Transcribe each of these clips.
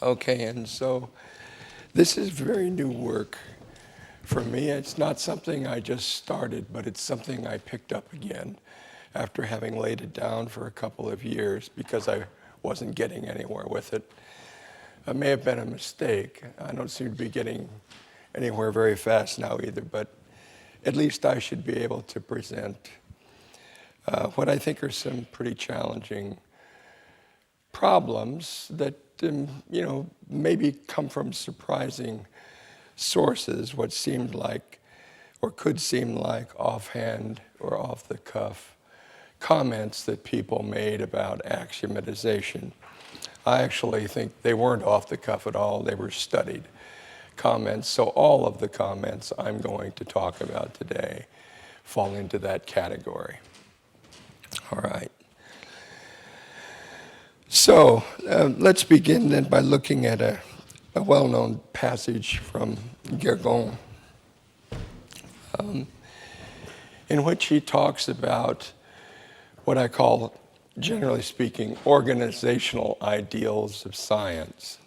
Okay, and so this is very new work for me. It's not something I just started, but it's something I picked up again after having laid it down for a couple of years because I wasn't getting anywhere with it. It may have been a mistake. I don't seem to be getting anywhere very fast now either, but at least I should be able to present what I think are some pretty challenging problems that maybe come from surprising sources, what seemed like or could seem like offhand or off the cuff comments that people made about axiomatization. I actually think they weren't off the cuff at all, they were studied comments. So all of the comments I'm going to talk about today fall into that category. All right. So let's begin then by looking at a well-known passage from Gergon, in which he talks about what I call, generally speaking, organizational ideals of science.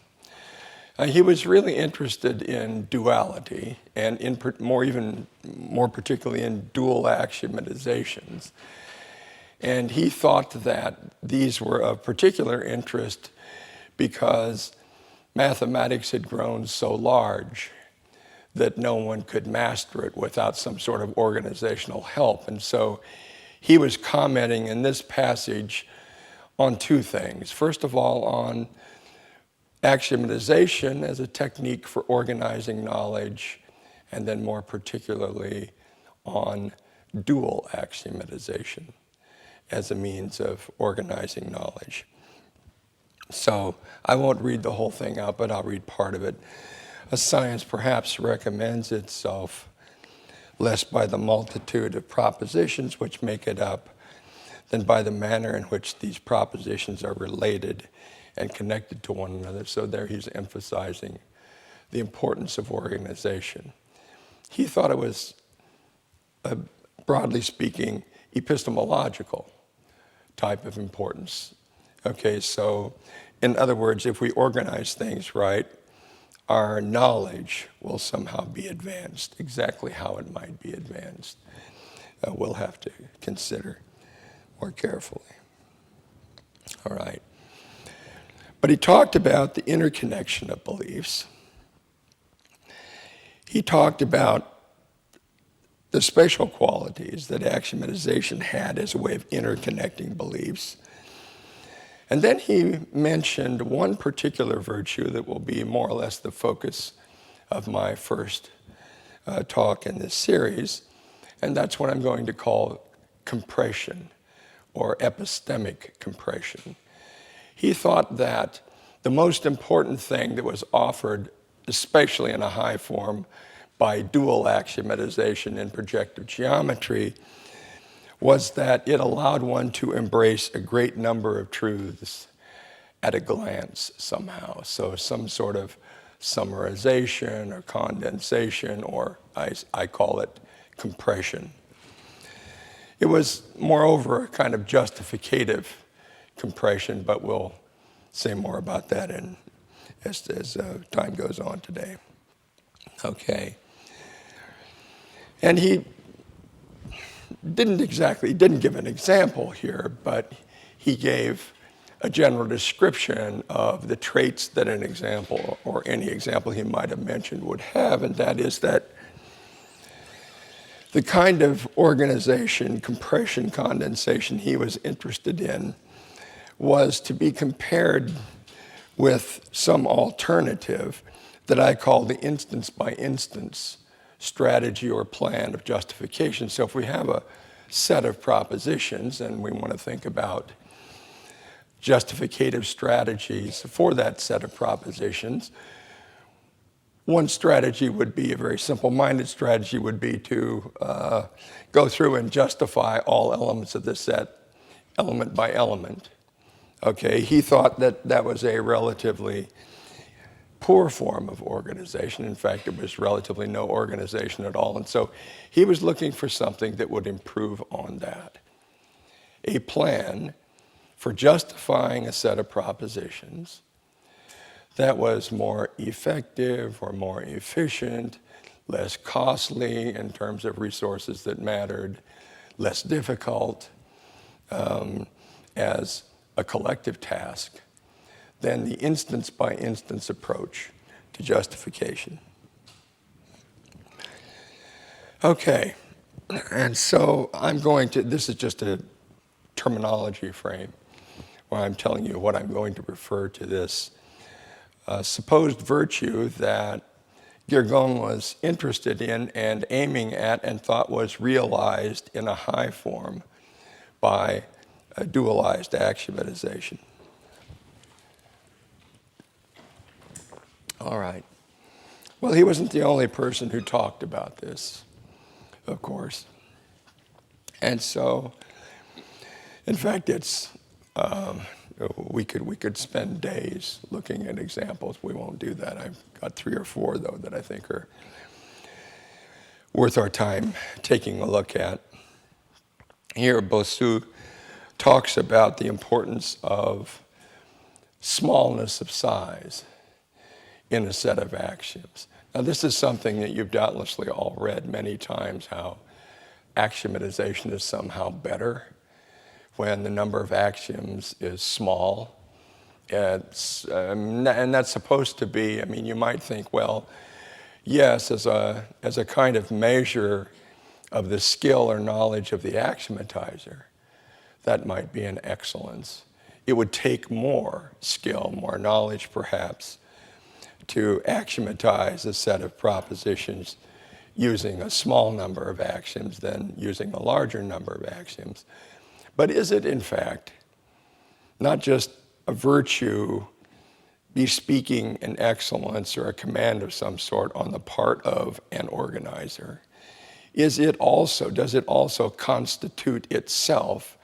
He was really interested in duality, and even more particularly in dual axiomatizations. And he thought that these were of particular interest because mathematics had grown so large that no one could master it without some sort of organizational help. And so he was commenting in this passage on two things. First of all, on axiomatization as a technique for organizing knowledge, and then more particularly on dual axiomatization as a means of organizing knowledge. So I won't read the whole thing out, but I'll read part of it. A science perhaps recommends itself less by the multitude of propositions which make it up than by the manner in which these propositions are related and connected to one another. So there he's emphasizing the importance of organization. He thought it was, broadly speaking, epistemological type of importance. Okay, so in other words, if we organize things right, our knowledge will somehow be advanced. Exactly how it might be advanced, we'll have to consider more carefully. All right. But he talked about the interconnection of beliefs. He talked about the special qualities that axiomatization had as a way of interconnecting beliefs. And then he mentioned one particular virtue that will be more or less the focus of my first talk in this series, and that's what I'm going to call compression or epistemic compression. He thought that the most important thing that was offered, especially in a high form, by dual axiomatization in projective geometry, was that it allowed one to embrace a great number of truths at a glance somehow. So some sort of summarization or condensation, or I call it compression. It was, moreover, a kind of justificative compression, but we'll say more about that as time goes on today. Okay. And he didn't give an example here, but he gave a general description of the traits that an example or any example he might have mentioned would have, and that is that the kind of organization, compression, condensation he was interested in was to be compared with some alternative that I call the instance by instance strategy or plan of justification. So if we have a set of propositions and we want to think about justificative strategies for that set of propositions, one strategy would be, a very simple-minded strategy would be to go through and justify all elements of the set, element by element. Okay, he thought that that was a relatively poor form of organization. In fact, it was relatively no organization at all. And so he was looking for something that would improve on that. A plan for justifying a set of propositions that was more effective or more efficient, less costly in terms of resources that mattered, less difficult as a collective task than the instance-by-instance approach to justification. Okay, and so this is just a terminology frame where I'm telling you what I'm going to refer to this supposed virtue that Girgon was interested in and aiming at and thought was realized in a high form by a dualized axiomatization. All right. Well, he wasn't the only person who talked about this, of course. And so, in fact, we could spend days looking at examples. We won't do that. I've got 3 or 4, though, that I think are worth our time taking a look at. Here, Bossuet talks about the importance of smallness of size in a set of axioms. Now, this is something that you've doubtlessly all read many times, how axiomatization is somehow better when the number of axioms is small. And that's supposed to be, you might think, well, yes, as a kind of measure of the skill or knowledge of the axiomatizer, that might be an excellence. It would take more skill, more knowledge perhaps, to axiomatize a set of propositions using a small number of axioms than using a larger number of axioms. But is it, in fact, not just a virtue bespeaking an excellence or a command of some sort on the part of an organizer? Does it also constitute itself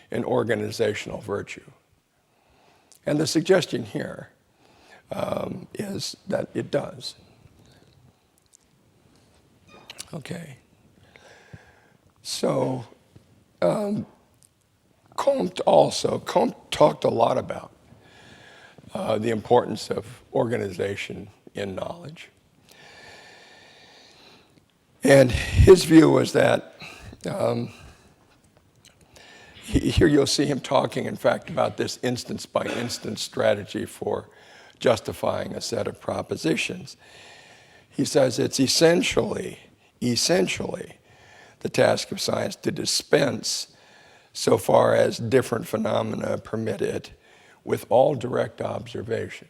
an organizational virtue? And the suggestion here is that it does. Okay. So, Comte talked a lot about the importance of organization in knowledge. And his view was that, here you'll see him talking, in fact, about this instance-by-instance strategy for justifying a set of propositions. He says it's essentially the task of science to dispense, so far as different phenomena permit it, with all direct observation.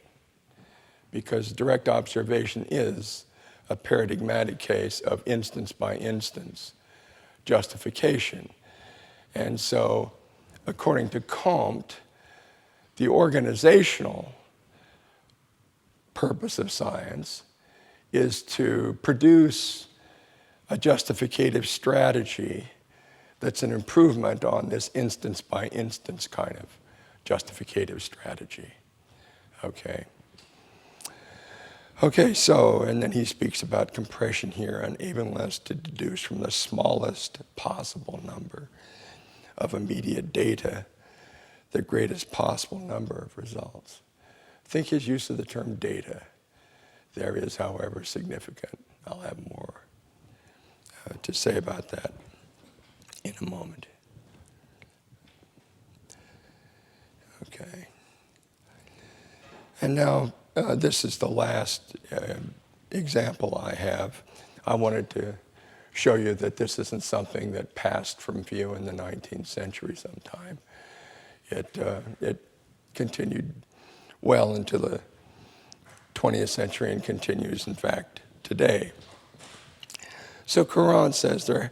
Because direct observation is a paradigmatic case of instance-by-instance justification. And so, according to Comte, the organizational purpose of science is to produce a justificative strategy that's an improvement on this instance-by-instance kind of justificative strategy. Okay, so, and then he speaks about compression here, enablingness to deduce from the smallest possible number of immediate data the greatest possible number of results. I think his use of the term data there is, however, significant. I'll have more to say about that in a moment. Okay. And now, this is the last example I have. I wanted to show you that this isn't something that passed from view in the 19th century sometime. It continued well into the 20th century and continues, in fact, today. So Caron says there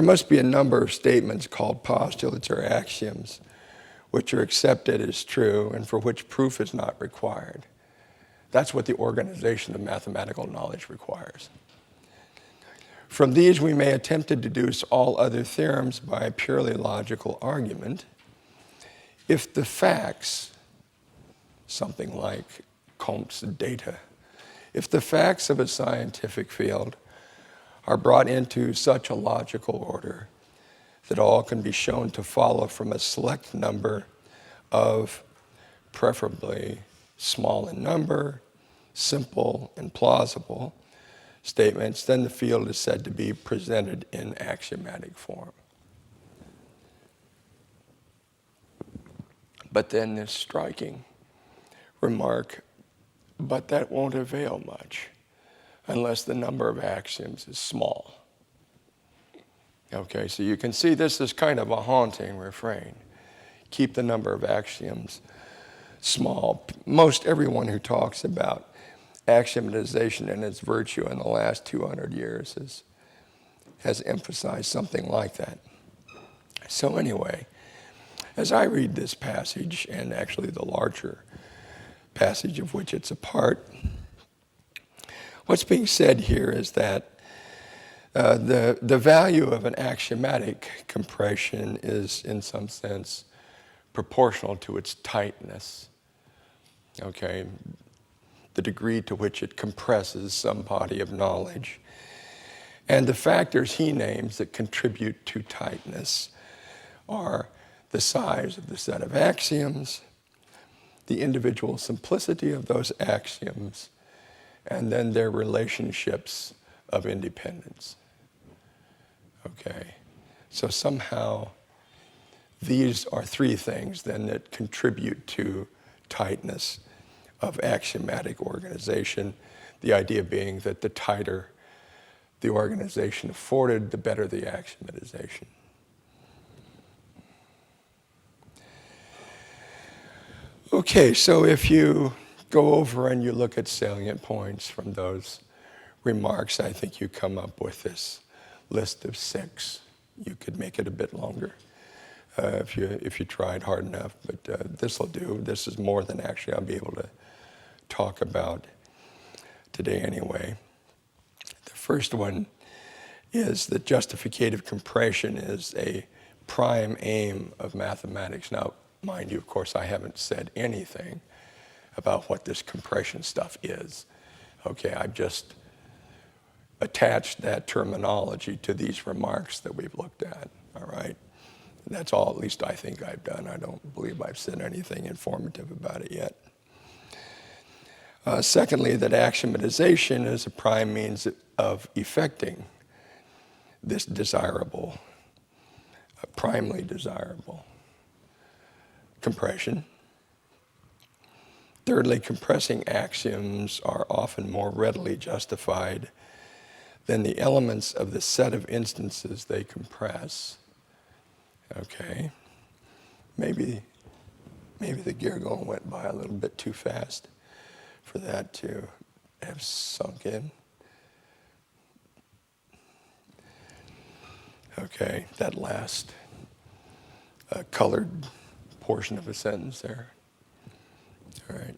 must be a number of statements called postulates or axioms which are accepted as true and for which proof is not required. That's what the organization of mathematical knowledge requires. From these, we may attempt to deduce all other theorems by a purely logical argument if the facts, something like Comte's data, if the facts of a scientific field are brought into such a logical order that all can be shown to follow from a select number of, preferably small in number, simple and plausible statements, then the field is said to be presented in axiomatic form. But then this striking remark, but that won't avail much unless the number of axioms is small. Okay, so you can see this is kind of a haunting refrain. Keep the number of axioms small. Most everyone who talks about axiomatization and its virtue in the last 200 years has emphasized something like that. So anyway, as I read this passage, and actually the larger passage of which it's a part, what's being said here is that the value of an axiomatic compression is, in some sense, proportional to its tightness. Okay, the degree to which it compresses some body of knowledge. And the factors he names that contribute to tightness are the size of the set of axioms, the individual simplicity of those axioms, and then their relationships of independence. Okay, so somehow these are three things then that contribute to tightness of axiomatic organization, the idea being that the tighter the organization afforded, the better the axiomatization. Okay, so if you go over and you look at salient points from those remarks, I think you come up with this list of 6. You could make it a bit longer if you tried hard enough, but this will do. This is more than actually I'll be able to talk about today anyway. The first one is that justificative compression is a prime aim of mathematics. Now, mind you, of course, I haven't said anything about what this compression stuff is. Okay, I've just attached that terminology to these remarks that we've looked at, all right? And that's all, at least I think I've done. I don't believe I've said anything informative about it yet. Secondly, that axiomatization is a prime means of effecting this desirable, primely desirable compression. Thirdly, compressing axioms are often more readily justified than the elements of the set of instances they compress. Okay, maybe the gear going went by a little bit too fast for that to have sunk in. Okay, that last colored portion of a sentence there. All right.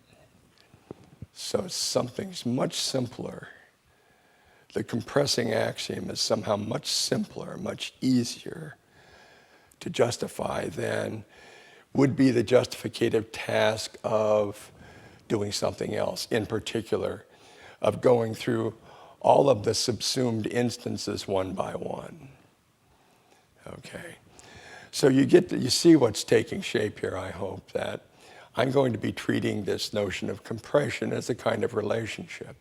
So something's much simpler. The compressing axiom is somehow much simpler, much easier to justify than would be the justificative task of doing something else, in particular, of going through all of the subsumed instances one by one. Okay. So you see what's taking shape here, I hope, that I'm going to be treating this notion of compression as a kind of relationship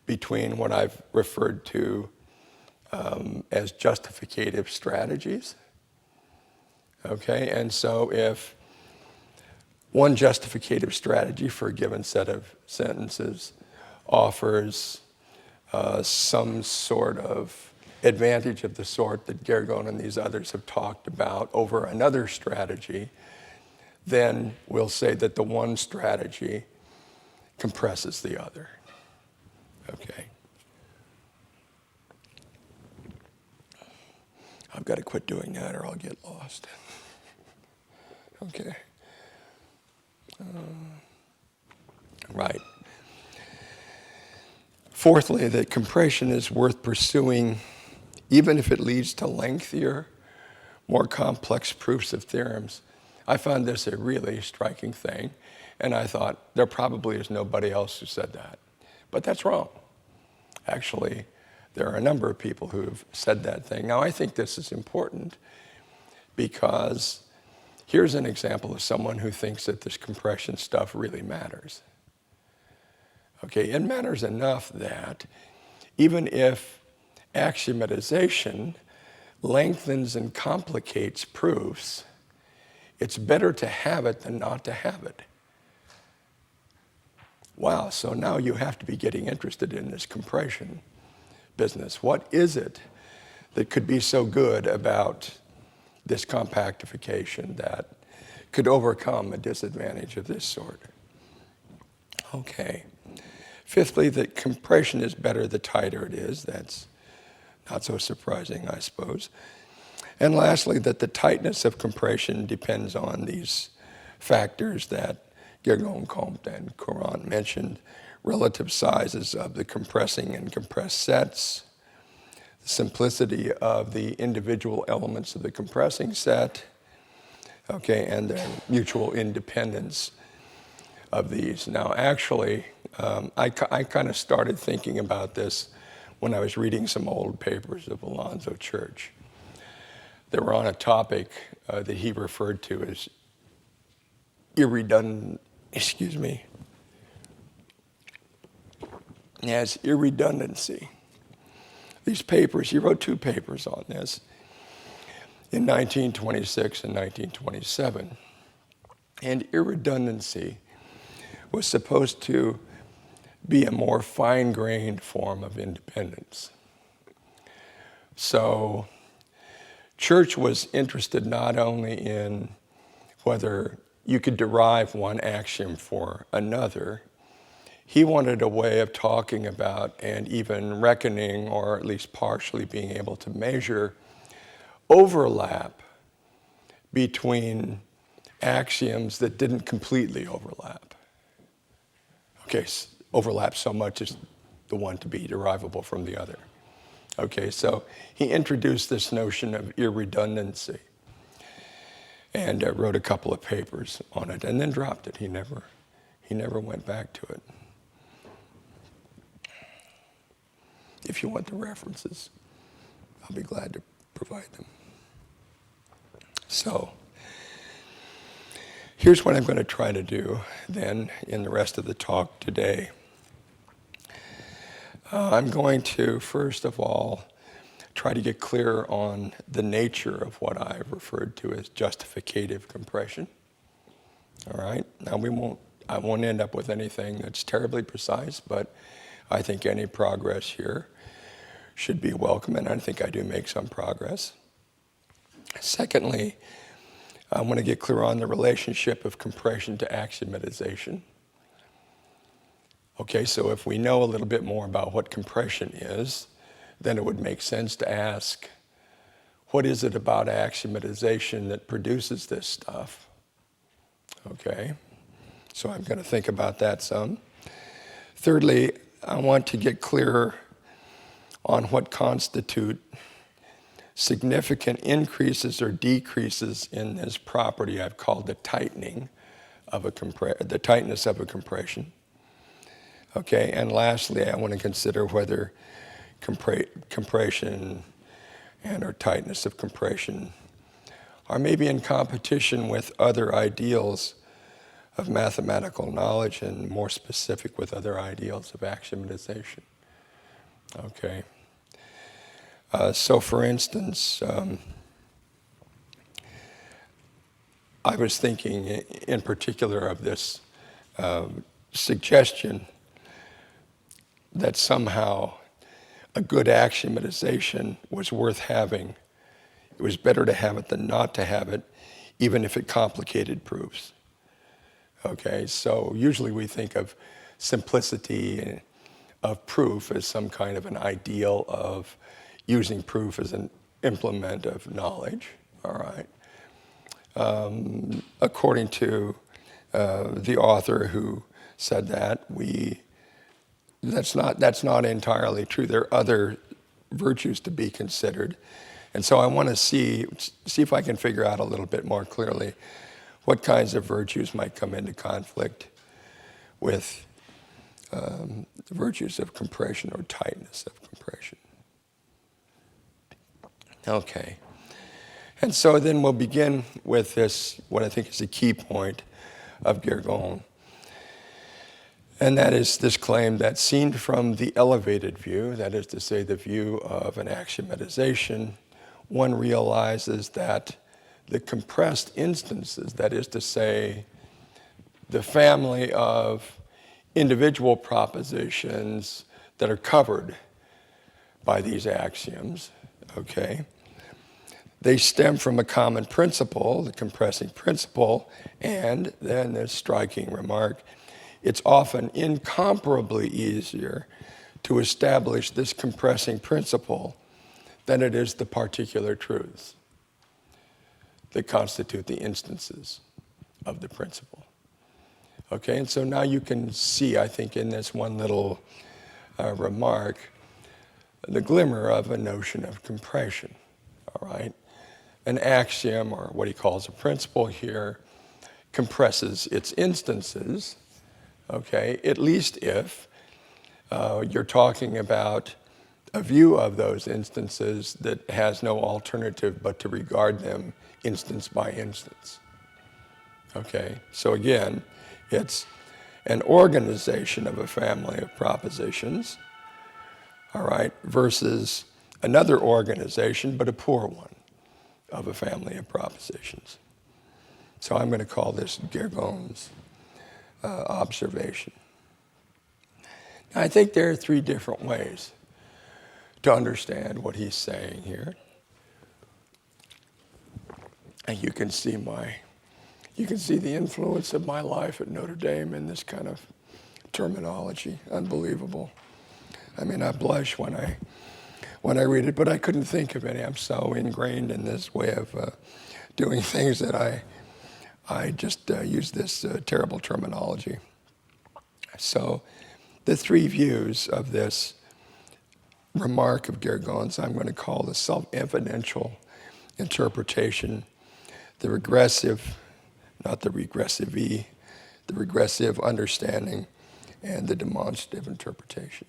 between what I've referred to as justificative strategies. Okay, and so if one justificative strategy for a given set of sentences offers some sort of advantage of the sort that Gergon and these others have talked about over another strategy, then we'll say that the one strategy compresses the other. Okay. I've got to quit doing that or I'll get lost. Okay. Right. Fourthly, that compression is worth pursuing even if it leads to lengthier, more complex proofs of theorems. I found this a really striking thing, and I thought there probably is nobody else who said that. But that's wrong. Actually, there are a number of people who have said that thing. Now, I think this is important because here's an example of someone who thinks that this compression stuff really matters. Okay, it matters enough that even if axiomatization lengthens and complicates proofs, it's better to have it than not to have it. Wow, so now you have to be getting interested in this compression business. What is it that could be so good about this compactification that could overcome a disadvantage of this sort? Okay. Fifthly, that compression is better the tighter it is. That's not so surprising, I suppose. And lastly, that the tightness of compression depends on these factors that Gergon, Comte, and Courant mentioned: relative sizes of the compressing and compressed sets, the simplicity of the individual elements of the compressing set, okay, and the mutual independence of these. Now, actually, I kind of started thinking about this when I was reading some old papers of Alonzo Church. They were on a topic that he referred to as irredundancy. These papers, he wrote 2 papers on this in 1926 and 1927. And irredundancy was supposed to be a more fine-grained form of independence. So Church was interested not only in whether you could derive one axiom for another, he wanted a way of talking about and even reckoning, or at least partially being able to measure, overlap between axioms that didn't completely overlap. Okay, overlap so much as the one to be derivable from the other. Okay, so he introduced this notion of irredundancy and wrote a couple of papers on it and then dropped it. He never went back to it. If you want the references, I'll be glad to provide them. So here's what I'm going to try to do then in the rest of the talk today. I'm going to, first of all, try to get clear on the nature of what I've referred to as justificative compression. All right? Now I won't end up with anything that's terribly precise, but I think any progress here should be welcome, and I think I do make some progress. Secondly, I want to get clear on the relationship of compression to axiomatization. Okay, so if we know a little bit more about what compression is, then it would make sense to ask, what is it about axiomatization that produces this stuff? Okay, so I'm going to think about that some. Thirdly, I want to get clearer on what constitute significant increases or decreases in this property I've called the tightening of the tightness of a compression. Okay, and lastly, I want to consider whether compression and or tightness of compression are maybe in competition with other ideals of mathematical knowledge, and more specific with other ideals of axiomatization. Okay. So for instance, I was thinking in particular of this suggestion that somehow a good axiomatization was worth having. It was better to have it than not to have it, even if it complicated proofs. Okay, so usually we think of simplicity of proof as some kind of an ideal of using proof as an implement of knowledge, all right? According to the author who said that, that's not entirely true. There are other virtues to be considered. And so I want to see if I can figure out a little bit more clearly what kinds of virtues might come into conflict with the virtues of compression or tightness of compression. Okay. And so then we'll begin with this, what I think is a key point of Gergon. And that is this claim that seen from the elevated view, that is to say the view of an axiomatization, one realizes that the compressed instances, that is to say the family of individual propositions that are covered by these axioms, okay, they stem from a common principle, the compressing principle, and then this striking remark, it's often incomparably easier to establish this compressing principle than it is the particular truths that constitute the instances of the principle. Okay, and so now you can see, I think, in this one little remark, the glimmer of a notion of compression, all right? An axiom, or what he calls a principle here, compresses its instances, okay, at least if you're talking about a view of those instances that has no alternative but to regard them instance by instance. Okay, so again, it's an organization of a family of propositions, all right, versus another organization, but a poor one, of a family of propositions. So I'm going to call this Gergon's observation. Now, I think there are three different ways to understand what he's saying here. And you can see the influence of my life at Notre Dame in this kind of terminology. Unbelievable. I mean, I blush when I read it, but I couldn't think of any. I'm so ingrained in this way of doing things that I just use this terrible terminology. So the three views of this remark of Gergon's I'm going to call the self-evidential interpretation, the regressive, not the regressive-y, the regressive understanding, and the demonstrative interpretation.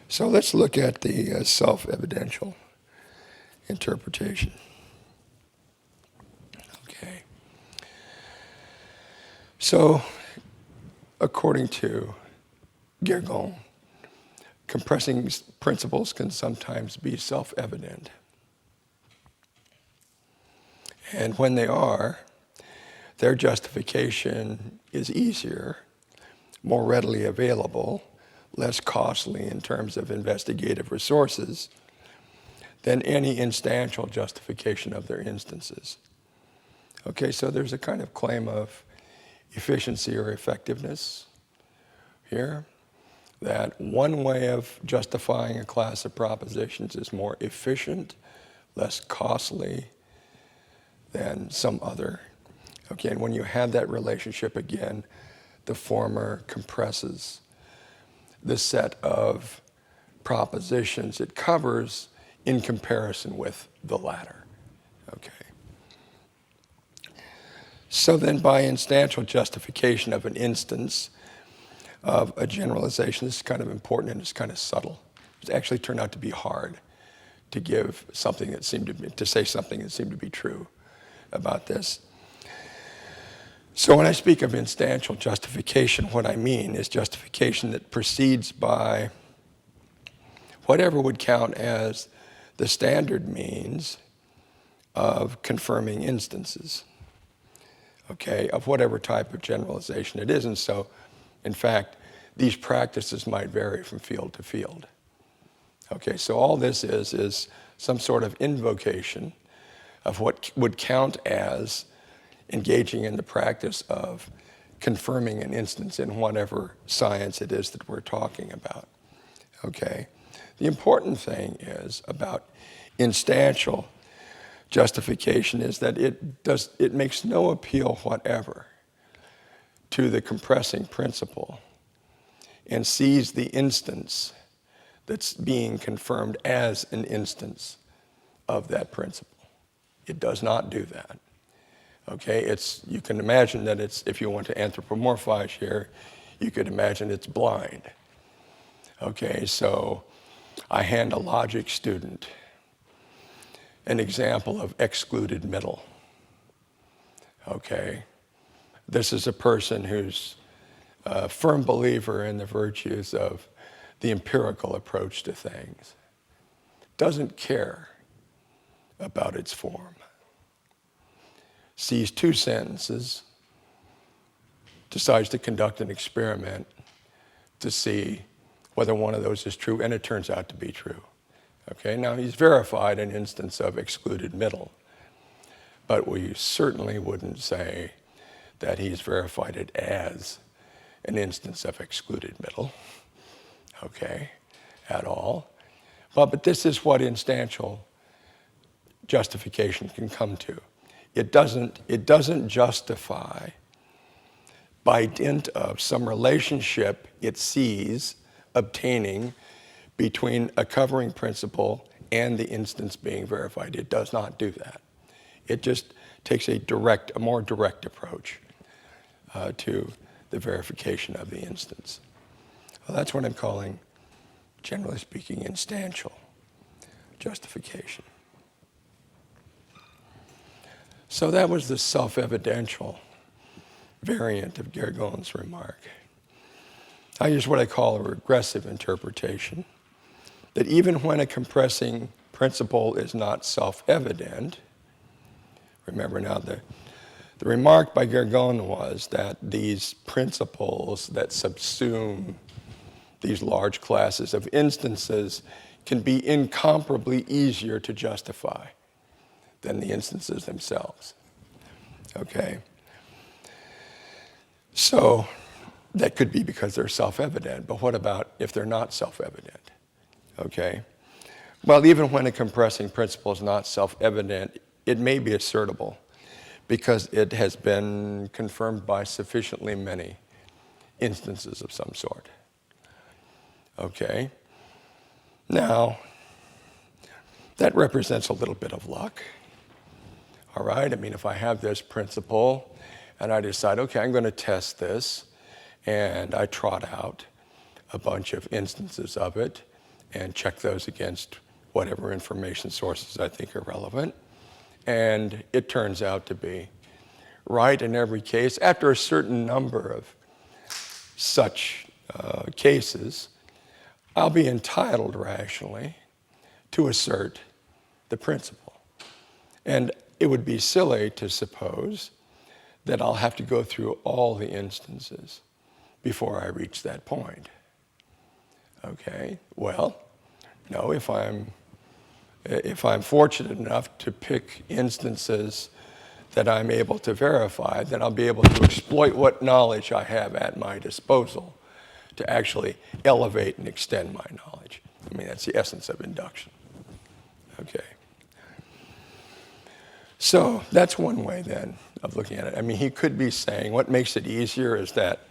So let's look at the self-evidential interpretation. Okay. So, according to Gergon, compressing principles can sometimes be self-evident. And when they are, their justification is easier, more readily available, less costly in terms of investigative resources than any instantial justification of their instances. Okay, so there's a kind of claim of efficiency or effectiveness here, that one way of justifying a class of propositions is more efficient, less costly than some other. Okay, and when you have that relationship again, the former compresses the set of propositions it covers in comparison with the latter. Okay. So then by instantial justification of an instance of a generalization, this is kind of important and it's kind of subtle. It actually turned out to be hard to give something that seemed to say something that seemed to be true about this. So when I speak of instantial justification, what I mean is justification that proceeds by whatever would count as the standard means of confirming instances, okay, of whatever type of generalization it is. And so, in fact, these practices might vary from field to field. Okay, so all this is some sort of invocation of what would count as engaging in the practice of confirming an instance in whatever science it is that we're talking about. Okay? The important thing is about instantial justification is that it makes no appeal whatever to the compressing principle and sees the instance that's being confirmed as an instance of that principle. It does not do that. Okay, you can imagine that if you want to anthropomorphize here, you could imagine it's blind. Okay, so I hand a logic student an example of excluded middle. Okay, this is a person who's a firm believer in the virtues of the empirical approach to things, doesn't care about its form, sees two sentences, decides to conduct an experiment to see whether one of those is true, and it turns out to be true. Okay, now he's verified an instance of excluded middle, but we certainly wouldn't say that he's verified it as an instance of excluded middle, okay, at all. But this is what instantial justification can come to. It doesn't justify by dint of some relationship it sees obtaining between a covering principle and the instance being verified. It does not do that. It just takes a more direct approach to the verification of the instance. Well, that's what I'm calling, generally speaking, instantial justification. So that was the self-evidential variant of Gergon's remark. I use what I call a regressive interpretation, that even when a compressing principle is not self-evident, remember now the remark by Gergon was that these principles that subsume these large classes of instances can be incomparably easier to justify than the instances themselves. Okay? So that could be because they're self-evident, but what about if they're not self-evident? Okay? Well, even when a compressing principle is not self-evident, it may be assertable because it has been confirmed by sufficiently many instances of some sort. Okay? Now, that represents a little bit of luck. All right? I mean, if I have this principle and I decide, okay, I'm going to test this, and I trot out a bunch of instances of it and check those against whatever information sources I think are relevant, and it turns out to be right in every case. After a certain number of such cases, I'll be entitled rationally to assert the principle. And it would be silly to suppose that I'll have to go through all the instances before I reach that point. Okay, well, no, if I'm fortunate enough to pick instances that I'm able to verify, then I'll be able to exploit what knowledge I have at my disposal to actually elevate and extend my knowledge. I mean, that's the essence of induction. Okay. So that's one way then of looking at it. I mean, he could be saying what makes it easier is that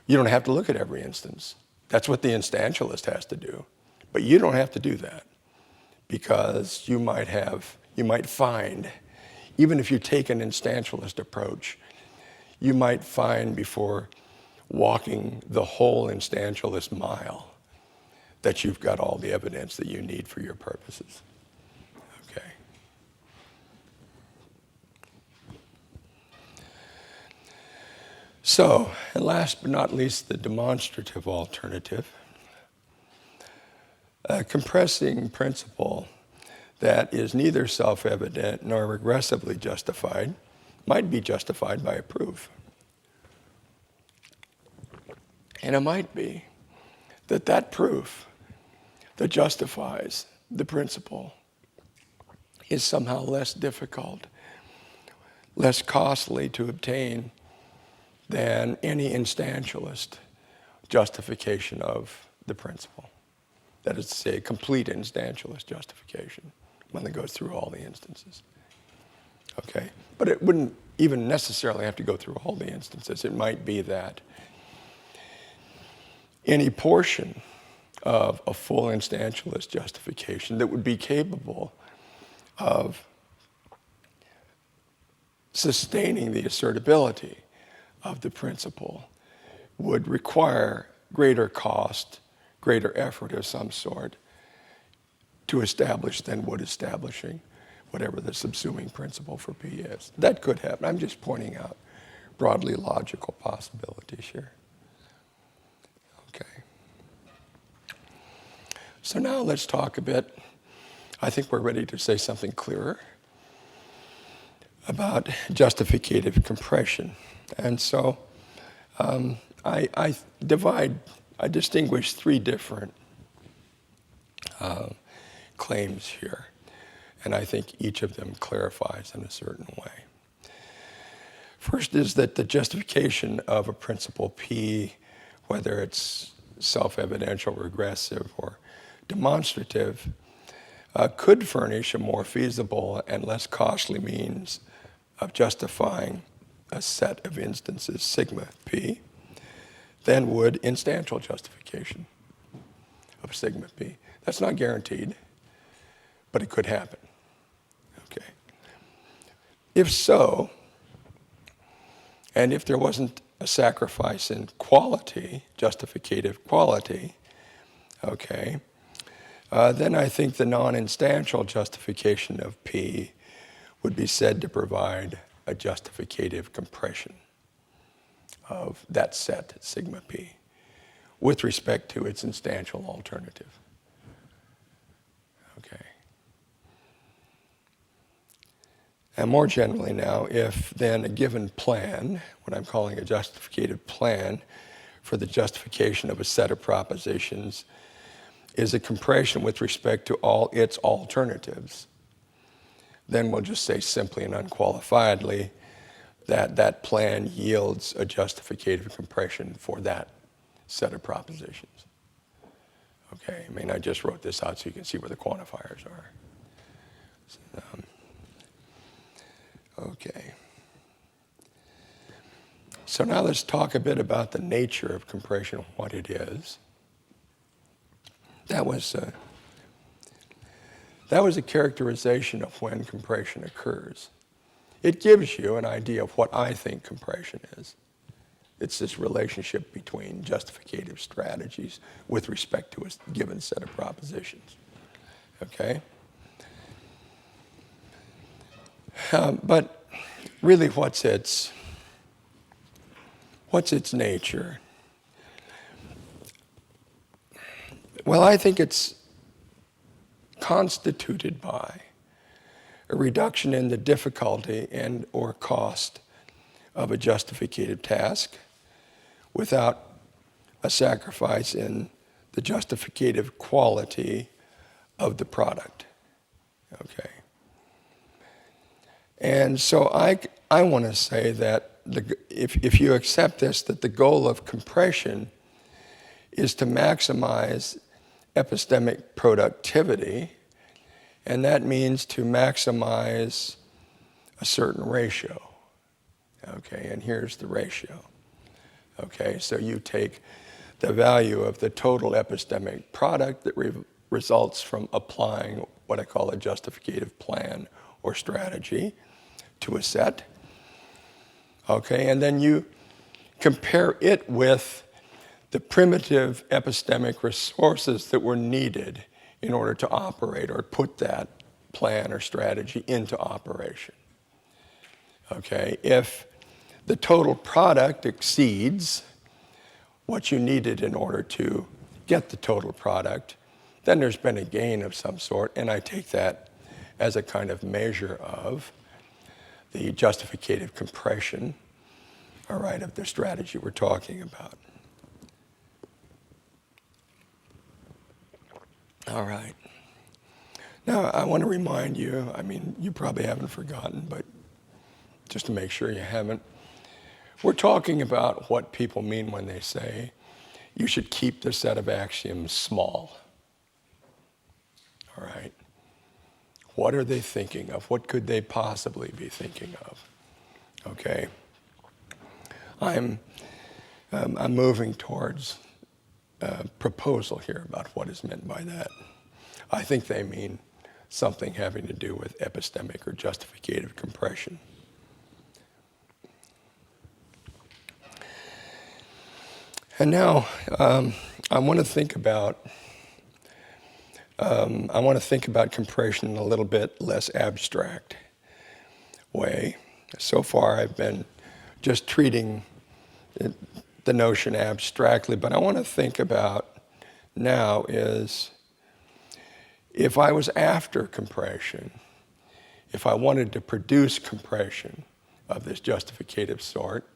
you don't have to look at every instance. That's what the instantialist has to do. But you don't have to do that because you might find, even if you take an instantialist approach, you might find before walking the whole instantialist mile that you've got all the evidence that you need for your purposes. Okay. So, and last but not least, the demonstrative alternative. A compressing principle that is neither self-evident nor regressively justified might be justified by a proof. And it might be that proof that justifies the principle is somehow less difficult, less costly to obtain than any instantialist justification of the principle. That is to say, a complete instantialist justification, one that goes through all the instances. Okay? But it wouldn't even necessarily have to go through all the instances. It might be that any portion of a full instantialist justification that would be capable of sustaining the assertability of the principle would require greater cost, greater effort of some sort to establish than would establishing whatever the subsuming principle for P is. That could happen. I'm just pointing out broadly logical possibilities here. So now let's talk a bit. I think we're ready to say something clearer about justificative compression. And so I distinguish three different claims here. And I think each of them clarifies in a certain way. First is that the justification of a principle P, whether it's self-evidential, regressive, or demonstrative, could furnish a more feasible and less costly means of justifying a set of instances, sigma P, than would instantial justification of sigma P. That's not guaranteed, but it could happen. Okay. If so, and if there wasn't a sacrifice in quality, justificative quality, okay, then I think the non-instantial justification of P would be said to provide a justificative compression of that set, sigma P, with respect to its instantial alternative. Okay. And more generally now, if then a given plan, what I'm calling a justificative plan for the justification of a set of propositions, is a compression with respect to all its alternatives, then we'll just say simply and unqualifiedly that that plan yields a justificative compression for that set of propositions. Okay, I mean, I just wrote this out so you can see where the quantifiers are. Okay. So now let's talk a bit about the nature of compression, what it is. That was a characterization of when compression occurs. It gives you an idea of what I think compression is. It's this relationship between justificative strategies with respect to a given set of propositions. Okay? But really, what's its nature? Well, I think it's constituted by a reduction in the difficulty and or cost of a justificative task without a sacrifice in the justificative quality of the product. Okay. And so I want to say that if you accept this, that the goal of compression is to maximize epistemic productivity, and that means to maximize a certain ratio. Okay, and here's the ratio. Okay, so you take the value of the total epistemic product that results from applying what I call a justificative plan or strategy to a set. Okay, and then you compare it with the primitive epistemic resources that were needed in order to operate or put that plan or strategy into operation. Okay, if the total product exceeds what you needed in order to get the total product, then there's been a gain of some sort, and I take that as a kind of measure of the justificative compression, all right, of the strategy we're talking about. All right. Now, I want to remind you, I mean, you probably haven't forgotten, but just to make sure you haven't, we're talking about what people mean when they say you should keep the set of axioms small. All right. What are they thinking of? What could they possibly be thinking of? Okay. I'm moving towards a proposal here about what is meant by that. I think they mean something having to do with epistemic or justificative compression. And now I want to think about compression in a little bit less abstract way. So far, I've been just treating the notion abstractly, but I want to think about now is if I was after compression, if I wanted to produce compression of this justificative sort,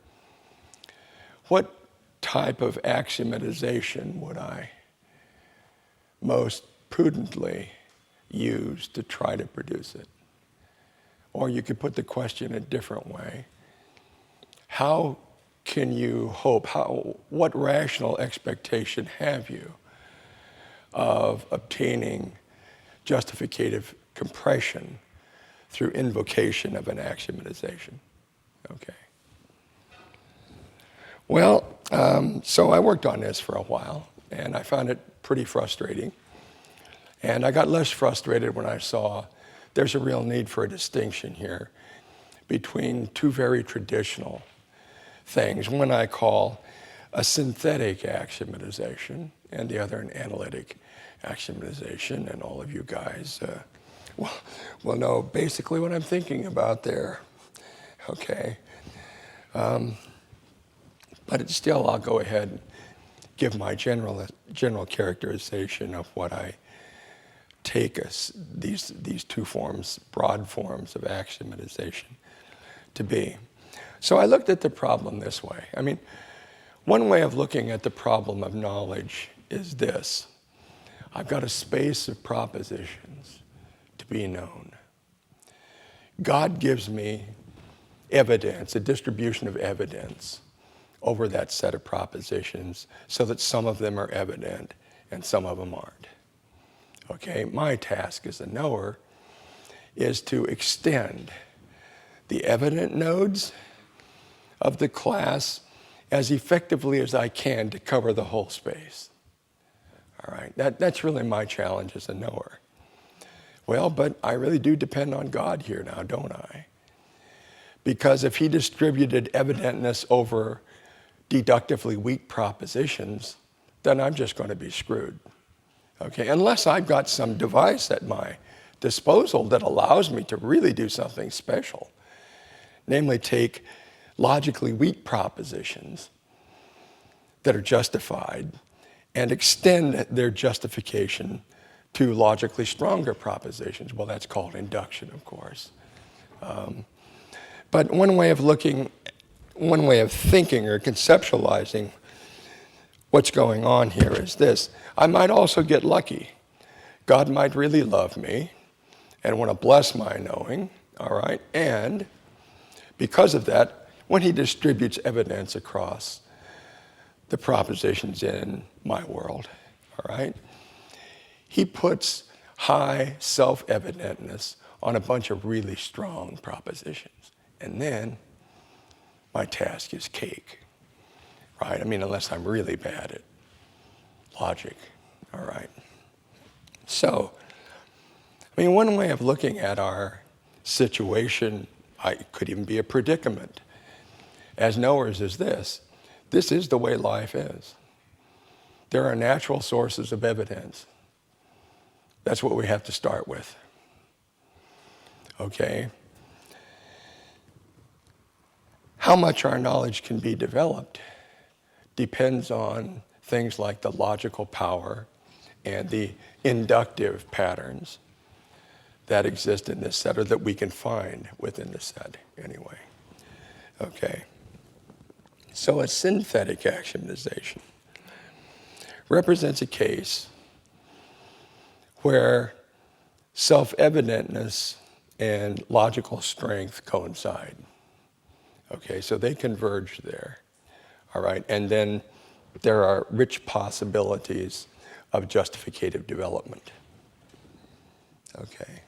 what type of axiomatization would I most prudently use to try to produce it? Or you could put the question a different way. How can you hope, what rational expectation have you of obtaining justificative compression through invocation of an axiomatization? Okay. Well, so I worked on this for a while, and I found it pretty frustrating. And I got less frustrated when I saw there's a real need for a distinction here between two very traditional things. One I call a synthetic axiomatization, and the other an analytic axiomatization. And all of you guys will know basically what I'm thinking about there. Okay. But still, I'll go ahead and give my general characterization of what I take as these two forms, broad forms of axiomatization to be. So I looked at the problem this way. I mean, one way of looking at the problem of knowledge is this. I've got a space of propositions to be known. God gives me evidence, a distribution of evidence over that set of propositions so that some of them are evident and some of them aren't. Okay, my task as a knower is to extend the evident nodes of the class as effectively as I can to cover the whole space. All right, that's really my challenge as a knower. Well, but I really do depend on God here now, don't I? Because if he distributed evidentness over deductively weak propositions, then I'm just going to be screwed. Okay, unless I've got some device at my disposal that allows me to really do something special, namely take logically weak propositions that are justified and extend their justification to logically stronger propositions. Well, that's called induction, of course. But one way of thinking or conceptualizing what's going on here is this. I might also get lucky. God might really love me and want to bless my knowing, all right? And because of that, when he distributes evidence across the propositions in my world, all right, he puts high self-evidentness on a bunch of really strong propositions. And then my task is cake, right? I mean, unless I'm really bad at logic, all right? So, I mean, one way of looking at our situation, it could even be a predicament, as knowers is this. This is the way life is. There are natural sources of evidence. That's what we have to start with, okay? How much our knowledge can be developed depends on things like the logical power and the inductive patterns that exist in this set, or that we can find within the set anyway. Okay. So a synthetic axiomatization represents a case where self-evidentness and logical strength coincide. Okay, so they converge there, all right? And then there are rich possibilities of justificative development. Okay.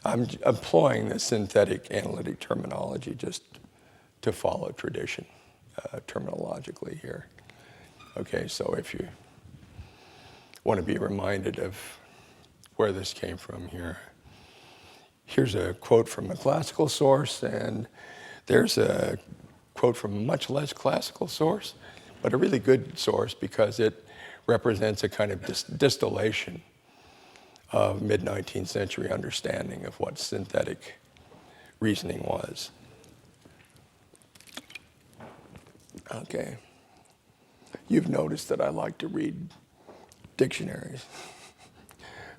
I'm employing the synthetic analytic terminology just to follow tradition terminologically here. Okay, so if you want to be reminded of where this came from here, here's a quote from a classical source, and there's a quote from a much less classical source, but a really good source because it represents a kind of distillation of mid-19th century understanding of what synthetic reasoning was. Okay. You've noticed that I like to read dictionaries.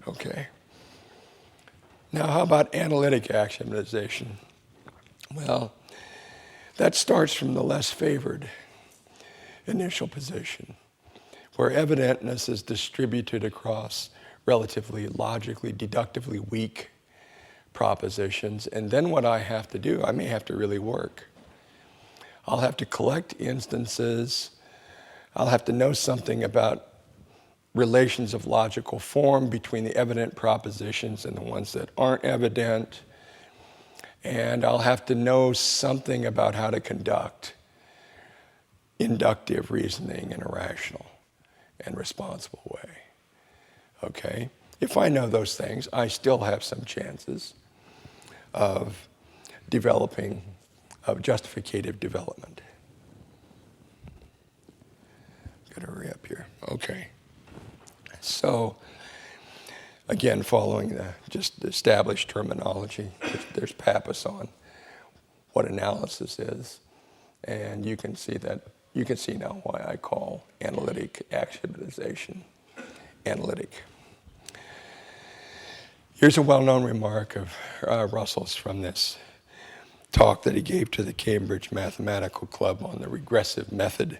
Okay. Now, how about analytic axiomatization? Well, that starts from the less favored initial position, where evidentness is distributed across relatively logically, deductively weak propositions. And then what I have to do, I may have to really work. I'll have to collect instances. I'll have to know something about relations of logical form between the evident propositions and the ones that aren't evident. And I'll have to know something about how to conduct inductive reasoning in a rational and responsible way. Okay? If I know those things, I still have some chances of developing, of justificative development. Gotta hurry up here. Okay. So, again, following the just established terminology, there's Pappas on what analysis is, and you can see now why I call analytic axiomatization analytic. Here's a well-known remark of Russell's from this talk that he gave to the Cambridge Mathematical Club on the regressive method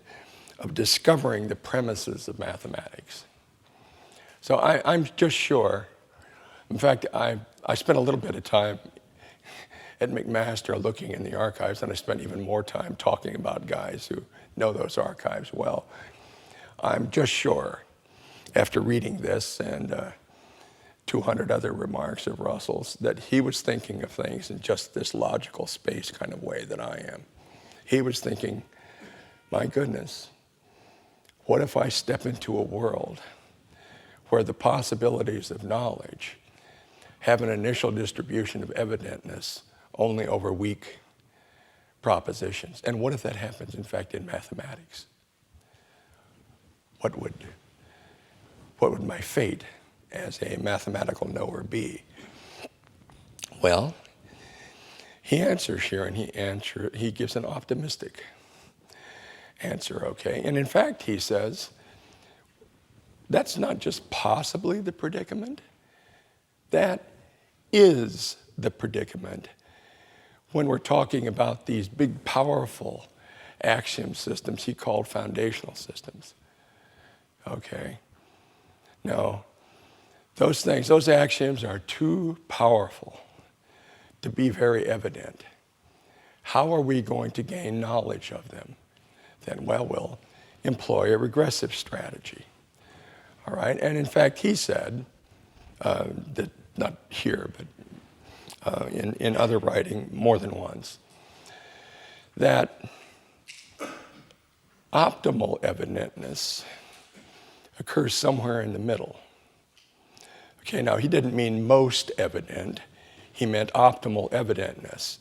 of discovering the premises of mathematics. So I'm just sure, in fact, I spent a little bit of time at McMaster looking in the archives, and I spent even more time talking about guys who know those archives well. I'm just sure, after reading this and 200 other remarks of Russell's, that he was thinking of things in just this logical space kind of way that I am. He was thinking, my goodness, what if I step into a world where the possibilities of knowledge have an initial distribution of evidentness only over weak propositions? And what if that happens, in fact, in mathematics? What would my fate as a mathematical knower be? Well, he answers here, and he gives an optimistic answer, okay? And in fact, he says, that's not just possibly the predicament, that is the predicament when we're talking about these big, powerful axiom systems he called foundational systems. Okay? Now, those axioms are too powerful to be very evident. How are we going to gain knowledge of them? Then, well, we'll employ a regressive strategy. All right? And in fact, he said, that not here, but in other writing more than once, that optimal evidentness occurs somewhere in the middle. Okay, now he didn't mean most evident, he meant optimal evidentness.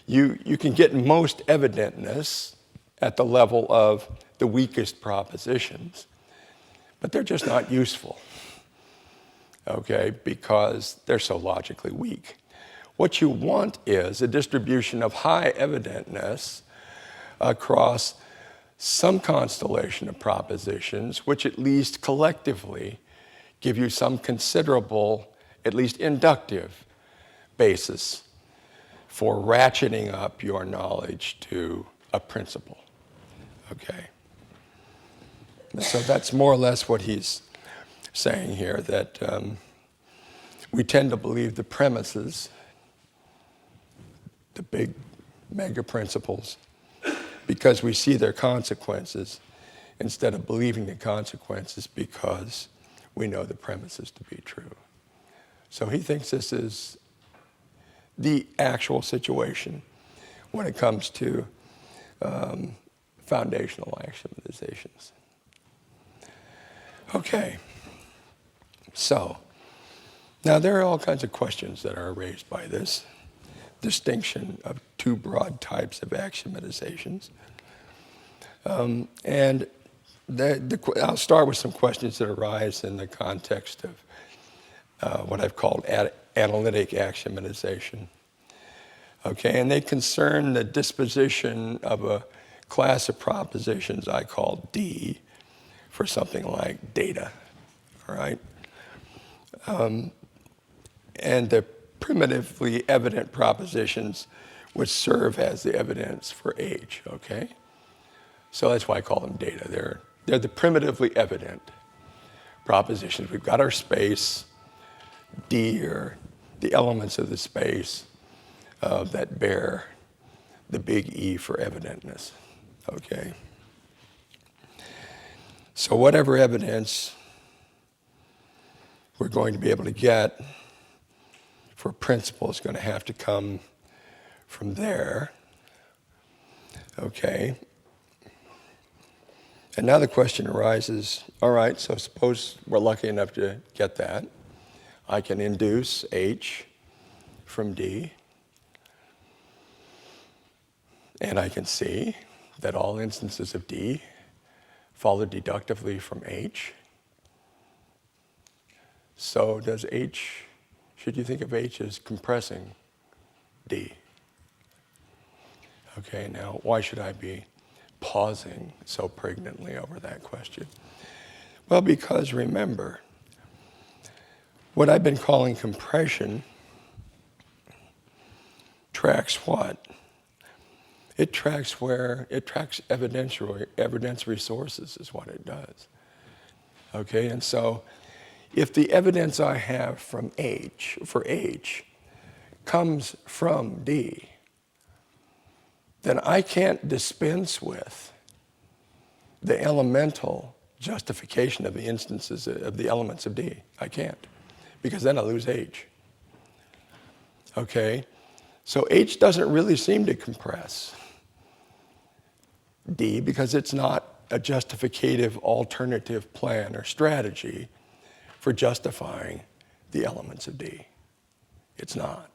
You can get most evidentness at the level of the weakest propositions, but they're just not useful, okay, because they're so logically weak. What you want is a distribution of high evidentness across some constellation of propositions, which at least collectively give you some considerable, at least inductive, basis for ratcheting up your knowledge to a principle. Okay? So that's more or less what he's saying here, that we tend to believe the premises, the big mega principles, because we see their consequences, instead of believing the consequences because we know the premises to be true. So he thinks this is the actual situation when it comes to foundational axiomatizations. Okay, so now there are all kinds of questions that are raised by this distinction of two broad types of axiomatizations. And I'll start with some questions that arise in the context of what I've called analytic axiomatization. Okay, and they concern the disposition of a class of propositions I call D for something like data, all right? And the primitively evident propositions would serve as the evidence for H, okay? So that's why I call them data. They're the primitively evident propositions. We've got our space, D, or the elements of the space that bear the big E for evidentness, okay? So whatever evidence we're going to be able to get for principle is going to have to come from there, okay? And now the question arises, all right, so suppose we're lucky enough to get that. I can induce H from D, and I can see that all instances of D follow deductively from H. So does H, should you think of H as compressing D? Okay, now why should I be pausing so pregnantly over that question? Well, because remember, what I've been calling compression tracks what? It tracks evidentiary sources is what it does. Okay, and so if the evidence I have from H, for H, comes from D, then I can't dispense with the elemental justification of the instances of the elements of D. I can't, because then I lose H. Okay, so H doesn't really seem to compress D because it's not a justificative alternative plan or strategy for justifying the elements of D. It's not.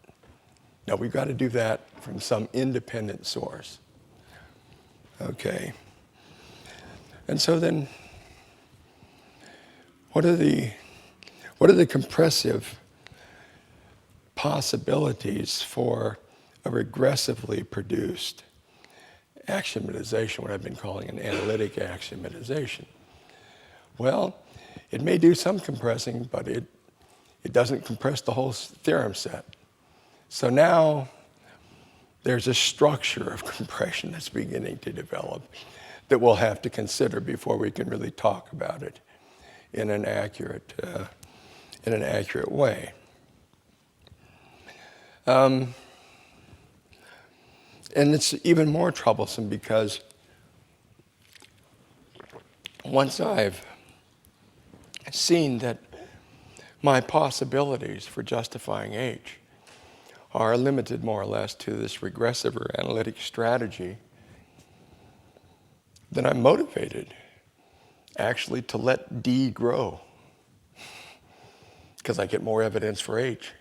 Now we've got to do that from some independent source. Okay. And so then, what are the compressive possibilities for a regressively produced axiomatization, what I've been calling an analytic axiomatization? Well, it may do some compressing, but it doesn't compress the whole theorem set. So now there's a structure of compression that's beginning to develop that we'll have to consider before we can really talk about it in an accurate way. And it's even more troublesome because once I've seen that my possibilities for justifying H are limited more or less to this regressive or analytic strategy, then I'm motivated actually to let D grow because I get more evidence for H.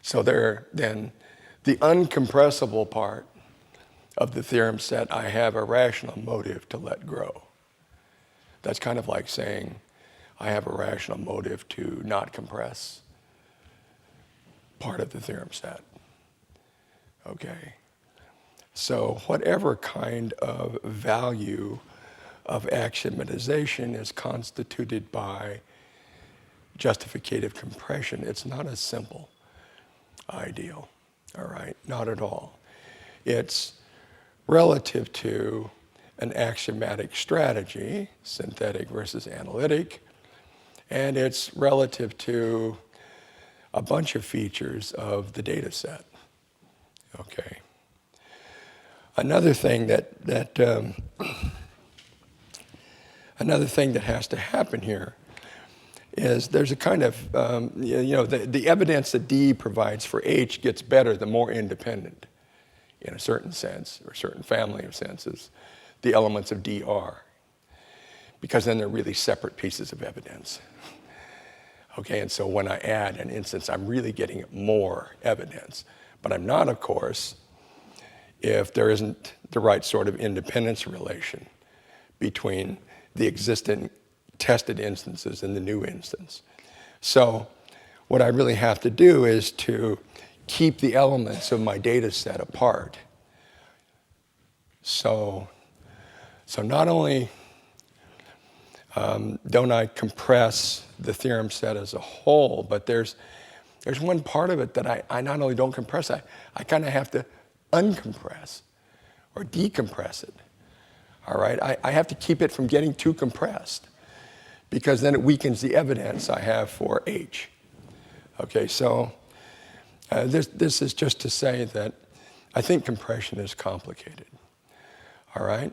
So then the uncompressible part of the theorem set, I have a rational motive to let grow. That's kind of like saying I have a rational motive to not compress part of the theorem set. Okay. So whatever kind of value of axiomatization is constituted by justificative compression, it's not a simple ideal, all right? Not at all. It's relative to an axiomatic strategy, synthetic versus analytic, and it's relative to a bunch of features of the data set, okay? Another thing that has to happen here is there's a kind of, the evidence that D provides for H gets better the more independent, in a certain sense, or a certain family of senses, the elements of D are. Because then they're really separate pieces of evidence. Okay, and so when I add an instance, I'm really getting more evidence. But I'm not, of course, if there isn't the right sort of independence relation between the existing tested instances and the new instance. So what I really have to do is to keep the elements of my data set apart. So not only don't I compress the theorem set as a whole, but there's one part of it that I not only don't compress, I kind of have to uncompress or decompress it. All right, I have to keep it from getting too compressed because then it weakens the evidence I have for H. Okay, so this is just to say that I think compression is complicated. All right?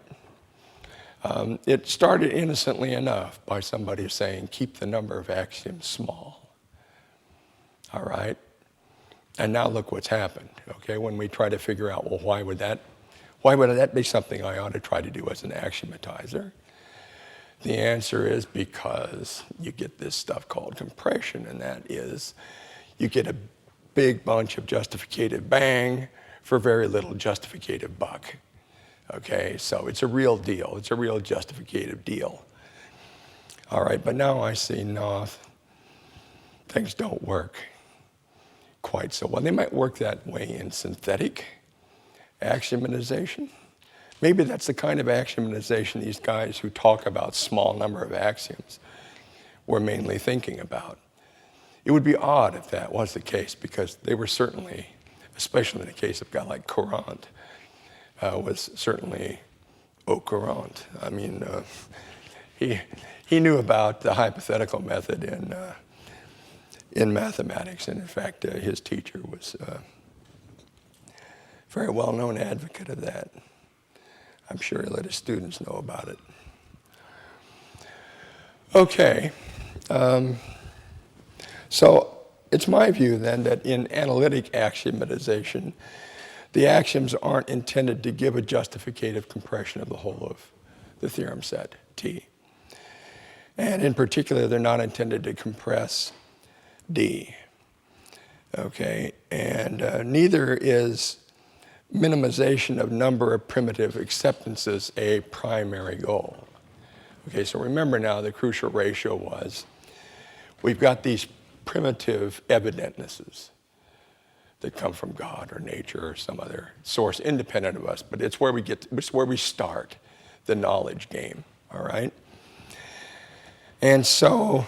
It started innocently enough by somebody saying, keep the number of axioms small. All right? And now look what's happened, okay? When we try to figure out, well, why would that be something I ought to try to do as an axiomatizer? The answer is because you get this stuff called compression, and that is you get a big bunch of justificative bang for very little justificative buck. Okay, so it's a real deal. It's a real justificative deal. All right, but now I see, no, things don't work quite so well. They might work that way in synthetic axiomatization. Maybe that's the kind of axiomatization these guys who talk about small number of axioms were mainly thinking about. It would be odd if that was the case, because they were certainly, especially in the case of a guy like Courant, was certainly au courant. I mean, he knew about the hypothetical method in mathematics, and in fact, his teacher was a very well-known advocate of that. I'm sure he let his students know about it. Okay, so it's my view then that in analytic axiomatization, the axioms aren't intended to give a justificative compression of the whole of the theorem set, T. And in particular, they're not intended to compress D. Okay, and neither is minimization of number of primitive acceptances a primary goal. Okay, so remember now the crucial ratio was we've got these primitive evidentnesses that come from God or nature or some other source independent of us, but it's where we start the knowledge game, all right? And so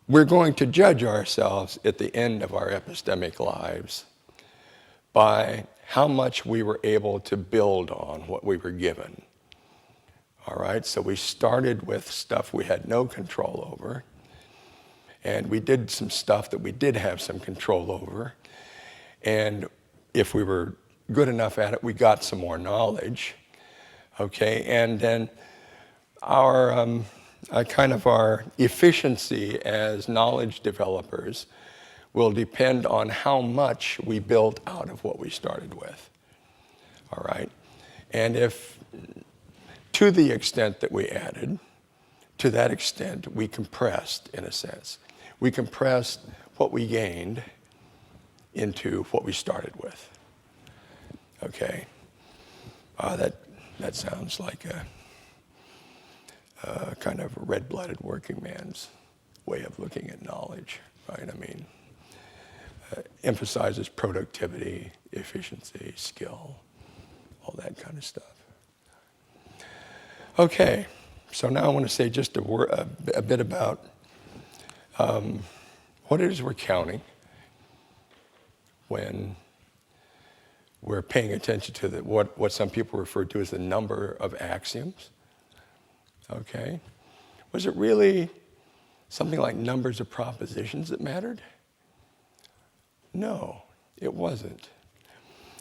we're going to judge ourselves at the end of our epistemic lives by how much we were able to build on what we were given. All right, so we started with stuff we had no control over, and we did some stuff that we did have some control over, and if we were good enough at it, we got some more knowledge, okay, and then our our efficiency as knowledge developers will depend on how much we built out of what we started with, all right? And if, to the extent that we added, to that extent we compressed, in a sense. We compressed what we gained into what we started with, okay? That sounds like a kind of a red-blooded working man's way of looking at knowledge, right? I mean, emphasizes productivity, efficiency, skill, all that kind of stuff. Okay, so now I want to say just a bit about what it is we're counting when we're paying attention to what some people refer to as the number of axioms. Okay, was it really something like numbers of propositions that mattered? No, it wasn't.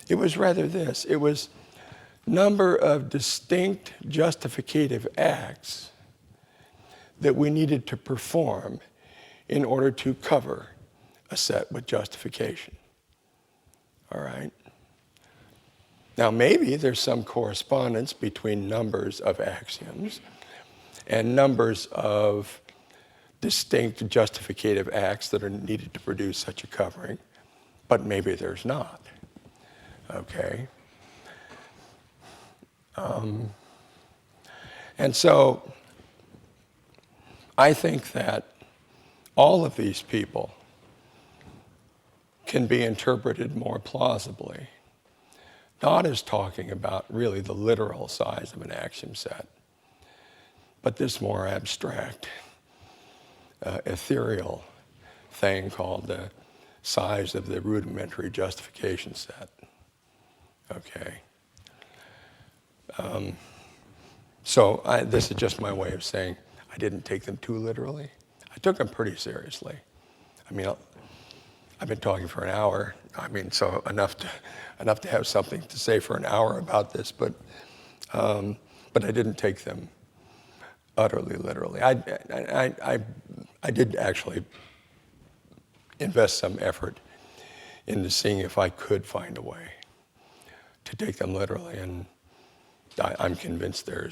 It was rather this. It was number of distinct justificative acts that we needed to perform in order to cover a set with justification. All right? Now, maybe there's some correspondence between numbers of axioms and numbers of distinct justificative acts that are needed to produce such a covering, but maybe there's not, okay? And so I think that all of these people can be interpreted more plausibly, not as talking about really the literal size of an axiom set, but this more abstract, ethereal thing called the size of the rudimentary justification set. Okay. So this is just my way of saying I didn't take them too literally. I took them pretty seriously. I mean, I've been talking for an hour. I mean, so enough to have something to say for an hour about this, but I didn't take them utterly literally. I did actually invest some effort into seeing if I could find a way to take them literally, and I'm convinced there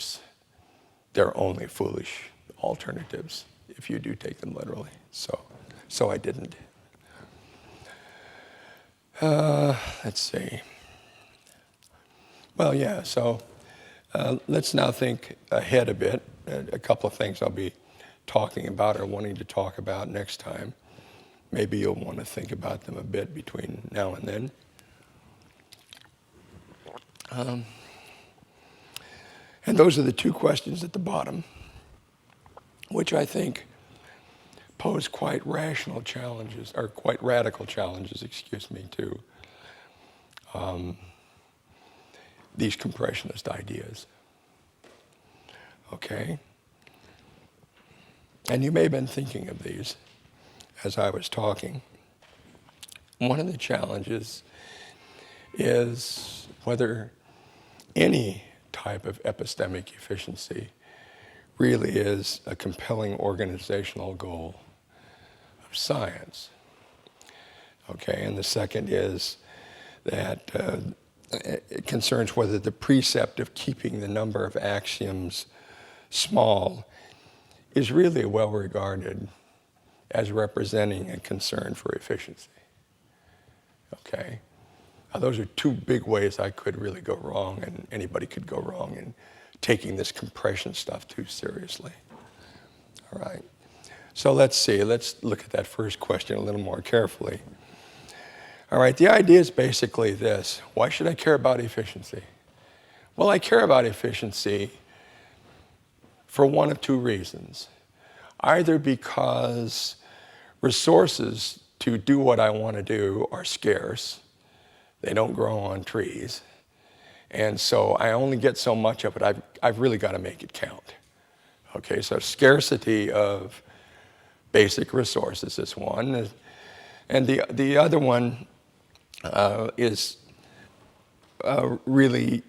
are only foolish alternatives if you do take them literally. So I didn't. Let's see. Well, yeah, so let's now think ahead a bit. A couple of things I'll be talking about or wanting to talk about next time. Maybe you'll want to think about them a bit between now and then. And those are the two questions at the bottom, which I think pose quite rational challenges, or quite radical challenges, to these compressionist ideas. Okay? And you may have been thinking of these as I was talking. One of the challenges is whether any type of epistemic efficiency really is a compelling organizational goal of science. Okay, and the second is that it concerns whether the precept of keeping the number of axioms small is really well regarded as representing a concern for efficiency. Okay? Now, those are two big ways I could really go wrong, and anybody could go wrong in taking this compression stuff too seriously. All right. So let's see. Let's look at that first question a little more carefully. All right. The idea is basically this. Why should I care about efficiency? Well, I care about efficiency for one of two reasons. Either because resources to do what I want to do are scarce. They don't grow on trees. And so I only get so much of it. I've really got to make it count. Okay, so scarcity of basic resources is one. And the other one is really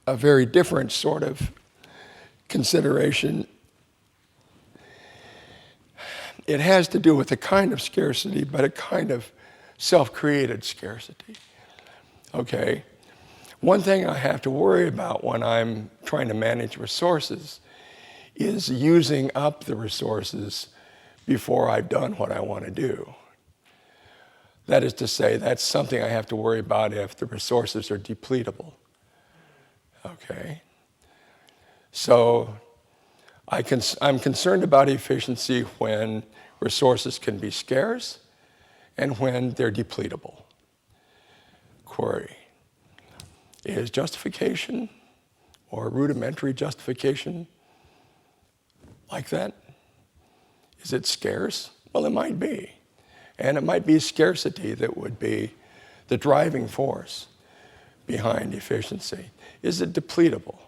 a very different sort of consideration. It has to do with a kind of scarcity, but a kind of self-created scarcity. Okay? One thing I have to worry about when I'm trying to manage resources is using up the resources before I've done what I want to do. That is to say, that's something I have to worry about if the resources are depletable. Okay? So I'm concerned about efficiency when resources can be scarce and when they're depletable. Query. Is justification or rudimentary justification like that? Is it scarce? Well, it might be. And it might be scarcity that would be the driving force behind efficiency. Is it depletable?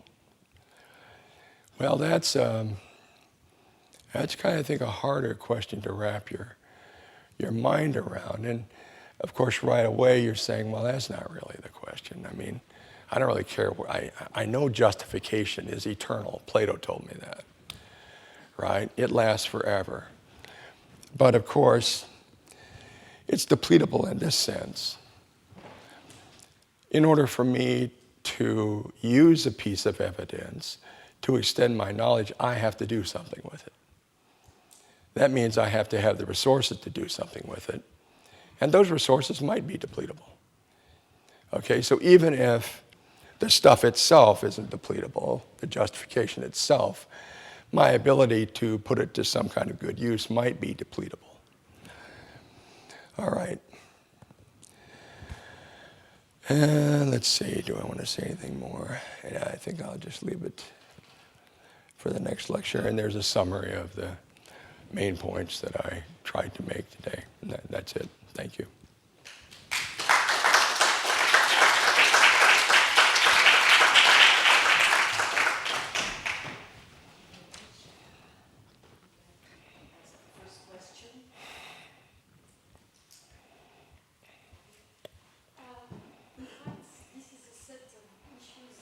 Well, that's kind of, I think, a harder question to wrap your mind around. And of course, right away you're saying, well, that's not really the question. I mean, I don't really care. I know justification is eternal. Plato told me that, right? It lasts forever. But of course, it's depletable in this sense. In order for me to use a piece of evidence to extend my knowledge, I have to do something with it. That means I have to have the resources to do something with it. And those resources might be depletable. Okay, so even if the stuff itself isn't depletable, the justification itself, my ability to put it to some kind of good use might be depletable. All right. Let's see, do I want to say anything more? Yeah, I think I'll just leave it for the next lecture. And there's a summary of the main points that I tried to make today. And that's it. Thank you. First question. In fact, this is a set of issues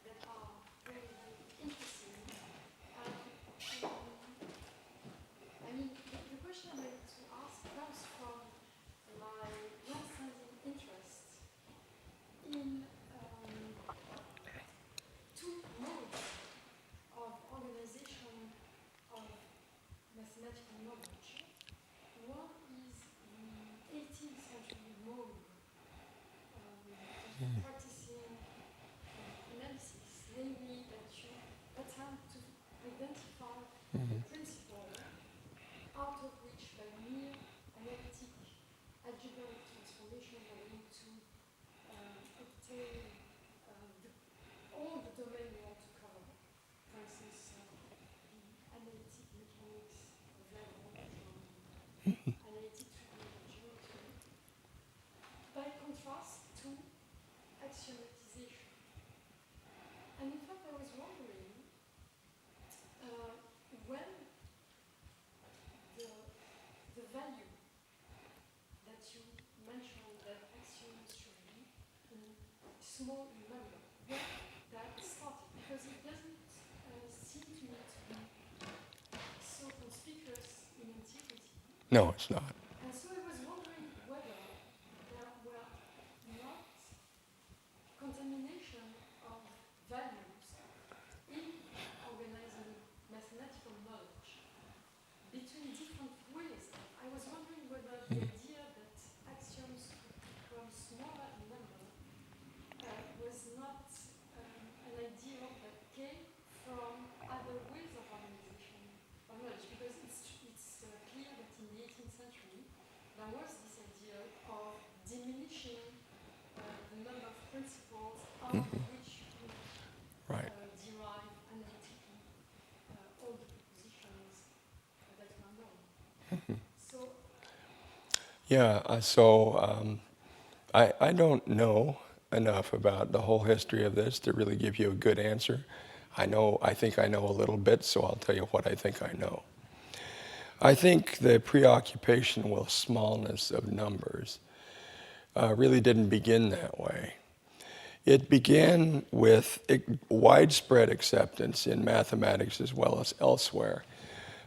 that are very, very interesting. I mean, the question I'm going to ask comes from my long-standing interest in two modes of organization of mathematical knowledge. One is the 18th century mode of practicing analysis, namely that you attempt to identify a principle out of which, by mere analytic algebraic transformation, you're going to obtain all the domain you want to cover. For instance, the analytic mechanics available from analytic trigonometric geometry. By contrast to axiomatization. And in fact, I was wondering when the value that you mentioned that axioms should be in small number, when that started, because it doesn't seem to me to be so conspicuous in antiquity. No, it's not. And so I was wondering whether there were not contamination of values in organizing mathematical knowledge between different ways. I was wondering whether the idea that axioms could become smaller in number was not an idea that came from other ways of organization of knowledge, because it's clear that in the 18th century there was this idea of diminishing the number of principles out of which you could Right. derive analytically all the propositions that were known. So, I don't know enough about the whole history of this to really give you a good answer. I think I know a little bit, so I'll tell you what I think I know. I think the preoccupation with smallness of numbers really didn't begin that way. It began with widespread acceptance in mathematics as well as elsewhere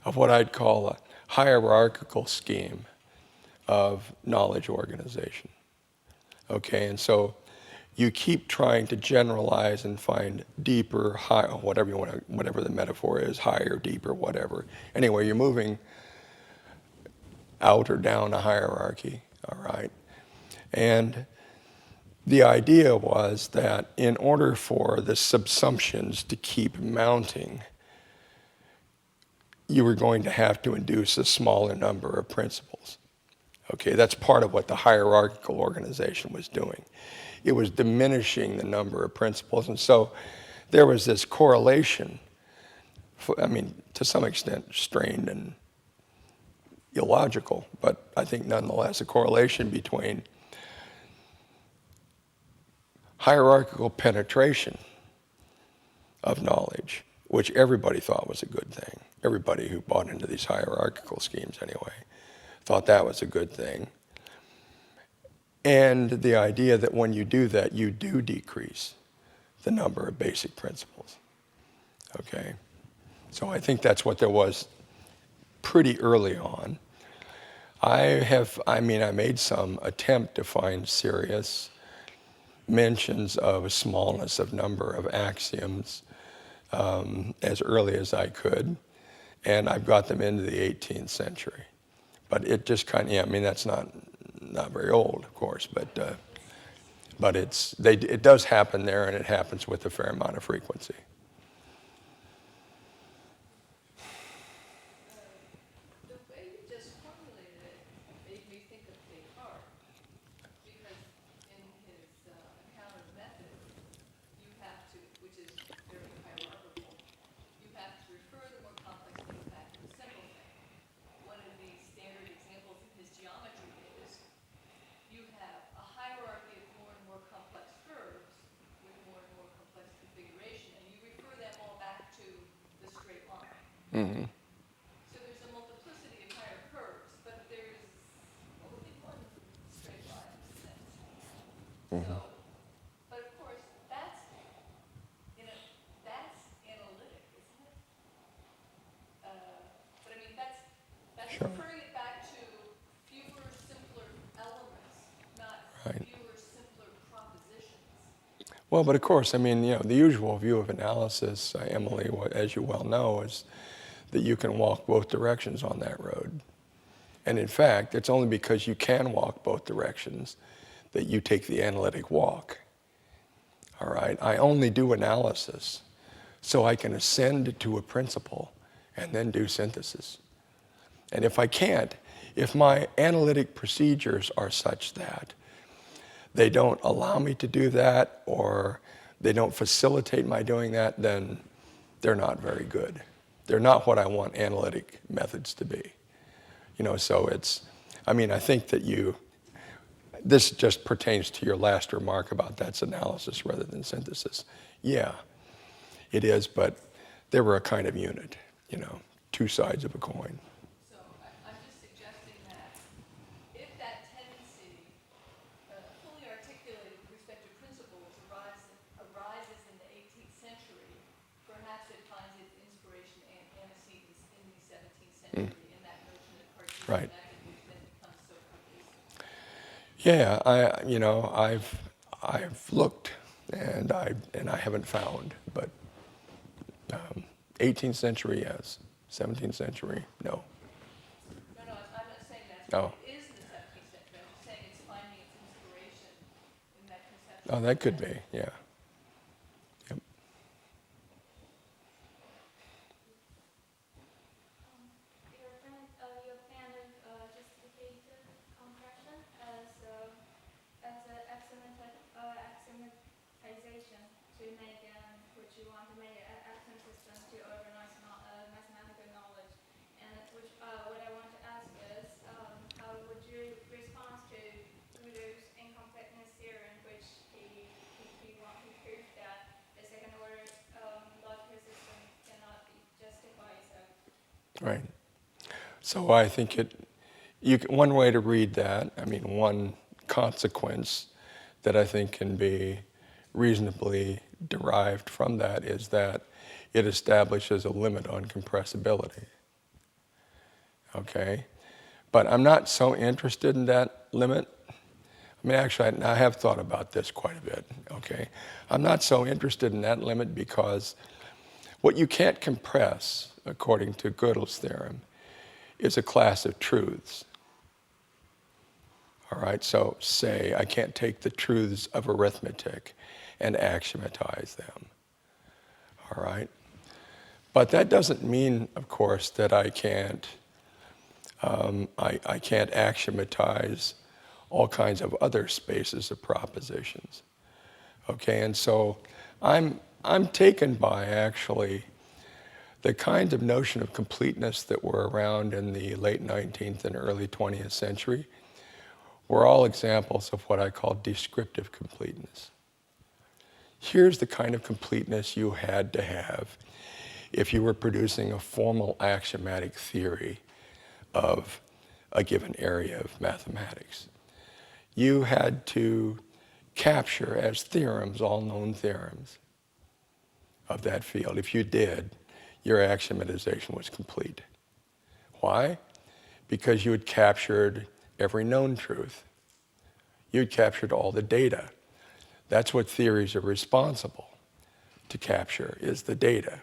of what I'd call a hierarchical scheme of knowledge organization. Okay, and so you keep trying to generalize and find deeper, higher, whatever you want to, whatever the metaphor is, higher, deeper, whatever. Anyway, you're moving out or down a hierarchy, all right? And the idea was that in order for the subsumptions to keep mounting, you were going to have to induce a smaller number of principles. Okay, that's part of what the hierarchical organization was doing. It was diminishing the number of principles. And so there was this correlation, to some extent strained and illogical, but I think nonetheless a correlation between hierarchical penetration of knowledge, which everybody thought was a good thing. Everybody who bought into these hierarchical schemes anyway thought that was a good thing. And the idea that when you do that, you do decrease the number of basic principles. Okay? So I think that's what there was pretty early on. I made some attempt to find serious mentions of a smallness of number of axioms as early as I could, and I've got them into the 18th century. But it just that's not very old, of course, but it does happen there, and it happens with a fair amount of frequency. The way you just formulated it made me think of Descartes, because in his Mm-hmm. So there's a multiplicity of higher curves, but there's only one straight line in a sense. Mm-hmm. So, but of course, that's analytic, isn't it? But I mean, that's Sure. referring it back to fewer, simpler elements, not Right. fewer, simpler propositions. Well, but of course, I mean, the usual view of analysis, Emily, as you well know, is that you can walk both directions on that road. And in fact, it's only because you can walk both directions that you take the analytic walk. All right? I only do analysis so I can ascend to a principle and then do synthesis. And if I can't, if my analytic procedures are such that they don't allow me to do that or they don't facilitate my doing that, then they're not very good. They're not what I want analytic methods to be. So I think that this just pertains to your last remark about that's analysis rather than synthesis. Yeah, it is, but they were a kind of unit, two sides of a coin. So I'm just suggesting that if that tendency, fully articulated with respect to principles, arises in the 18th century, perhaps it finds its inspiration and antecedents in the 17th century in that notion of Cartesian Right. method, which then becomes so pervasive. Yeah, I've looked and I haven't found, but 18th century, yes. 17th century, no. No, I'm not saying that's Oh, what it is in the 17th century. I'm just saying it's finding its inspiration in that conception. oh, that could be, yeah. Yep. Your kind of justificative compression as an axiomatization to make which you want to make an axiom system to organize mathematical knowledge. And which what I want to ask is, how would you respond to Guido's incompleteness theorem, which he proved that the second order logical system cannot justify itself. Right. So I think one way to read that, one consequence that I think can be reasonably derived from that is that it establishes a limit on compressibility. Okay? But I'm not so interested in that limit. Actually, I have thought about this quite a bit. Okay? I'm not so interested in that limit because what you can't compress, according to Gödel's theorem, is a class of truths. All right, so say I can't take the truths of arithmetic and axiomatize them. All right, but that doesn't mean, of course, that I can't axiomatize all kinds of other spaces of propositions. Okay, and so I'm taken by actually the kind of notion of completeness that were around in the late 19th and early 20th century were all examples of what I call descriptive completeness. Here's the kind of completeness you had to have if you were producing a formal axiomatic theory of a given area of mathematics. You had to capture as theorems all known theorems of that field. If you did, your axiomatization was complete. Why? Because you had captured every known truth. You had captured all the data. That's what theories are responsible to capture, is the data.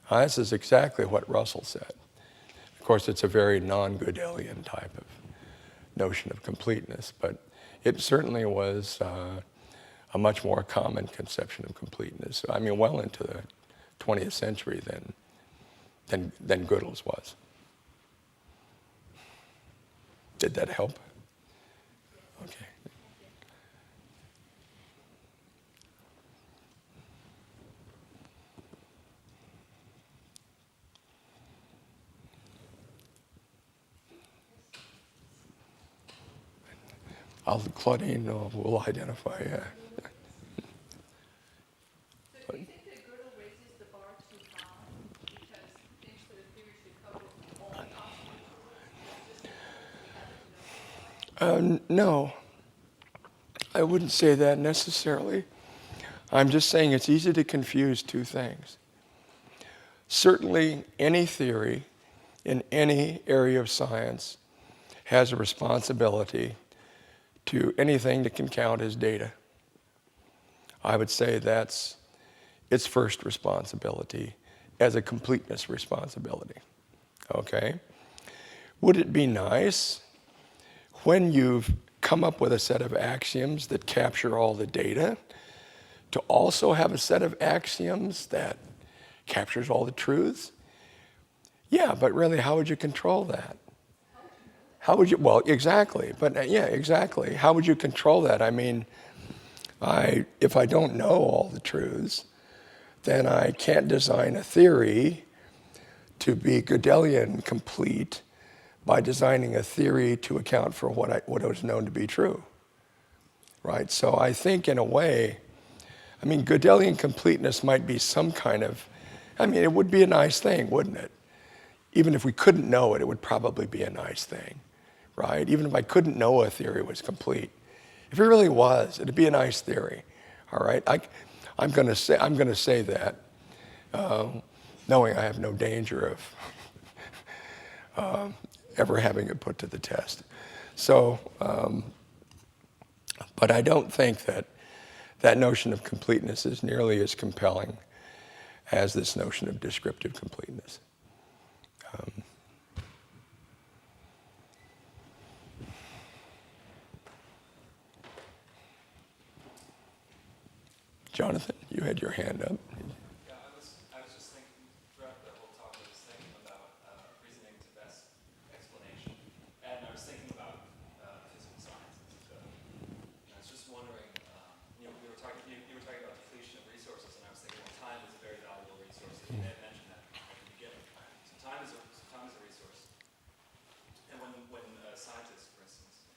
This is exactly what Russell said. Of course, it's a very non-Gödelian type of notion of completeness, but it certainly was a much more common conception of completeness. Well into the 20th century than Gödel's was. Did that help? Okay. Claudine will identify. So do you think that Gödel raises the bar too high because he thinks that a No, I wouldn't say that necessarily. I'm just saying it's easy to confuse two things. Certainly, any theory in any area of science has a responsibility to anything that can count as data. I would say that's its first responsibility as a completeness responsibility. Okay? Would it be nice when you've come up with a set of axioms that capture all the data to also have a set of axioms that captures all the truths? Yeah, but really, how would you control that? How would you, well, exactly, but yeah, exactly. How would you control that? I mean, if I don't know all the truths, then I can't design a theory to be Gödelian complete by designing a theory to account for what was known to be true, right? So I think in a way, I mean, Gödelian completeness might be some kind of, I mean, it would be a nice thing, wouldn't it? Even if we couldn't know it, it would probably be a nice thing, right? Even if I couldn't know a theory was complete. If it really was, it'd be a nice theory, all right? I'm going to say that, knowing I have no danger of ever having it put to the test. So, but I don't think that notion of completeness is nearly as compelling as this notion of descriptive completeness. Jonathan, you had your hand up. Yeah, I was just thinking throughout the whole talk. I was thinking about reasoning to best explanation, and I was thinking about physical sciences. And I was just wondering, we were talking, you were talking about depletion of resources, and I was thinking, well, time is a very valuable resource. And you had mentioned that at the beginning. So time is a resource, and when scientists, for instance,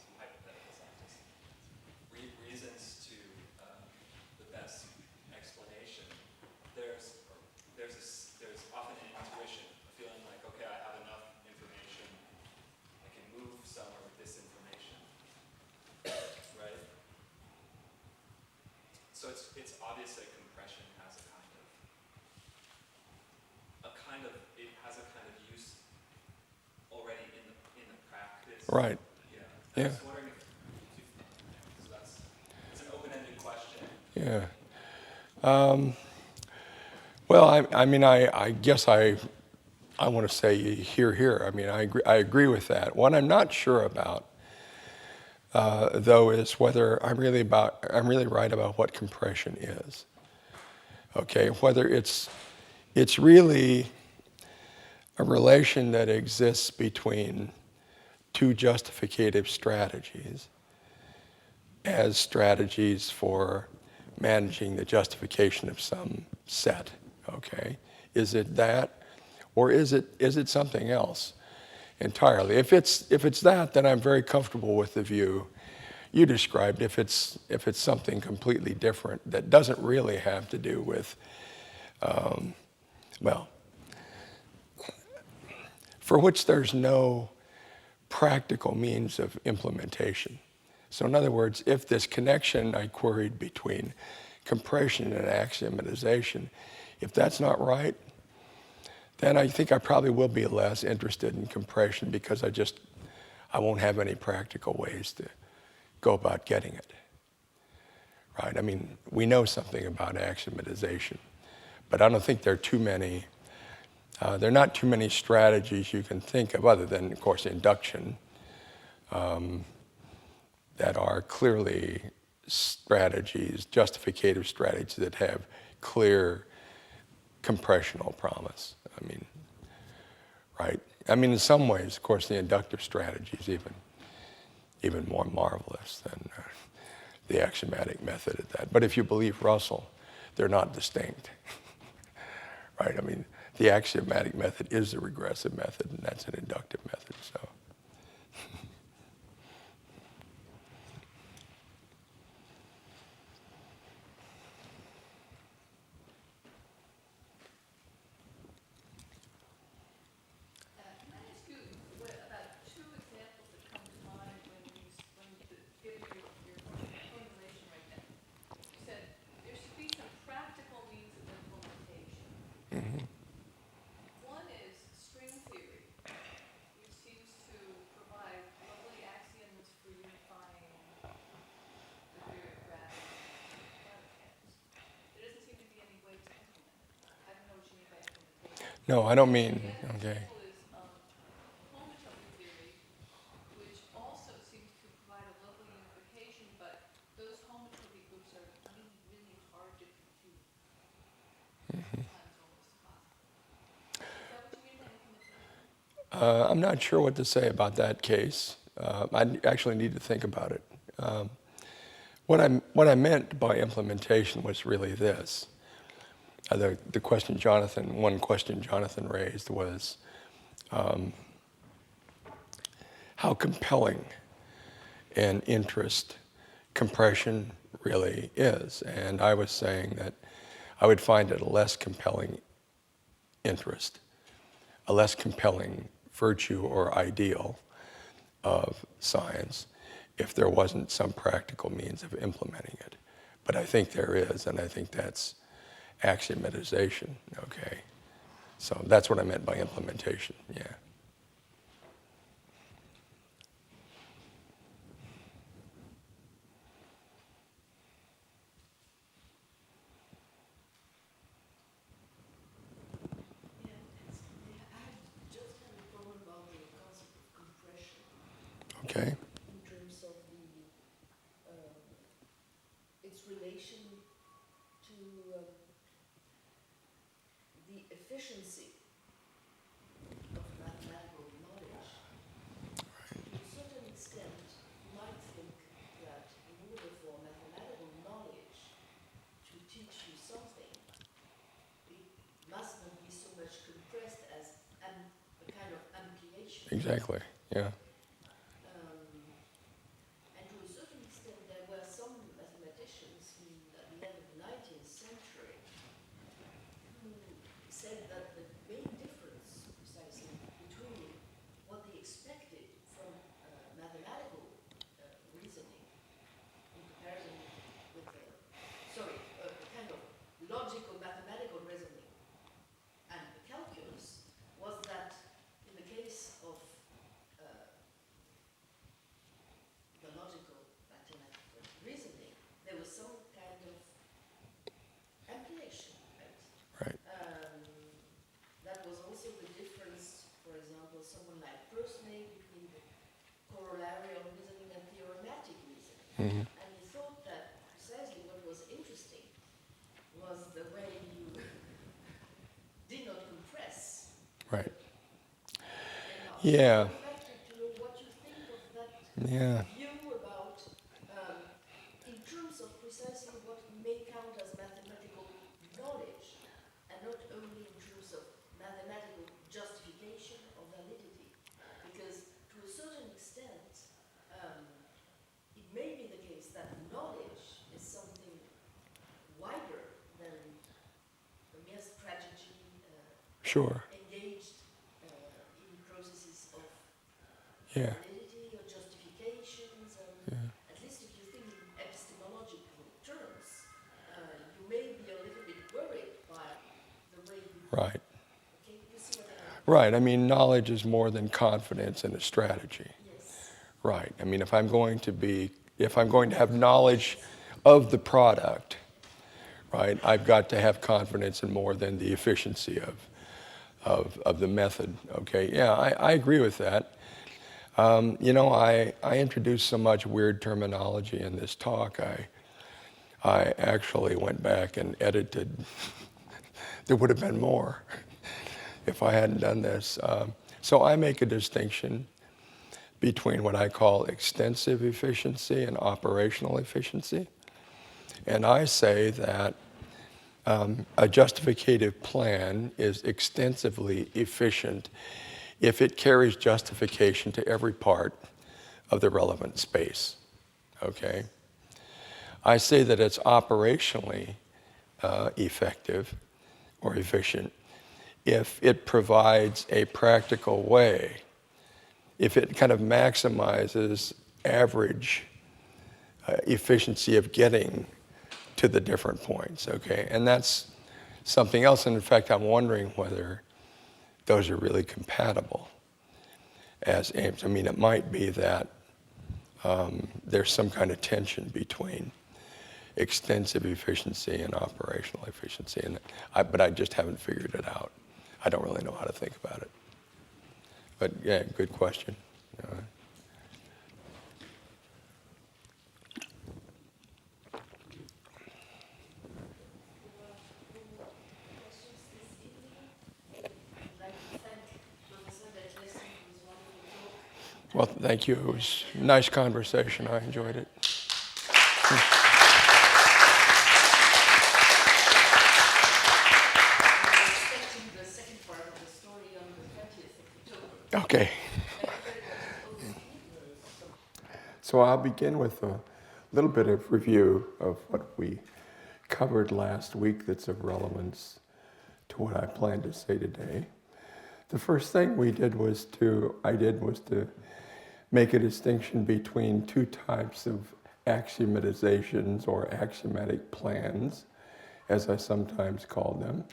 some hypothetical scientists, reasons to the best explanation, there's often an intuition, a feeling like, okay, I have enough information, I can move somewhere with this information, right? So it's obvious that compression has it has a kind of use already in the practice. Right. Yeah. I Yeah. was wondering if so it's an open-ended question. Yeah. Well, I mean, I guess I want to say here. I mean, I agree with that. What I'm not sure about, though, is whether I'm really right about what compression is. Okay, whether it's really a relation that exists between two justificative strategies as strategies for managing the justification of some set. Okay, is it that, or is it something else entirely? If it's that, then I'm very comfortable with the view you described. If it's something completely different that doesn't really have to do with, well, for which there's no practical means of implementation. So in other words, if this connection I queried between compression and axiomatization, if that's not right, then I think I probably will be less interested in compression because I won't have any practical ways to go about getting it. Right? I mean, we know something about axiomatization, but I don't think there are not too many strategies you can think of other than, of course, induction, that are clearly strategies, justificative strategies that have clear compressional promise. I mean, right? I mean, in some ways, of course, the inductive strategy is even more marvelous than the axiomatic method at that. But if you believe Russell, they're not distinct, right? I mean, the axiomatic method is the regressive method, and that's an inductive method. So. Can I ask you about two examples that come to mind when No, I don't mean, An okay. example is homotopy theory, which also seems to provide a local unification, but those homotopy groups are really, really hard to compute. Sometimes almost impossible. Is that what you mean by implementation? I'm not sure what to say about that case. I actually need to think about it. What I meant by implementation was really this. The question one question Jonathan raised was how compelling an interest compression really is. And I was saying that I would find it a less compelling interest, a less compelling virtue or ideal of science if there wasn't some practical means of implementing it. But I think there is, and I think that's axiomatization, okay? So that's what I meant by implementation, yeah. I had just had a problem about the concept of compression Okay, in terms of its relation to the efficiency of mathematical knowledge. To a certain extent, you might think that in order for mathematical knowledge to teach you something, it must not be so much compressed as a kind of ampliation. exactly, yeah. And to a certain extent, there were some mathematicians at the end of the 19th century who said that the main difference, precisely, between what they expected from mathematical reasoning in comparison with a kind of logical mathematical reasoning and the calculus was that in the case of the logical mathematical reasoning, there was some kind of ampliation, right? Right. That was also the difference, for example, someone like Peirce made between the corollarial reasoning and theorematic reasoning. Mm-hmm. And he thought that precisely what was interesting was the way you did not compress. Right. Anyhow, Yeah. so I would like to know what you think of that Yeah. view about, in terms of precisely what may count as mathematical knowledge, and not only in terms of mathematical justification or validity. Because to a certain extent, it may be the case that knowledge is something wider than a mere strategy Sure. engaged in processes of Yeah. validity or justifications. Yeah. At least if you think in epistemological terms, you may be a little bit worried by the way you. Right. Okay, you see what I mean? Right. I mean, knowledge is more than confidence in a strategy. Yes. Right. I mean, if I'm going to have knowledge of the product, right, I've got to have confidence in more than the efficiency of the method. Okay. Yeah, I agree with that. I introduced so much weird terminology in this talk. I actually went back and edited. There would have been more if I hadn't done this. So I make a distinction between what I call extensive efficiency and operational efficiency. And I say that a justificative plan is extensively efficient if it carries justification to every part of the relevant space, okay? I say that it's operationally effective or efficient if it provides a practical way, if it kind of maximizes average efficiency of getting to the different points, okay? And that's something else, and in fact, I'm wondering whether those are really compatible as aims. I mean, it might be that there's some kind of tension between extensive efficiency and operational efficiency, but I just haven't figured it out. I don't really know how to think about it. But yeah, good question. Questions this evening. I'd like to thank Professor Detlefsen for his wonderful talk. Well, thank you. It was a nice conversation. I enjoyed it. I'm expecting the second part of the story on the 30th of October. Okay. Thank you very much. Oh, So I'll begin with a little bit of review of what we covered last week that's of relevance to what I plan to say today. The first thing I did was to make a distinction between two types of axiomatizations or axiomatic plans, as I sometimes call them.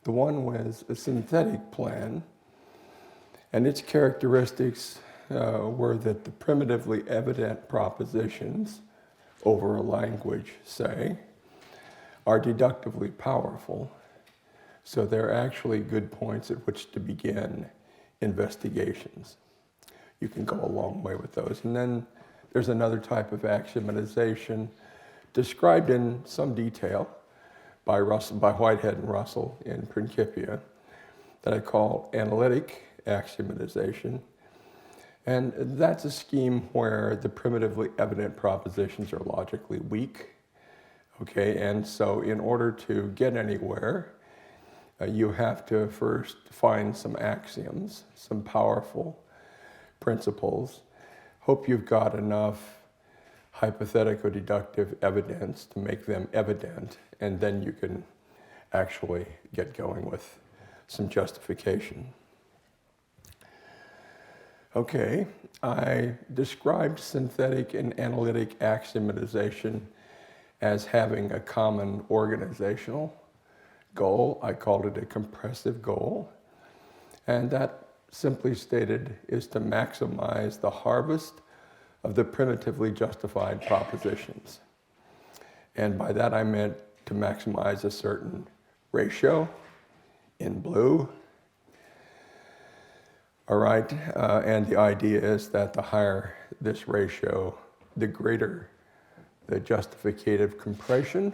The one was a synthetic plan, and its characteristics were that the primitively evident propositions over a language, say, are deductively powerful. So they're actually good points at which to begin investigations. You can go a long way with those. And then there's another type of axiomatization described in some detail by Whitehead and Russell in Principia that I call analytic axiomatization. And that's a scheme where the primitively evident propositions are logically weak. Okay, and so in order to get anywhere, you have to first find some axioms, some powerful principles. Hope you've got enough hypothetico-deductive evidence to make them evident, and then you can actually get going with some justification. Okay, I described synthetic and analytic axiomatization as having a common organizational goal. I called it a compressive goal. And that, simply stated, is to maximize the harvest of the primitively justified propositions. And by that I meant to maximize a certain ratio in blue. All right, and the idea is that the higher this ratio, the greater the justificative compression,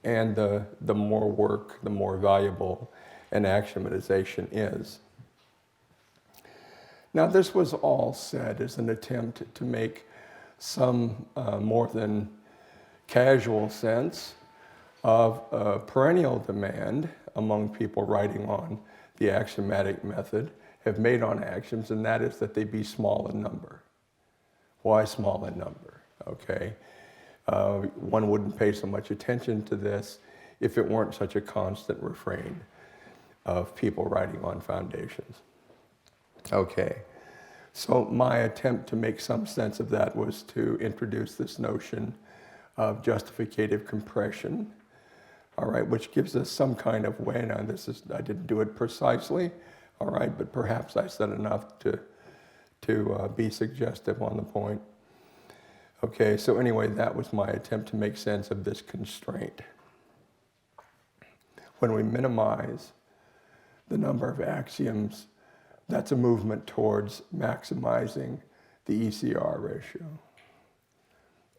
and the more work, the more valuable an axiomatization is. Now, this was all said as an attempt to make some more than casual sense of a perennial demand among people writing on the axiomatic method have made on axioms, and that is that they be small in number. Why small in number? Okay. One wouldn't pay so much attention to this if it weren't such a constant refrain of people writing on foundations. Okay, so my attempt to make some sense of that was to introduce this notion of justificative compression, all right, which gives us some kind of way. Now, I didn't do it precisely, all right, but perhaps I said enough to be suggestive on the point. Okay, so anyway, that was my attempt to make sense of this constraint. When we minimize the number of axioms, that's a movement towards maximizing the ECR ratio,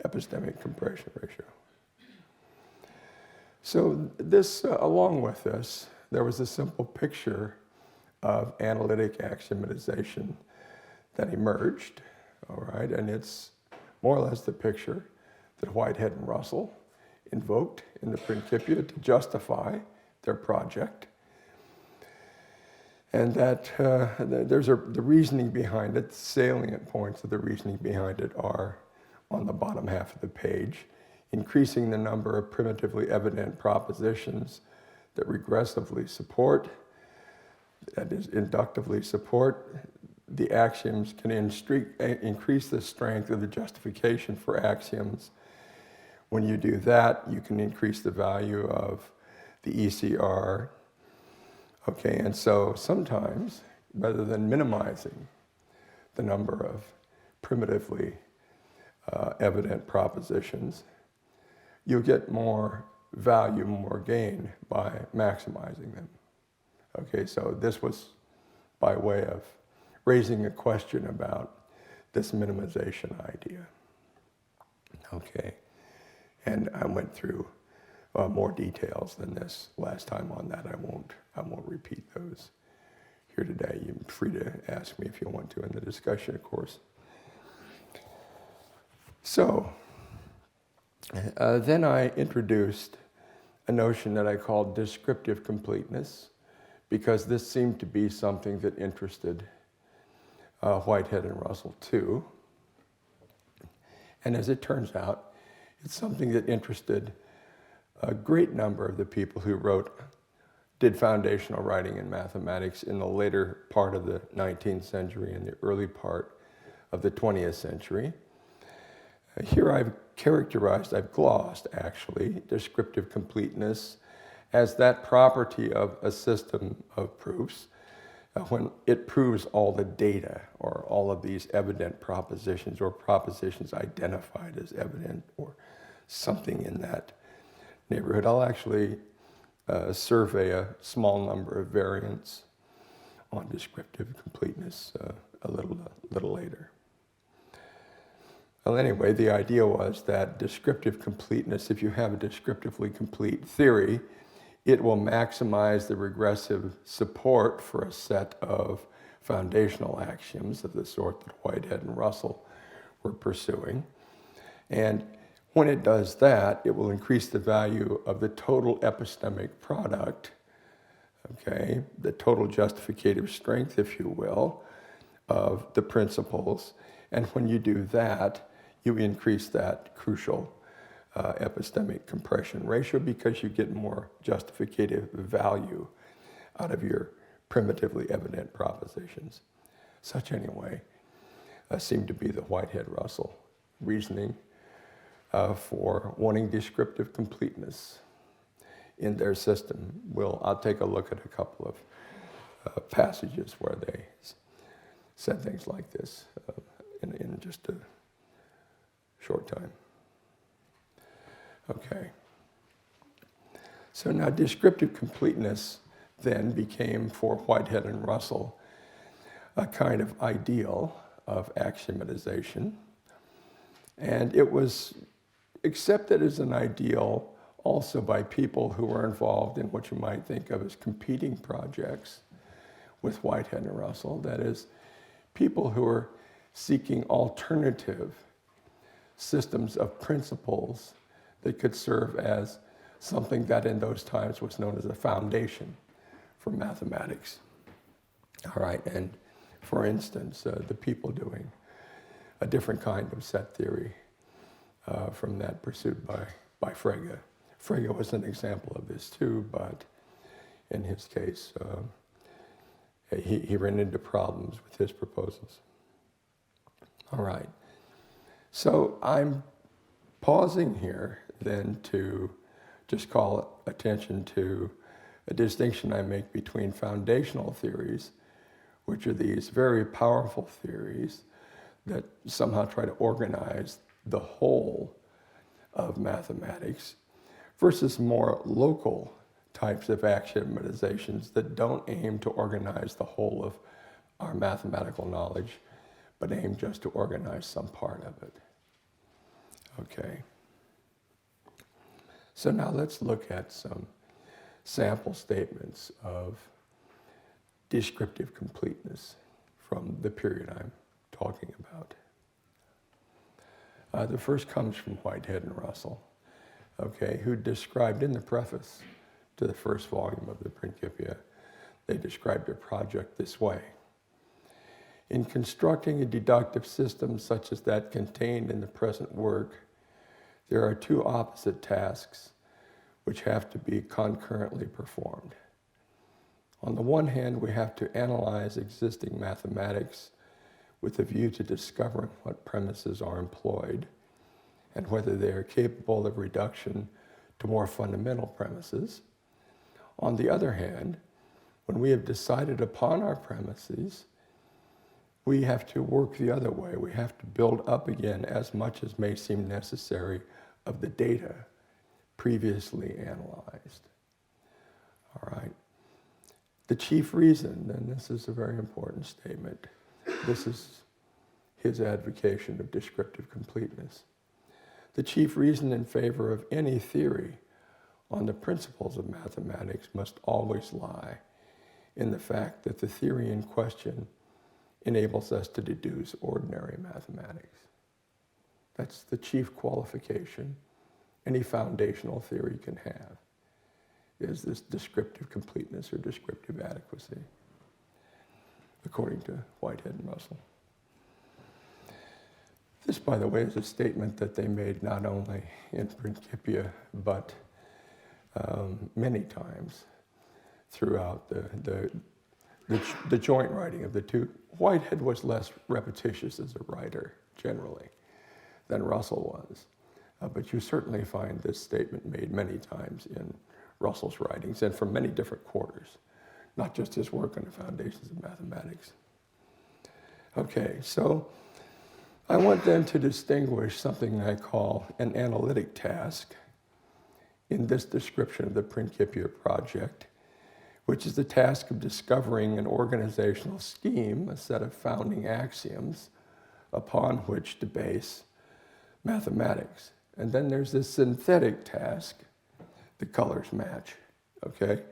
epistemic compression ratio. So this, along with this, there was a simple picture of analytic axiomatization that emerged, all right, and it's more or less the picture that Whitehead and Russell invoked in the Principia to justify their project. And that the reasoning behind it, the salient points of the reasoning behind it are on the bottom half of the page. Increasing the number of primitively evident propositions that regressively support, that is, inductively support, the axioms can increase the strength of the justification for axioms. When you do that, you can increase the value of the ECR. Okay, and so sometimes, rather than minimizing the number of primitively evident propositions, you'll get more value, more gain by maximizing them. Okay, so this was by way of raising a question about this minimization idea. Okay, and I went through more details than this last time on that. I won't repeat those here today. You're free to ask me if you want to in the discussion, of course. So then I introduced a notion that I called descriptive completeness, because this seemed to be something that interested Whitehead and Russell too. And as it turns out, it's something that interested a great number of the people who did foundational writing in mathematics in the later part of the 19th century and the early part of the 20th century. Here I've glossed actually, descriptive completeness as that property of a system of proofs when it proves all the data or all of these evident propositions or propositions identified as evident or something in that neighborhood. I'll actually survey a small number of variants on descriptive completeness a little later. Well, anyway, the idea was that descriptive completeness, if you have a descriptively complete theory, it will maximize the regressive support for a set of foundational axioms of the sort that Whitehead and Russell were pursuing. And when it does that, it will increase the value of the total epistemic product, okay, the total justificative strength, if you will, of the principles. And when you do that, you increase that crucial epistemic compression ratio because you get more justificative value out of your primitively evident propositions. Such, anyway, seemed to be the Whitehead-Russell reasoning for wanting descriptive completeness in their system. I'll take a look at a couple of passages where they said things like this in just a short time. Okay. So now descriptive completeness then became, for Whitehead and Russell, a kind of ideal of axiomatization. And it was accepted as an ideal also by people who were involved in what you might think of as competing projects with Whitehead and Russell. That is, people who are seeking alternative systems of principles that could serve as something that in those times was known as a foundation for mathematics. All right, and for instance, the people doing a different kind of set theory from that pursued by Frege. Frege was an example of this too, but in his case, he ran into problems with his proposals. All right, so I'm pausing here then to just call attention to a distinction I make between foundational theories, which are these very powerful theories that somehow try to organize the whole of mathematics, versus more local types of axiomatizations that don't aim to organize the whole of our mathematical knowledge, but aim just to organize some part of it. Okay. So now let's look at some sample statements of descriptive completeness from the period I'm talking about. The first comes from Whitehead and Russell, okay, who described in the preface to the first volume of the Principia, they described their project this way. In constructing a deductive system such as that contained in the present work, there are two opposite tasks which have to be concurrently performed. On the one hand, we have to analyze existing mathematics with a view to discovering what premises are employed and whether they are capable of reduction to more fundamental premises. On the other hand, when we have decided upon our premises, we have to work the other way. We have to build up again as much as may seem necessary of the data previously analyzed. All right. The chief reason, and this is a very important statement, this is his advocation of descriptive completeness. The chief reason in favor of any theory on the principles of mathematics must always lie in the fact that the theory in question enables us to deduce ordinary mathematics. That's the chief qualification any foundational theory can have, is this descriptive completeness or descriptive adequacy, according to Whitehead and Russell. This, by the way, is a statement that they made not only in Principia, but many times throughout the joint writing of the two. Whitehead was less repetitious as a writer, generally, than Russell was. But you certainly find this statement made many times in Russell's writings and from many different quarters, not just his work on the foundations of mathematics. Okay, so I want then to distinguish something I call an analytic task in this description of the Principia project, which is the task of discovering an organizational scheme, a set of founding axioms upon which to base mathematics. And then there's this synthetic task, the colors match, okay?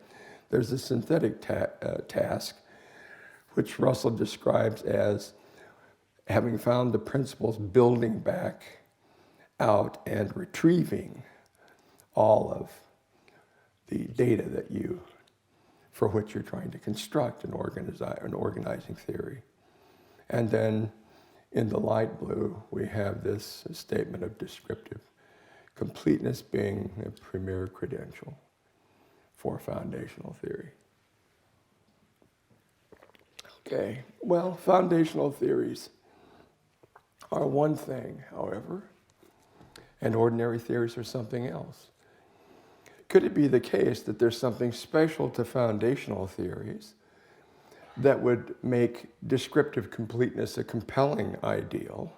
There's a synthetic task, which Russell describes as having found the principles, building back out and retrieving all of the data for which you're trying to construct an organizing theory. And then in the light blue, we have this statement of descriptive completeness being a premier credential for foundational theory. Okay, well, foundational theories are one thing, however, and ordinary theories are something else. Could it be the case that there's something special to foundational theories that would make descriptive completeness a compelling ideal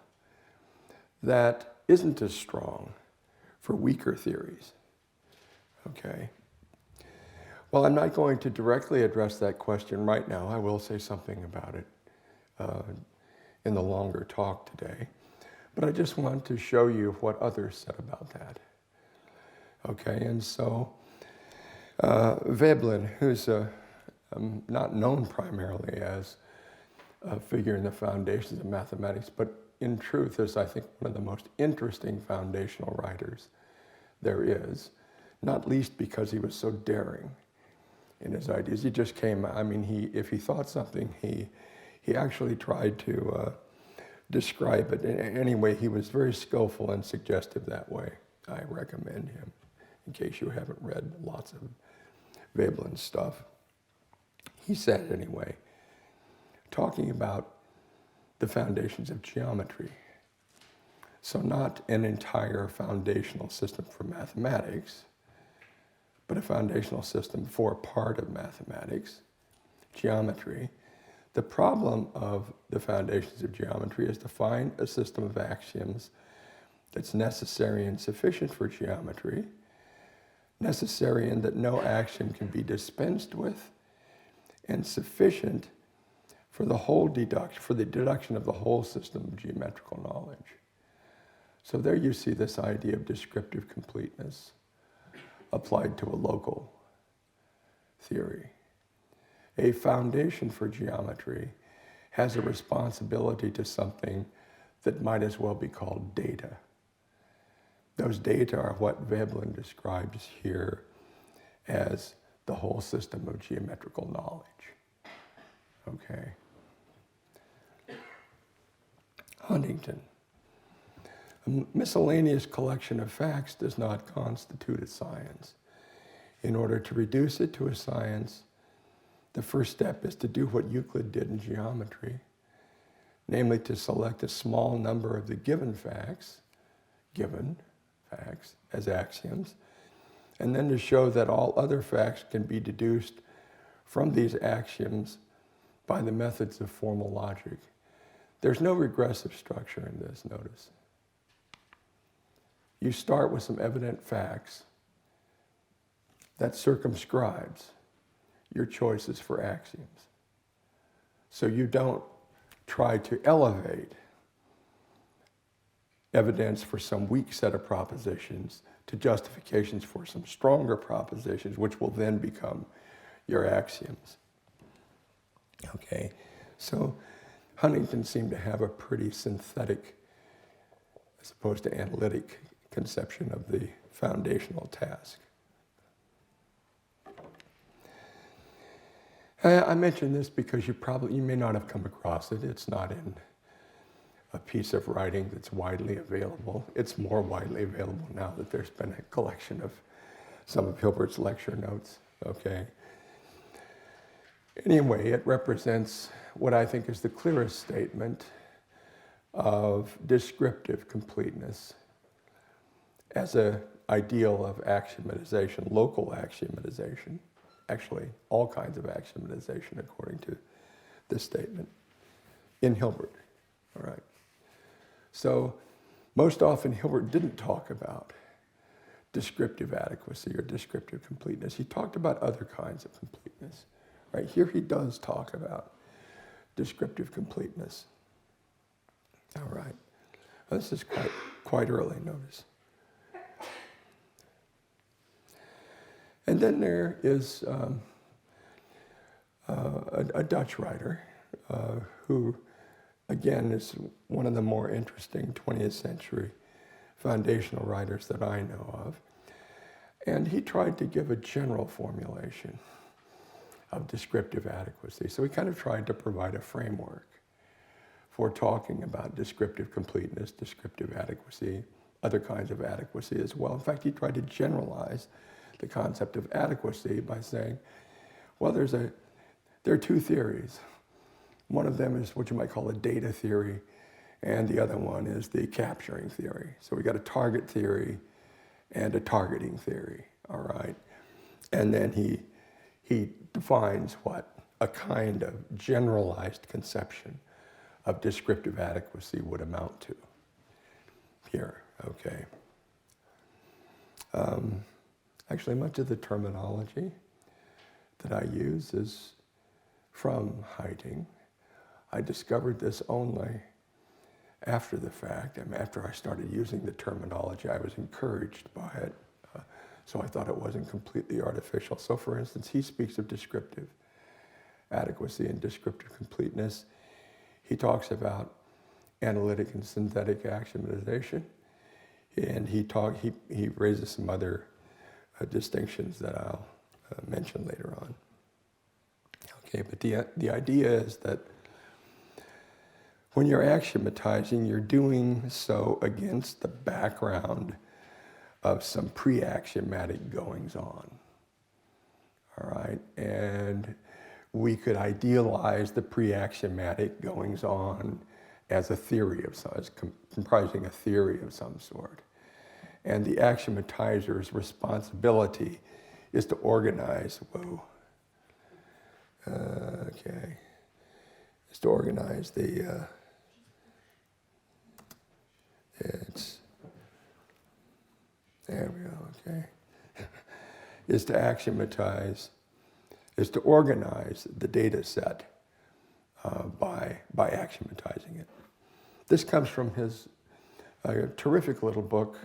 that isn't as strong for weaker theories? Okay. Well, I'm not going to directly address that question right now. I will say something about it in the longer talk today. But I just want to show you what others said about that. Okay, and so Veblen, who's not known primarily as a figure in the foundations of mathematics, but in truth is, I think, one of the most interesting foundational writers there is, not least because he was so daring in his ideas. He just came, I mean, if he thought something, he actually tried to describe it. Anyway, he was very skillful and suggestive that way. I recommend him, in case you haven't read lots of Veblen's stuff. He said, anyway, talking about the foundations of geometry. So not an entire foundational system for mathematics, but a foundational system for a part of mathematics, geometry. The problem of the foundations of geometry is to find a system of axioms that's necessary and sufficient for geometry, necessary in that no axiom can be dispensed with, and sufficient for the deduction of the whole system of geometrical knowledge. So there you see this idea of descriptive completeness applied to a local theory. A foundation for geometry has a responsibility to something that might as well be called data. Those data are what Veblen describes here as the whole system of geometrical knowledge. Okay. Huntington. A miscellaneous collection of facts does not constitute a science. In order to reduce it to a science, the first step is to do what Euclid did in geometry, namely to select a small number of the given facts as axioms, and then to show that all other facts can be deduced from these axioms by the methods of formal logic. There's no regressive structure in this, notice. You start with some evident facts that circumscribes your choices for axioms. So you don't try to elevate evidence for some weak set of propositions to justifications for some stronger propositions, which will then become your axioms. Okay, so Huntington seemed to have a pretty synthetic, as opposed to analytic, conception of the foundational task. I mention this because you may not have come across it. It's not in a piece of writing that's widely available. It's more widely available now that there's been a collection of some of Hilbert's lecture notes, okay? Anyway, it represents what I think is the clearest statement of descriptive completeness as an ideal of axiomatization, local axiomatization, actually all kinds of axiomatization according to this statement in Hilbert, all right? So most often Hilbert didn't talk about descriptive adequacy or descriptive completeness. He talked about other kinds of completeness. Right here he does talk about descriptive completeness. All right. This is quite early, notice. And then there is a Dutch writer who, again, is one of the more interesting 20th century foundational writers that I know of. And he tried to give a general formulation of descriptive adequacy. So he kind of tried to provide a framework for talking about descriptive completeness, descriptive adequacy, other kinds of adequacy as well. In fact, he tried to generalize the concept of adequacy by saying, well, there are two theories. One of them is what you might call a data theory, and the other one is the capturing theory. So we got a target theory and a targeting theory, all right? And then he defines what a kind of generalized conception of descriptive adequacy would amount to here, okay? Actually, much of the terminology that I use is from Heiting. I discovered this only after the fact, and after I started using the terminology, I was encouraged by it. So I thought it wasn't completely artificial. So for instance, he speaks of descriptive adequacy and descriptive completeness. He talks about analytic and synthetic axiomatization. And he raises some other distinctions that I'll mention later on. Okay, but the idea is that when you're axiomatizing, you're doing so against the background of some pre-axiomatic goings-on, all right? And we could idealize the pre-axiomatic goings-on as a theory of some, as comprising a theory of some sort. And the axiomatizer's responsibility is to organize, is to organize the, there we go, okay. Is to axiomatize, is to organize the data set by axiomatizing it. This comes from his terrific little book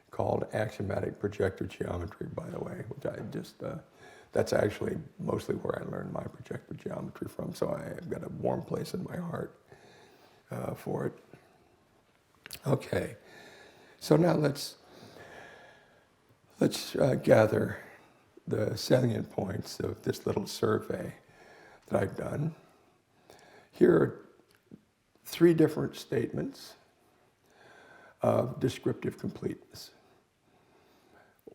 called Axiomatic Projective Geometry, by the way, which I just, that's actually mostly where I learned my projective geometry from, so I've got a warm place in my heart for it. Okay, so now let's gather the salient points of this little survey that I've done. Here are three different statements of descriptive completeness.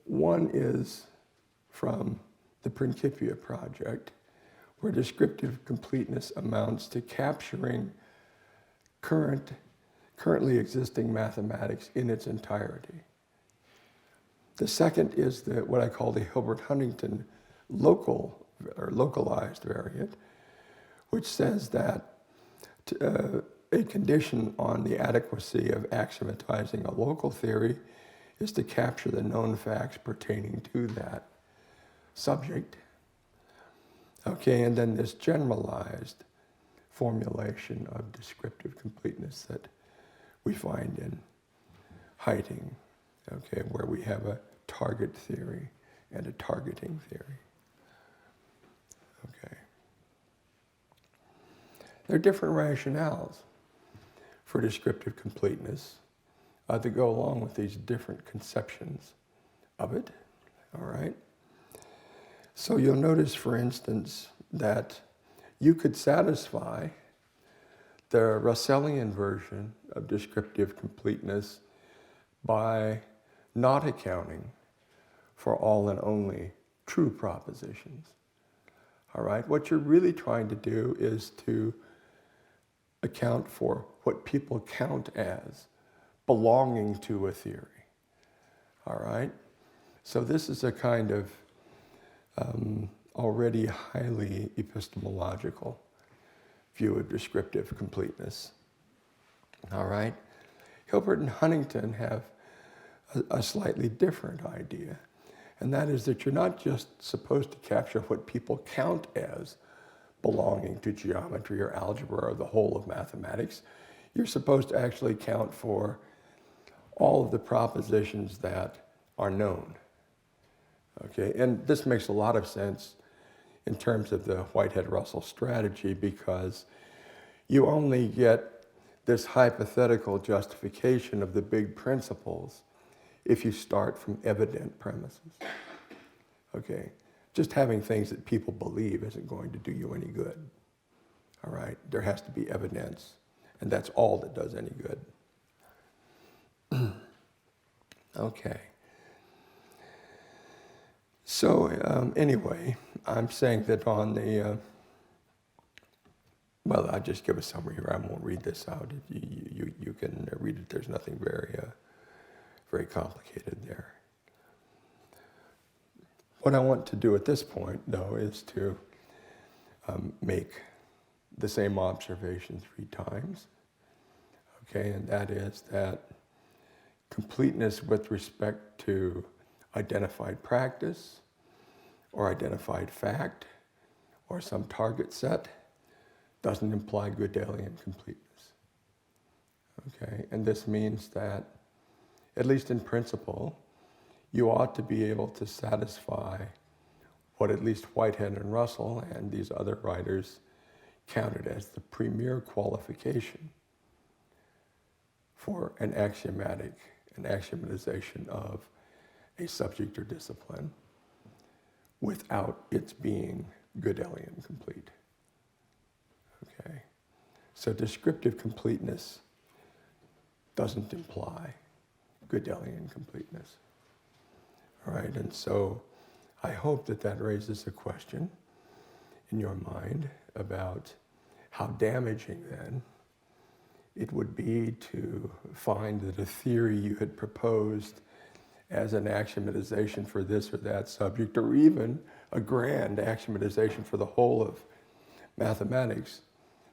One is from the Principia project, where descriptive completeness amounts to capturing currently existing mathematics in its entirety. The second is what I call the Hilbert-Huntington localized variant, which says that a condition on the adequacy of axiomatizing a local theory is to capture the known facts pertaining to that subject. Okay, and then this generalized formulation of descriptive completeness that we find in Heiting, okay, where we have a target theory and a targeting theory. Okay. There are different rationales for descriptive completeness that go along with these different conceptions of it, all right? So you'll notice, for instance, that you could satisfy the Russellian version of descriptive completeness by not accounting for all and only true propositions. All right? What you're really trying to do is to account for what people count as belonging to a theory. All right? So this is a kind of already highly epistemological view of descriptive completeness. All right? Hilbert and Huntington have a slightly different idea, and that is that you're not just supposed to capture what people count as belonging to geometry or algebra or the whole of mathematics. You're supposed to actually count for all of the propositions that are known. Okay, and this makes a lot of sense in terms of the Whitehead-Russell strategy, because you only get this hypothetical justification of the big principles if you start from evident premises. Okay, just having things that people believe isn't going to do you any good. All right, there has to be evidence, and that's all that does any good. Okay. So anyway, I'm saying that on the, well, I'll just give a summary here. I won't read this out. You can read it. There's nothing very complicated there. What I want to do at this point, though, is to make the same observation 3 times. Okay, and that is that completeness with respect to identified practice or identified fact or some target set doesn't imply Gödelian completeness. Okay, and this means that, at least in principle, you ought to be able to satisfy what at least Whitehead and Russell and these other writers counted as the premier qualification for an axiomatization of a subject or discipline without its being Gödelian complete. Okay, so descriptive completeness doesn't imply Gödelian completeness. All right, and so I hope that that raises a question in your mind about how damaging then it would be to find that a theory you had proposed as an axiomatization for this or that subject, or even a grand axiomatization for the whole of mathematics,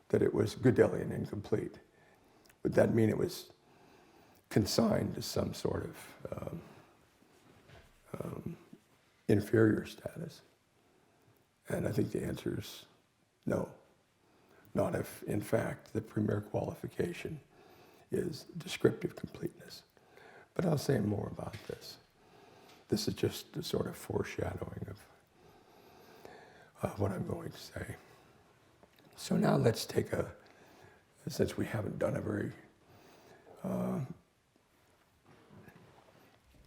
that it was Gödelian incomplete. Would that mean it was consigned to some sort of inferior status? And I think the answer is no. Not if, in fact, the premier qualification is descriptive completeness. But I'll say more about this. This is just a sort of foreshadowing of what I'm going to say. So now let's take since we haven't done a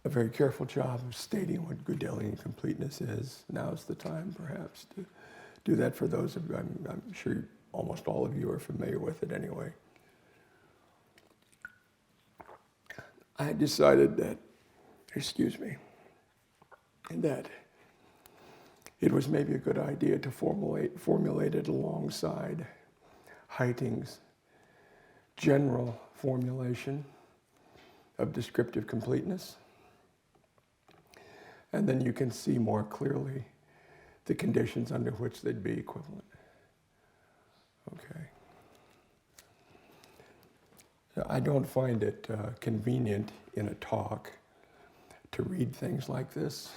very careful job of stating what Gödelian completeness is, now's the time perhaps to do that for those of you. I'm sure almost all of you are familiar with it anyway. I decided that, that it was maybe a good idea to formulate it alongside Heiting's general formulation of descriptive completeness. And then you can see more clearly the conditions under which they'd be equivalent. Okay. I don't find it convenient in a talk to read things like this.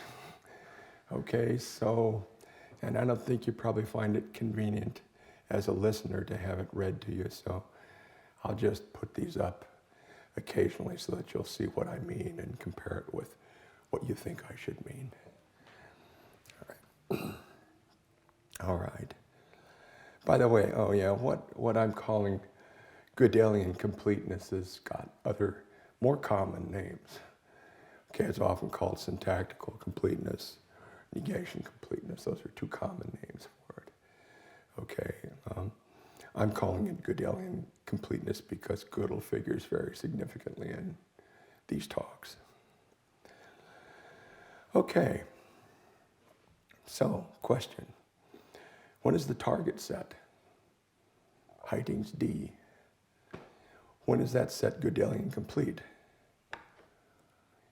Okay, so And I don't think you probably find it convenient as a listener to have it read to you, so I'll just put these up occasionally so that you'll see what I mean and compare it with what you think I should mean. All right. All right. By the way, oh yeah, what I'm calling Gödelian completeness has got other more common names. Okay, it's often called syntactical completeness, negation completeness. Those are two common names for it. Okay, I'm calling it Gödelian completeness because Gödel figures very significantly in these talks. Okay, so question. What is the target set? Heiting's D. When is that set Gödelian complete?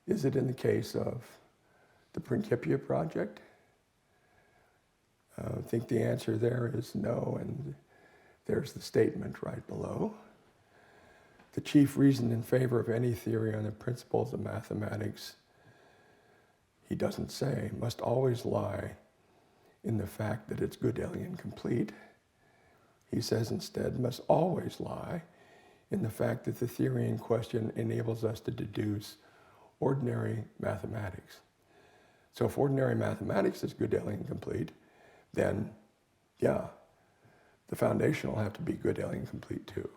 Is it in the case of the Principia project? I think the answer there is no, and there's the statement right below. The chief reason in favor of any theory on the principles of mathematics, he doesn't say, must always lie in the fact that it's Gödelian complete. He says instead, must always lie in the fact that the theory in question enables us to deduce ordinary mathematics. So if ordinary mathematics is Gödelian complete, then yeah, the foundation will have to be Gödelian complete too.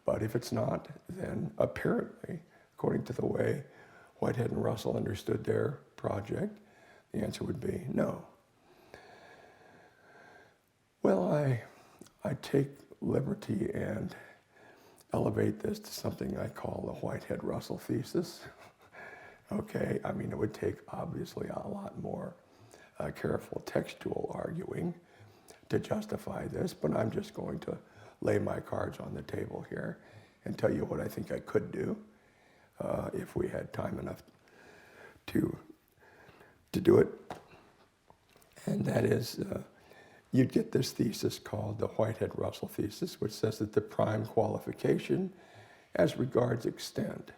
But if it's not, then apparently, according to the way Whitehead and Russell understood their project, the answer would be no. Well, I take liberty and elevate this to something I call the Whitehead-Russell thesis. Okay, I mean, it would take obviously a lot more careful textual arguing to justify this, but I'm just going to lay my cards on the table here and tell you what I think I could do if we had time enough to do it. And that is, you'd get this thesis called the Whitehead-Russell thesis, which says that the prime qualification as regards extent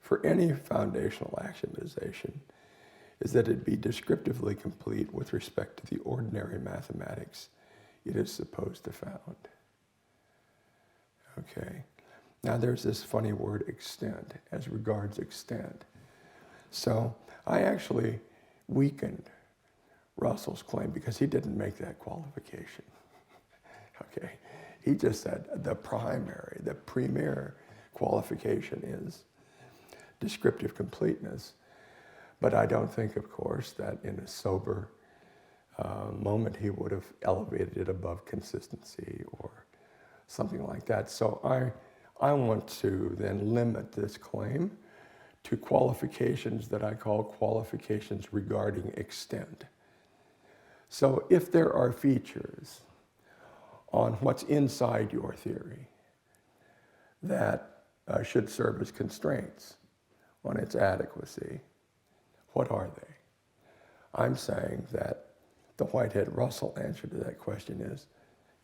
for any foundational axiomatization is that it be descriptively complete with respect to the ordinary mathematics it is supposed to found. Okay, now there's this funny word extent, as regards extent. So I actually weakened Russell's claim because he didn't make that qualification. Okay, he just said the premier qualification is descriptive completeness. But I don't think, of course, that in a sober moment he would have elevated it above consistency or something like that. So I want to then limit this claim to qualifications that I call qualifications regarding extent. So if there are features on what's inside your theory that should serve as constraints on its adequacy, what are they? I'm saying that the Whitehead-Russell answer to that question is,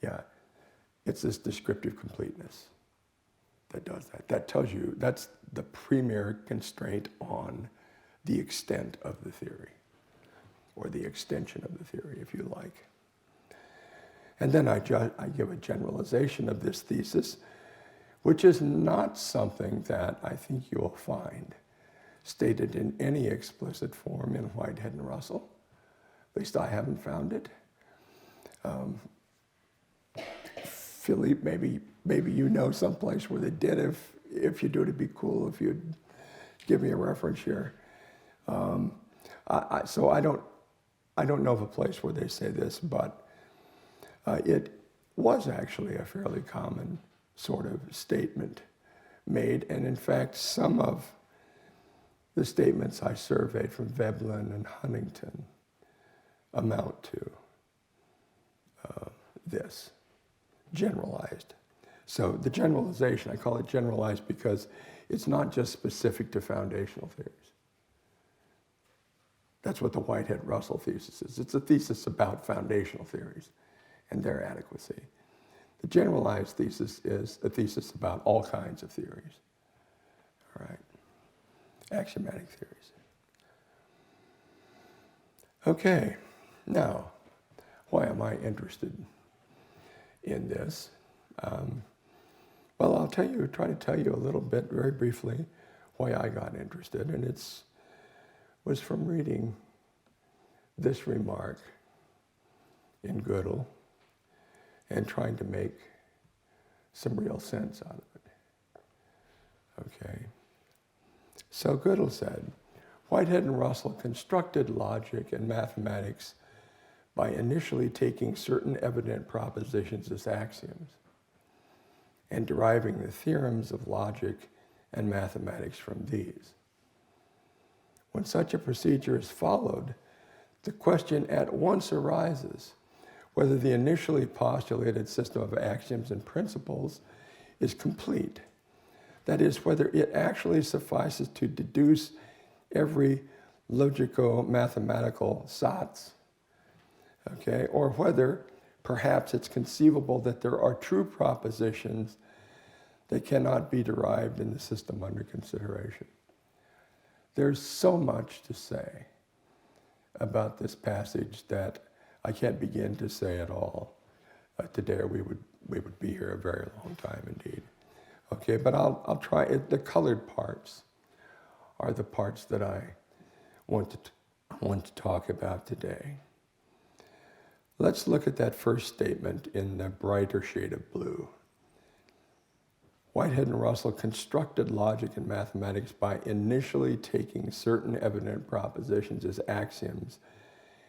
yeah, it's this descriptive completeness that does that. That tells you that's the premier constraint on the extent of the theory, or the extension of the theory, if you like. And then I give a generalization of this thesis, which is not something that I think you'll find stated in any explicit form in Whitehead and Russell. At least I haven't found it. Philippe, maybe you know someplace where they did. If you do, it'd be cool if you'd give me a reference here. So I don't know of a place where they say this, but it was actually a fairly common sort of statement made, and in fact, some of the statements I surveyed from Veblen and Huntington amount to this, generalized. So the generalization, I call it generalized because it's not just specific to foundational theories. That's what the Whitehead-Russell thesis is. It's a thesis about foundational theories and their adequacy. The generalized thesis is a thesis about all kinds of theories. All right. Axiomatic theories. Okay, now, why am I interested in this? Well, I'll try to tell you a little bit, very briefly, why I got interested, and was from reading this remark in Gödel and trying to make some real sense out of it. Okay. So Gödel said, Whitehead and Russell constructed logic and mathematics by initially taking certain evident propositions as axioms and deriving the theorems of logic and mathematics from these. When such a procedure is followed, the question at once arises whether the initially postulated system of axioms and principles is complete. That is, whether it actually suffices to deduce every logico-mathematical satz, okay, or whether perhaps it's conceivable that there are true propositions that cannot be derived in the system under consideration. There's so much to say about this passage that I can't begin to say it all today, or we would be here a very long time indeed. Okay, but I'll try it. The colored parts are the parts that I want to talk about today. Let's look at that first statement in the brighter shade of blue. Whitehead and Russell constructed logic and mathematics by initially taking certain evident propositions as axioms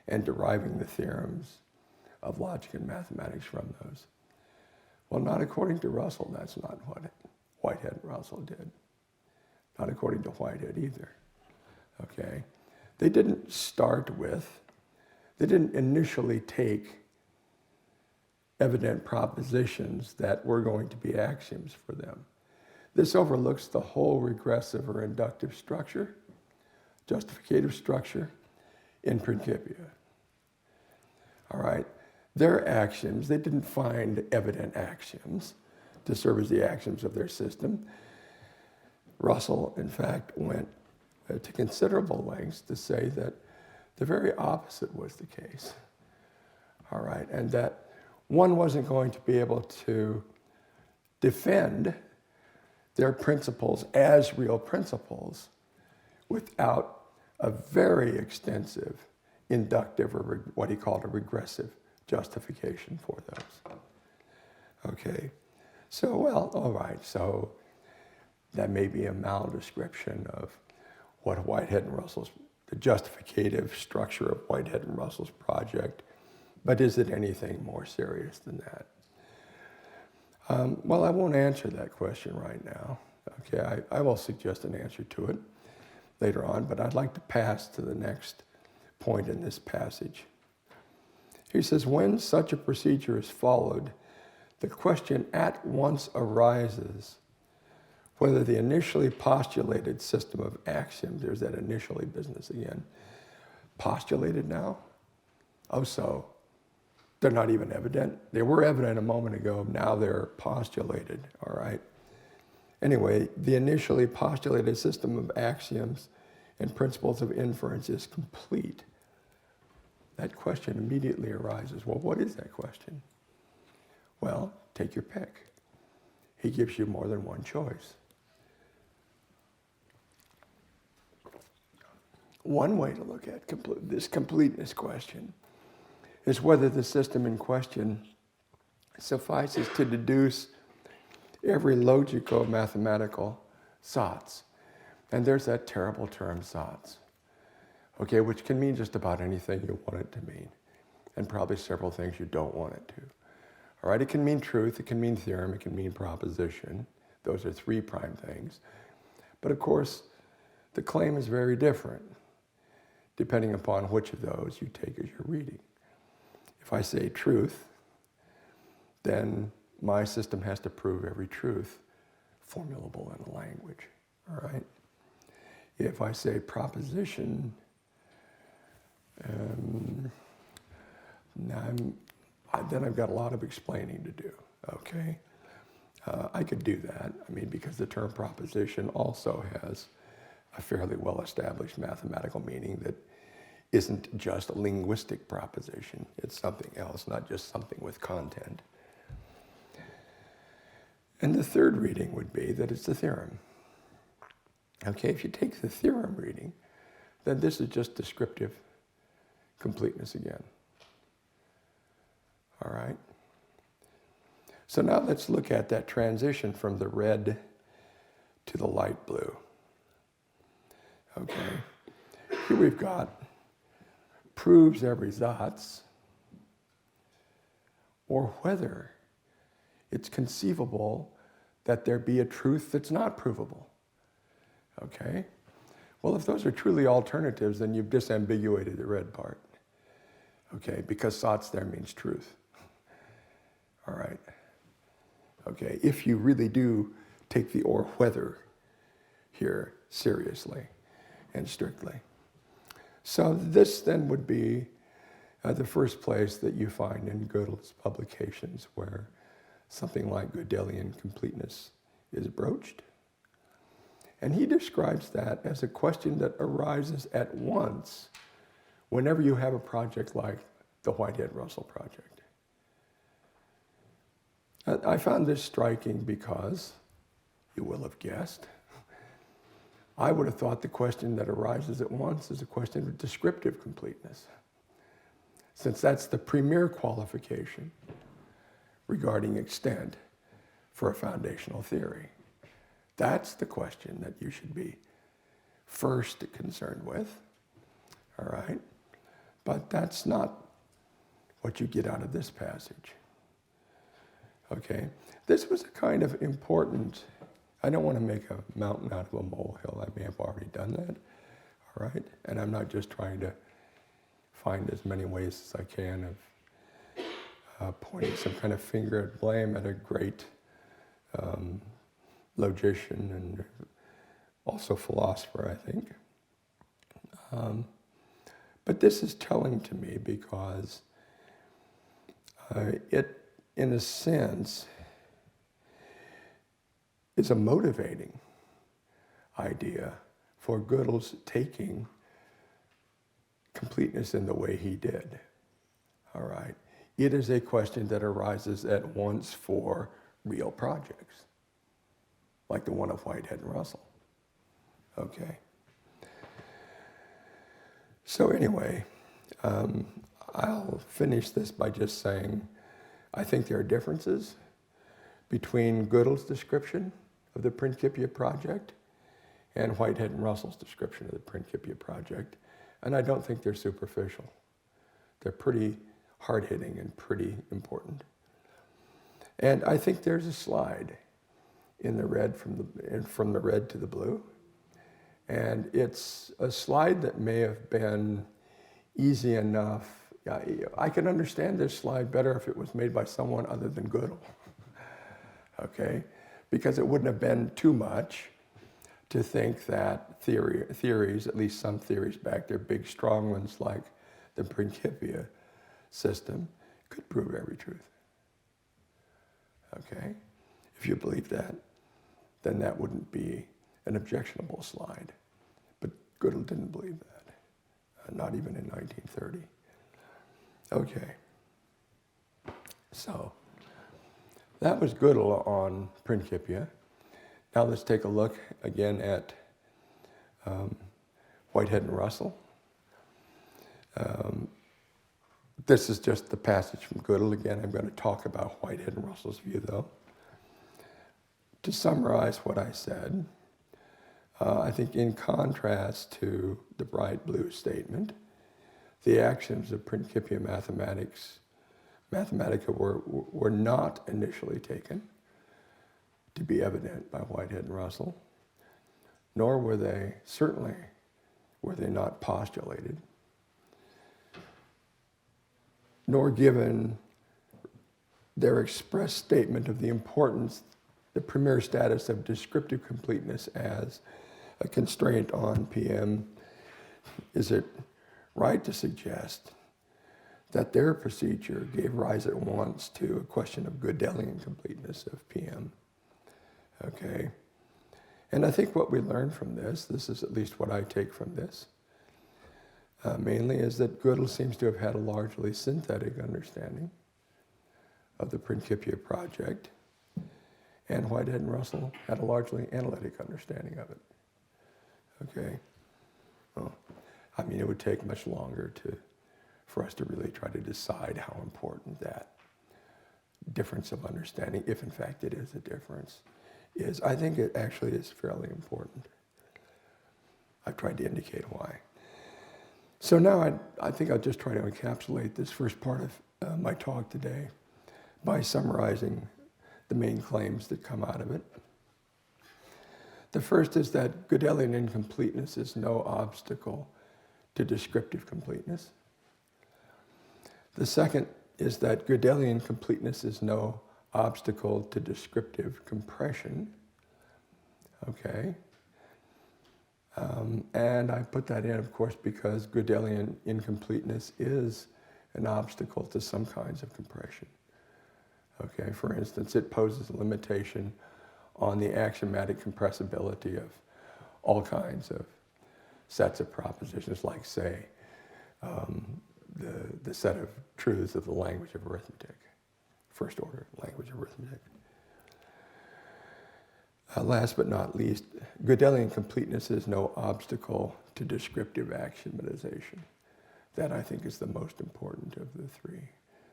and deriving the theorems of logic and mathematics from those. Well, not according to Russell. That's not what Whitehead and Russell did. Not according to Whitehead either. Okay? They didn't initially take evident propositions that were going to be axioms for them. This overlooks the whole regressive or inductive structure, justificative structure in Principia. All right? Their axioms, they didn't find evident axioms to serve as the axioms of their system. Russell, in fact, went to considerable lengths to say that the very opposite was the case. All right? And that one wasn't going to be able to defend their principles as real principles without a very extensive inductive, or what he called a regressive justification for those. Okay, so, well, all right, so that may be a mal-description of what Whitehead and Russell's, the justificative structure of Whitehead and Russell's project, but is it anything more serious than that? Well, I won't answer that question right now. Okay, I will suggest an answer to it later on, but I'd like to pass to the next point in this passage. He says, when such a procedure is followed, the question at once arises whether the initially postulated system of axioms, there's that initially business again, postulated now? Oh, so they're not even evident? They were evident a moment ago, now they're postulated, all right? Anyway, the initially postulated system of axioms and principles of inference is complete. That question immediately arises. Well, what is that question? Well, take your pick. He gives you more than one choice. One way to look at this completeness question is whether the system in question suffices to deduce every logico-mathematical satz. And there's that terrible term satz, okay, which can mean just about anything you want it to mean, and probably several things you don't want it to. All right, it can mean truth, it can mean theorem, it can mean proposition. Those are three prime things. But of course, the claim is very different, depending upon which of those you take as your reading. If I say truth, then my system has to prove every truth formulable in a language, all right? If I say proposition, then I've got a lot of explaining to do, okay? I could do that, because the term proposition also has a fairly well-established mathematical meaning that isn't just a linguistic proposition. It's something else, not just something with content. And the third reading would be that it's a theorem. Okay, if you take the theorem reading, then this is just descriptive completeness again. All right? So now let's look at that transition from the red to the light blue. Okay, here we've got proves every Satz, or whether it's conceivable that there be a truth that's not provable. Okay? Well, if those are truly alternatives, then you've disambiguated the red part. Okay, because Satz there means truth. All right. Okay, if you really do take the or whether here seriously and strictly. So this then would be the first place that you find in Gödel's publications where something like Gödelian completeness is broached. And he describes that as a question that arises at once whenever you have a project like the Whitehead-Russell project. I found this striking because, you will have guessed, I would have thought the question that arises at once is a question of descriptive completeness, since that's the premier qualification regarding extent for a foundational theory. That's the question that you should be first concerned with, all right? But that's not what you get out of this passage, okay? This was a kind of important, I don't want to make a mountain out of a molehill. I may have already done that, all right? And I'm not just trying to find as many ways as I can of pointing some kind of finger of blame at a great logician and also philosopher, I think. But this is telling to me because it, in a sense, is a motivating idea for Gödel's taking completeness in the way he did. All right. It is a question that arises at once for real projects, like the one of Whitehead and Russell. Okay. So anyway, I'll finish this by just saying I think there are differences between Gödel's description of the Principia project and Whitehead and Russell's description of the Principia project, and I don't think they're superficial. They're pretty hard-hitting and pretty important. And I think there's a slide in the red from the red to the blue, and it's a slide that may have been easy enough. I can understand this slide better if it was made by someone other than Gödel, okay? Because it wouldn't have been too much to think that theories, at least some theories back there, big strong ones like the Principia system, could prove every truth. Okay? If you believe that, then that wouldn't be an objectionable slide. But Gödel didn't believe that, not even in 1930. Okay. So, that was Gödel on Principia. Now let's take a look again at Whitehead and Russell. This is just the passage from Gödel. Again, I'm going to talk about Whitehead and Russell's view, though. To summarize what I said, I think in contrast to the bright blue statement, the axioms of Principia Mathematica were not initially taken to be evident by Whitehead and Russell, nor were they, certainly, were they not postulated, nor given their express statement of the importance, the premier status of descriptive completeness as a constraint on PM. Is it right to suggest that their procedure gave rise at once to a question of Gödelian completeness of PM? Okay. And I think what we learn from this is at least what I take from this, mainly is that Gödel seems to have had a largely synthetic understanding of the Principia project, and Whitehead and Russell had a largely analytic understanding of it. Okay? Well, I mean, it would take much longer for us to really try to decide how important that difference of understanding, if in fact it is a difference, is. I think it actually is fairly important. I've tried to indicate why. So now I think I'll just try to encapsulate this first part of my talk today by summarizing the main claims that come out of it. The first is that Gödelian incompleteness is no obstacle to descriptive completeness. The second is that Gödelian completeness is no obstacle to descriptive compression. Okay? And I put that in, of course, because Gödelian incompleteness is an obstacle to some kinds of compression. Okay, for instance, it poses a limitation on the axiomatic compressibility of all kinds of sets of propositions, like, say, the set of truths of the language of arithmetic, first order language of arithmetic. Last but not least, Gödelian completeness is no obstacle to descriptive axiomatization. That, I think, is the most important of the three.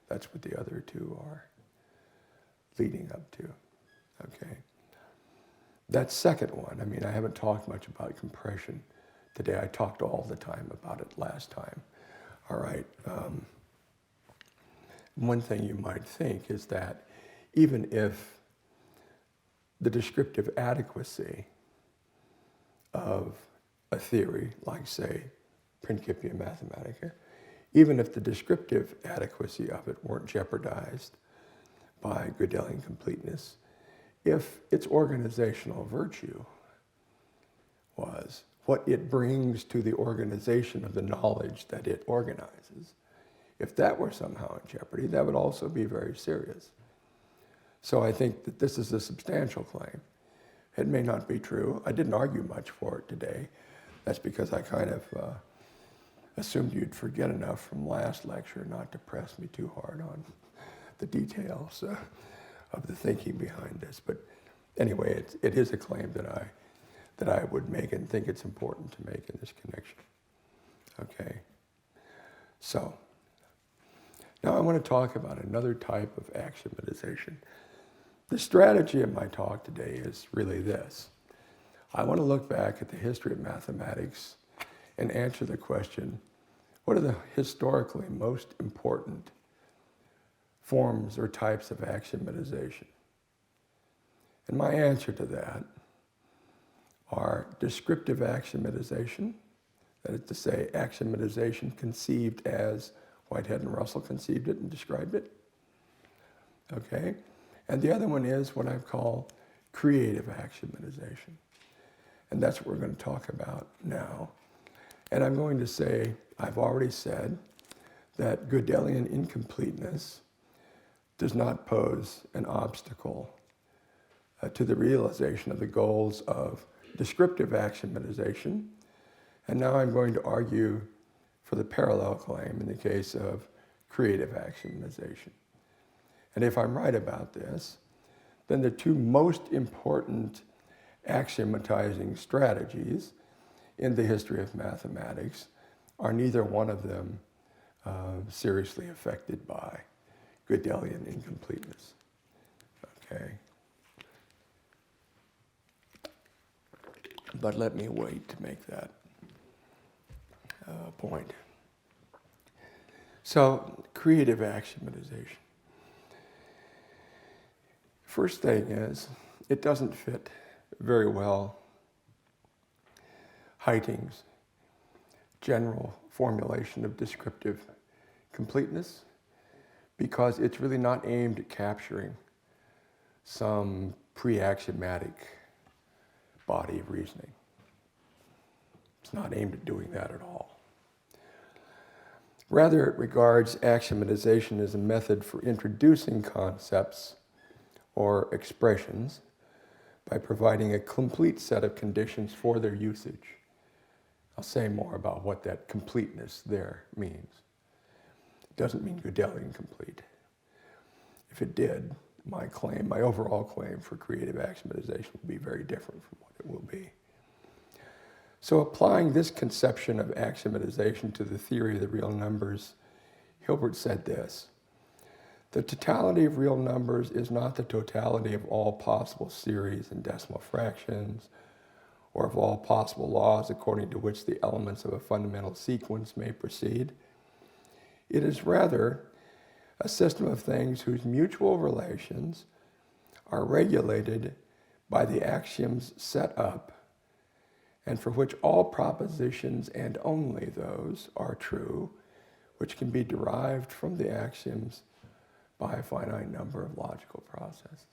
That's what the other two are leading up to. Okay. That second one, I mean, I haven't talked much about compression today. I talked all the time about it last time. All right. One thing you might think is that even if the descriptive adequacy of a theory, like, say, Principia Mathematica, even if the descriptive adequacy of it weren't jeopardized by Gödelian completeness, if its organizational virtue was what it brings to the organization of the knowledge that it organizes, if that were somehow in jeopardy, that would also be very serious. So I think that this is a substantial claim. It may not be true. I didn't argue much for it today. That's because I kind of assumed you'd forget enough from last lecture not to press me too hard on the details of the thinking behind this. But anyway, it is a claim that I would make and think it's important to make in this connection. Okay. So now I want to talk about another type of axiomatization. The strategy of my talk today is really this. I want to look back at the history of mathematics and answer the question, what are the historically most important forms or types of axiomatization? And my answer to that are descriptive axiomatization, that is to say, axiomatization conceived as Whitehead and Russell conceived it and described it. Okay? And the other one is what I call creative axiomatization. And that's what we're going to talk about now. And I'm going to say, I've already said, that Gödelian incompleteness does not pose an obstacle to the realization of the goals of descriptive axiomatization. And now I'm going to argue for the parallel claim in the case of creative axiomatization. And if I'm right about this, then the two most important axiomatizing strategies in the history of mathematics are neither one of them seriously affected by Gödelian incompleteness. Okay. But let me wait to make that point. So, creative axiomatization. First thing is, it doesn't fit very well Heiting's general formulation of descriptive completeness, because it's really not aimed at capturing some pre-axiomatic body of reasoning. It's not aimed at doing that at all. Rather, it regards axiomatization as a method for introducing concepts or expressions by providing a complete set of conditions for their usage. I'll say more about what that completeness there means. It doesn't mean Gödelian complete. If it did, my overall claim for creative axiomatization would be very different from what it will be. So applying this conception of axiomatization to the theory of the real numbers, Hilbert said this: the totality of real numbers is not the totality of all possible series and decimal fractions, or of all possible laws according to which the elements of a fundamental sequence may proceed. It is rather a system of things whose mutual relations are regulated by the axioms set up, and for which all propositions, and only those, are true, which can be derived from the axioms by a finite number of logical processes.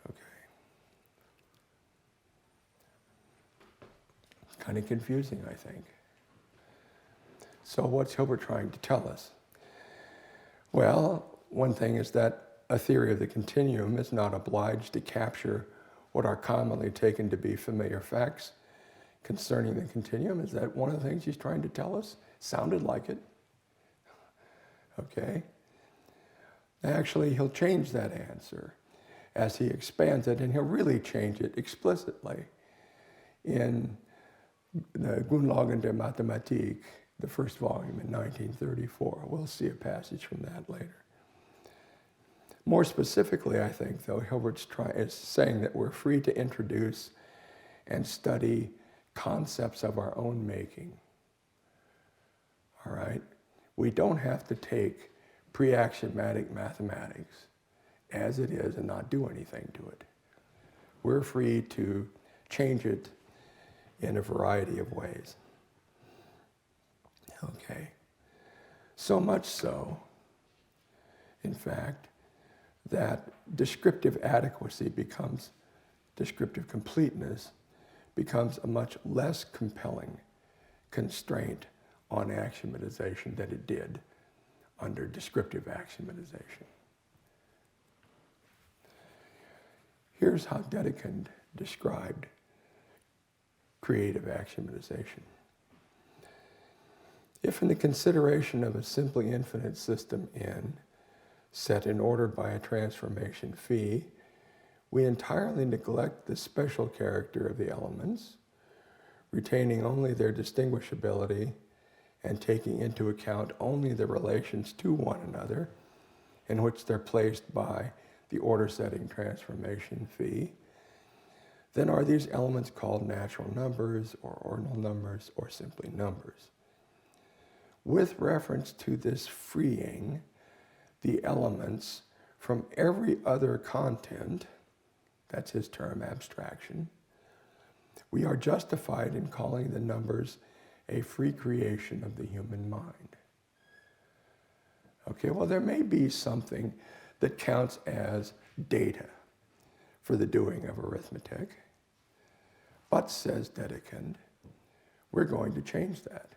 Okay. Kind of confusing, I think. So what's Hilbert trying to tell us? Well, one thing is that a theory of the continuum is not obliged to capture what are commonly taken to be familiar facts concerning the continuum. Is that one of the things he's trying to tell us? Sounded like it. Okay. Actually, he'll change that answer as he expands it, and he'll really change it explicitly in the Grundlagen der Mathematik, the first volume in 1934. We'll see a passage from that later. More specifically, I think, though, Hilbert's is saying that we're free to introduce and study concepts of our own making. All right? We don't have to take pre-axiomatic mathematics as it is and not do anything to it. We're free to change it in a variety of ways. Okay. So much so, in fact, that descriptive adequacy becomes, descriptive completeness becomes a much less compelling constraint on axiomatization than it did under descriptive axiomatization. Here's how Detlefsen described creative axiomatization. If in the consideration of a simply infinite system N, set in order by a transformation phi, we entirely neglect the special character of the elements, retaining only their distinguishability and taking into account only the relations to one another in which they're placed by the order-setting transformation phi, then are these elements called natural numbers or ordinal numbers or simply numbers. With reference to this freeing the elements from every other content, that's his term, abstraction, we are justified in calling the numbers a free creation of the human mind. Okay, well, there may be something that counts as data for the doing of arithmetic, but, says Dedekind, we're going to change that.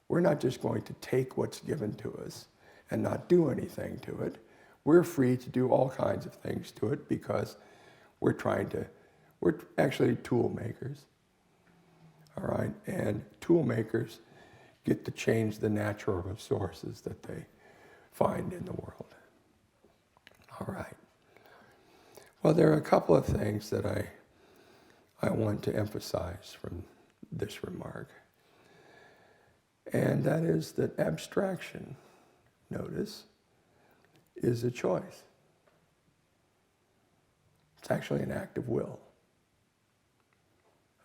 We're not just going to take what's given to us and not do anything to it. We're free to do all kinds of things to it because we're actually tool makers. All right, and tool makers get to change the natural resources that they find in the world. All right. Well, there are a couple of things that I want to emphasize from this remark. And that is that abstraction, notice, is a choice. It's actually an act of will.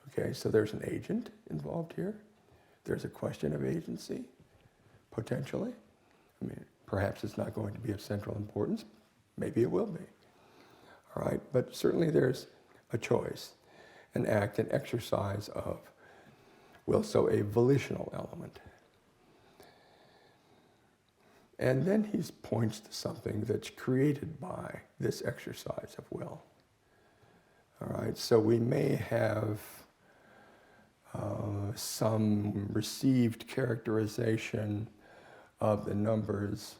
Okay, so there's an agent involved here. There's a question of agency, potentially. I mean, perhaps it's not going to be of central importance. Maybe it will be. All right, but certainly there's a choice, an act, an exercise of will, so a volitional element. And then he points to something that's created by this exercise of will. All right, so we may have some received characterization of the numbers,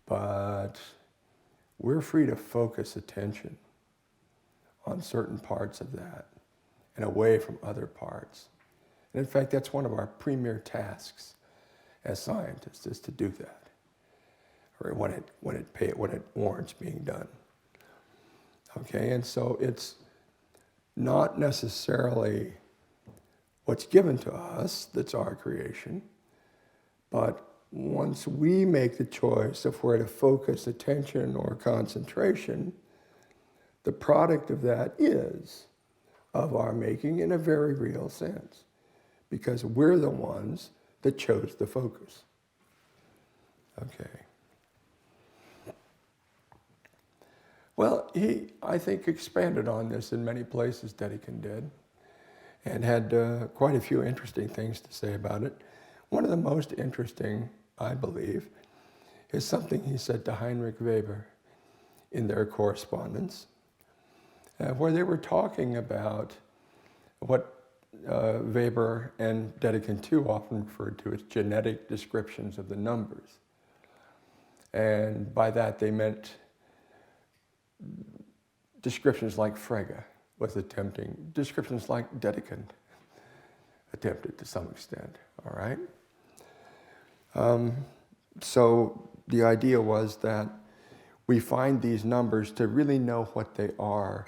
but we're free to focus attention on certain parts of that and away from other parts. And in fact, that's one of our premier tasks as scientists, is to do that, or when it warrants being done. Okay, and so it's not necessarily what's given to us that's our creation, but once we make the choice of where to focus attention or concentration, the product of that is of our making in a very real sense, because we're the ones that chose the focus. Okay. Well, he, I think, expanded on this in many places, Detlefsen did, and had quite a few interesting things to say about it. One of the most interesting, I believe, is something he said to Heinrich Weber in their correspondence, where they were talking about what Weber and Dedekind too often referred to as genetic descriptions of the numbers. And by that they meant descriptions like Frege was attempting, descriptions like Dedekind attempted to some extent, all right? So the idea was that we find these numbers, to really know what they are,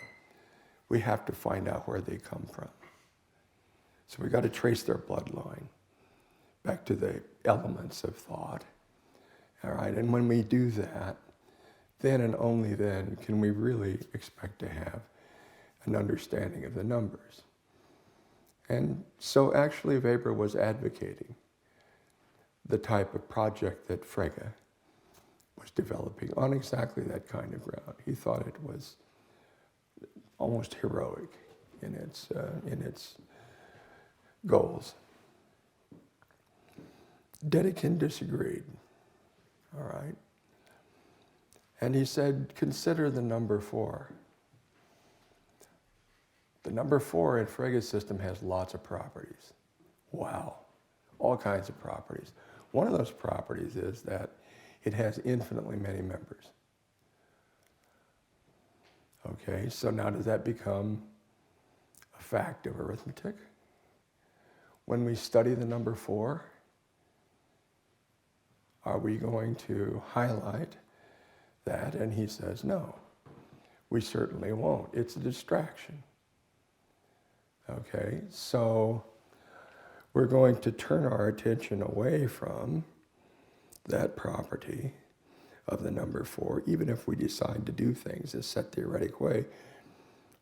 we have to find out where they come from. So we got to trace their bloodline back to the elements of thought, all right? And when we do that, then and only then can we really expect to have an understanding of the numbers. And so actually Weber was advocating the type of project that Frege was developing on exactly that kind of ground. He thought it was almost heroic in its goals. Dedekind disagreed, all right? And he said, consider the number 4. The number 4 in Frege's system has lots of properties. Wow, all kinds of properties. One of those properties is that it has infinitely many members. Okay, so now does that become a fact of arithmetic? When we study the number 4, are we going to highlight that? And he says, no, we certainly won't. It's a distraction. Okay, so we're going to turn our attention away from that property of the number 4, even if we decide to do things a set theoretic way.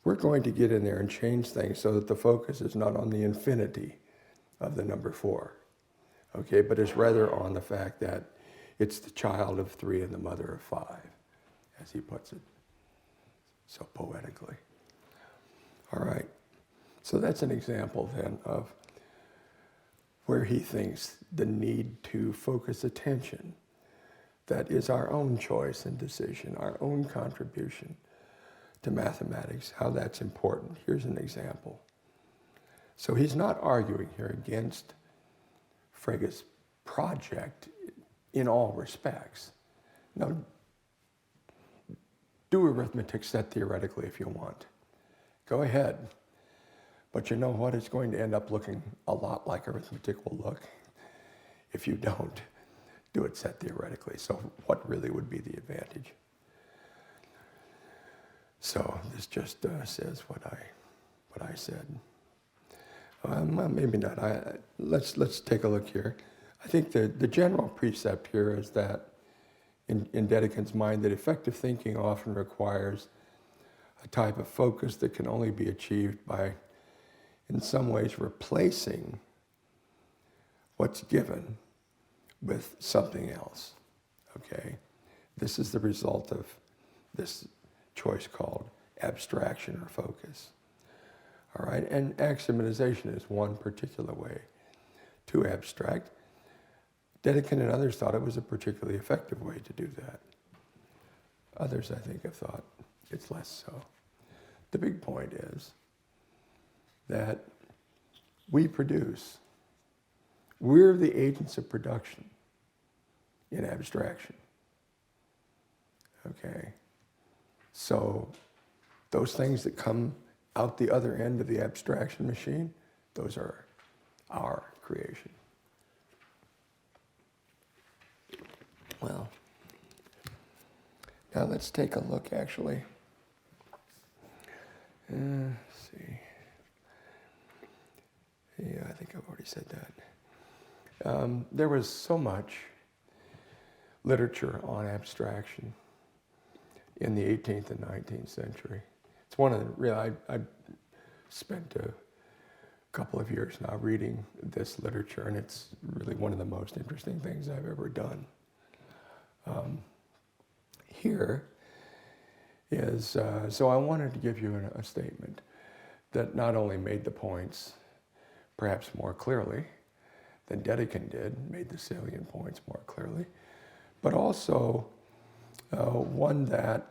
We're going to get in there and change things so that the focus is not on the infinity of the number 4, okay, but is rather on the fact that it's the child of 3 and the mother of 5, as he puts it so poetically. All right, so that's an example then of where he thinks the need to focus attention, that is our own choice and decision, our own contribution to mathematics, how that's important. Here's an example. So he's not arguing here against Frege's project in all respects. Now, do arithmetic set theoretically if you want. Go ahead. But you know what? It's going to end up looking a lot like arithmetic will look if you don't do it set theoretically. So what really would be the advantage? So this just says what I said. Well, maybe not. Let's take a look here. I think the general precept here is that in Dedekind's mind, that effective thinking often requires a type of focus that can only be achieved by, in some ways, replacing what's given with something else, okay? This is the result of this choice called abstraction or focus, all right? And axiomatization is one particular way to abstract. Dedekind and others thought it was a particularly effective way to do that. Others, I think, have thought it's less so. The big point is that we produce. We're the agents of production in abstraction. Okay? So those things that come out the other end of the abstraction machine, those are our creation. Well, now let's take a look, actually. Let's see. Yeah, I think I've already said that. There was so much literature on abstraction in the 18th and 19th century. It's one of the, really, I spent a couple of years now reading this literature, and it's really one of the most interesting things I've ever done. Here is, so I wanted to give you a statement that not only made the points perhaps more clearly than Detlefsen did, made the salient points more clearly, but also one that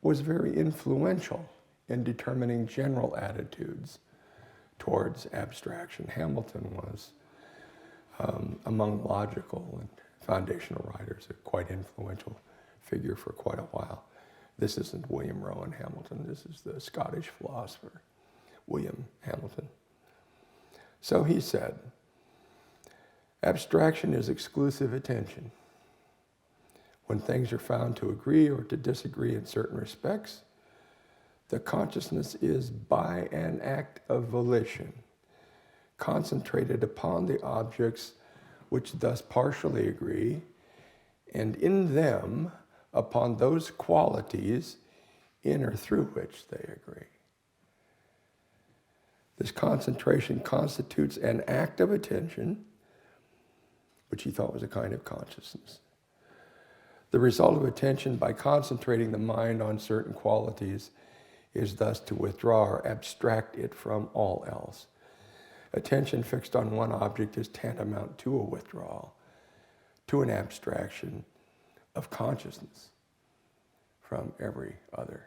was very influential in determining general attitudes towards abstraction. Hamilton was, among logical and foundational writers, a quite influential figure for quite a while. This isn't William Rowan Hamilton, this is the Scottish philosopher, William Hamilton. So he said, abstraction is exclusive attention. When things are found to agree or to disagree in certain respects, the consciousness is by an act of volition, concentrated upon the objects which thus partially agree, and in them upon those qualities in or through which they agree. This concentration constitutes an act of attention, which he thought was a kind of consciousness. The result of attention by concentrating the mind on certain qualities is thus to withdraw or abstract it from all else. Attention fixed on one object is tantamount to a withdrawal, to an abstraction of consciousness from every other.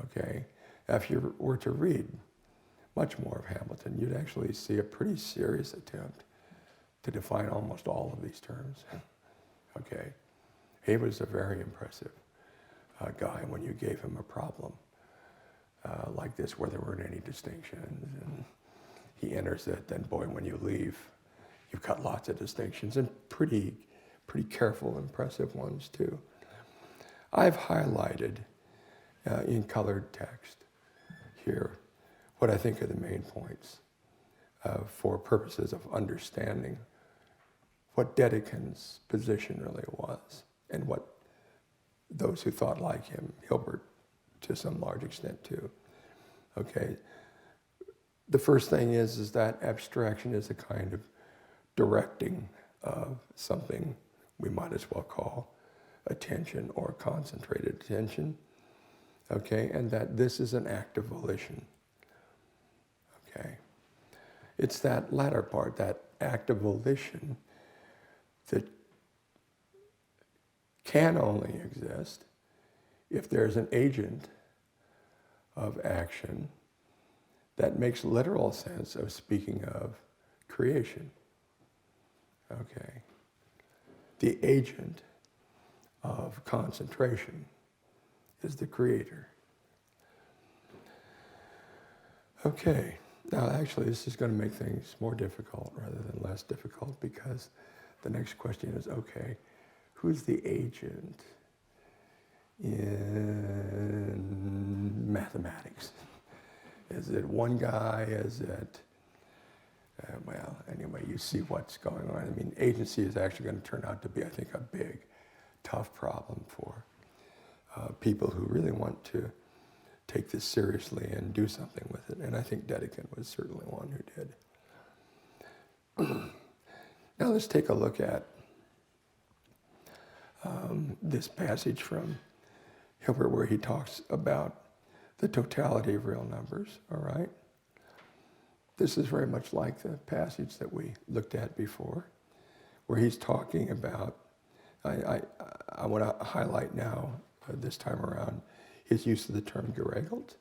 Okay? Now, if you were to read much more of Hamilton, you'd actually see a pretty serious attempt to define almost all of these terms. Okay? He was a very impressive guy when you gave him a problem like this where there weren't any distinctions, and he enters it, then boy, when you leave, you've got lots of distinctions, and pretty careful, impressive ones too. I've highlighted in colored text here what I think are the main points for purposes of understanding what Dedekin's position really was, and what those who thought like him, Hilbert to some large extent too. Okay, the first thing is that abstraction is a kind of directing of something we might as well call attention or concentrated attention. Okay, and that this is an act of volition. Okay, it's that latter part, that act of volition, that can only exist if there's an agent of action that makes literal sense of speaking of creation. Okay. The agent of concentration is the creator. Okay. Now, actually, this is going to make things more difficult rather than less difficult, because the next question is, okay, who's the agent in mathematics? Is it one guy? Is it, well, anyway, you see what's going on. I mean, agency is actually going to turn out to be, I think, a big, tough problem for people who really want to take this seriously and do something with it. And I think Dedekin was certainly one who did. Now let's take a look at this passage from Hilbert where he talks about the totality of real numbers, all right? This is very much like the passage that we looked at before, where he's talking about, I want to highlight now, this time around, his use of the term geregelt,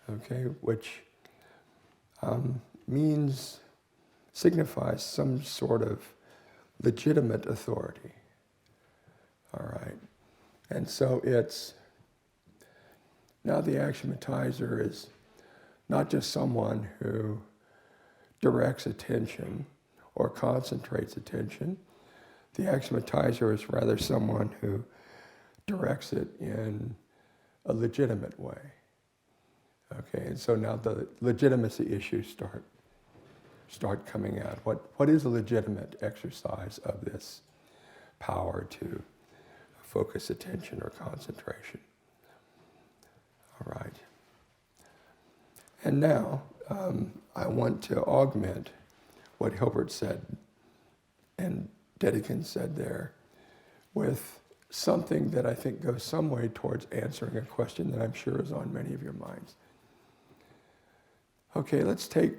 okay, which signifies some sort of legitimate authority, all right? And so it's Now the axiomatizer is not just someone who directs attention or concentrates attention. The axiomatizer is rather someone who directs it in a legitimate way. Okay, and so now the legitimacy issues start coming out. What is a legitimate exercise of this power to focus attention or concentration? All right. And now I want to augment what Hilbert said and Detlefsen said there with something that I think goes some way towards answering a question that I'm sure is on many of your minds. Okay, let's take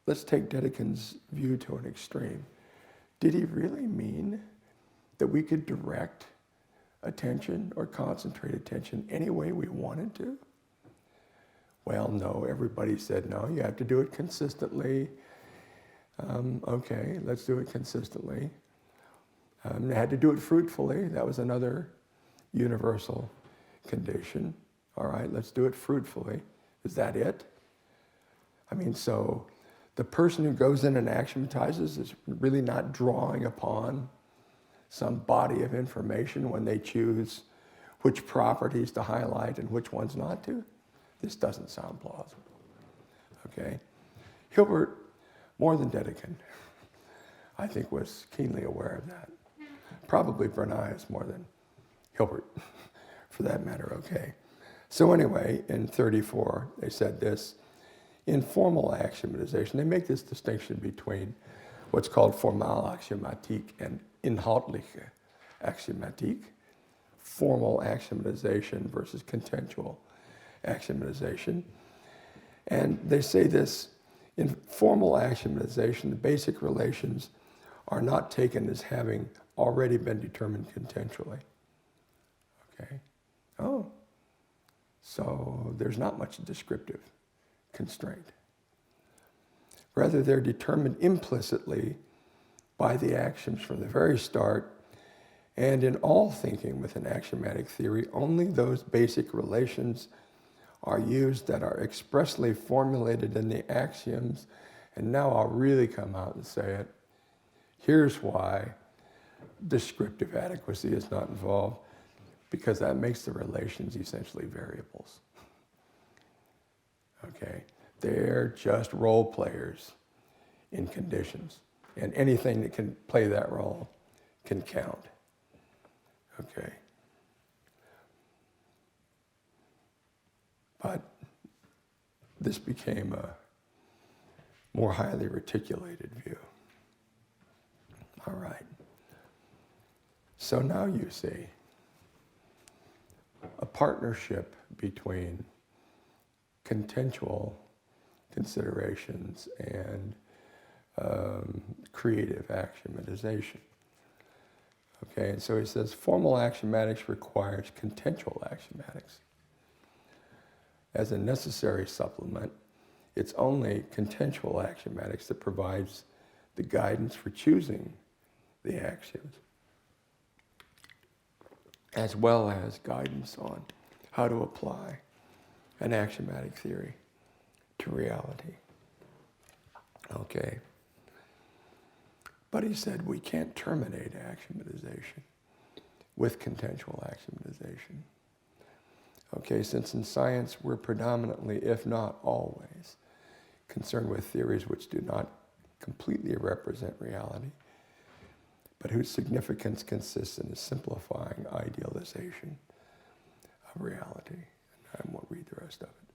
Detlefsen's view to an extreme. Did he really mean that we could direct attention or concentrate attention any way we wanted to? Well, no, everybody said, no, you have to do it consistently. Okay, let's do it consistently. They had to do it fruitfully. That was another universal condition. All right, let's do it fruitfully. Is that it? I mean, so the person who goes in and axiomatizes is really not drawing upon some body of information when they choose which properties to highlight and which ones not to. This doesn't sound plausible. Okay? Hilbert, more than Detlefsen, I think was keenly aware of that. Probably Bernays more than Hilbert, for that matter, okay. So anyway, in 34, they said this. In formal axiomatization, they make this distinction between what's called Formalaxiomatik and inhaltliche Axiomatik, formal axiomatization versus contextual axiomatization. And they say this, in formal axiomatization, the basic relations are not taken as having already been determined contextually. Okay? Oh, so there's not much descriptive constraint. Rather, they're determined implicitly by the axioms from the very start, and in all thinking with an axiomatic theory, only those basic relations are used that are expressly formulated in the axioms. And now I'll really come out and say it. Here's why descriptive adequacy is not involved, because that makes the relations essentially variables. Okay? They're just role players in conditions. And anything that can play that role can count. Okay? But this became a more highly reticulated view. All right. So now you see a partnership between contextual considerations and creative axiomatization. Okay, and so he says formal axiomatics requires contextual axiomatics. As a necessary supplement, it's only contextual axiomatics that provides the guidance for choosing the axioms, as well as guidance on how to apply an axiomatic theory to reality. Okay. But he said we can't terminate axiomatization with contextual axiomatization. Okay, since in science we're predominantly, if not always, concerned with theories which do not completely represent reality, but whose significance consists in a simplifying idealization of reality. And I won't read the rest of it,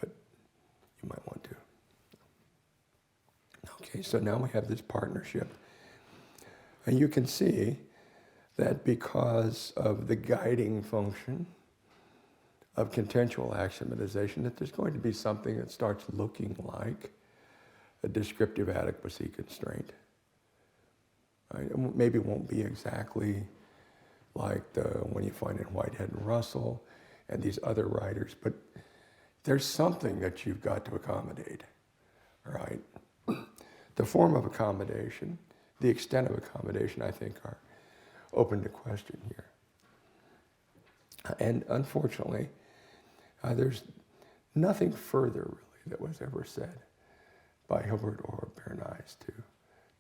but you might want to. Okay, so now we have this partnership. And you can see that because of the guiding function of contextual axiomatization, that there's going to be something that starts looking like a descriptive adequacy constraint. Right? It maybe won't be exactly like the one you find in Whitehead and Russell and these other writers, but there's something that you've got to accommodate, right? The form of accommodation, the extent of accommodation, I think, are open to question here. And unfortunately, There's nothing further, really, that was ever said by Hilbert or Bernays to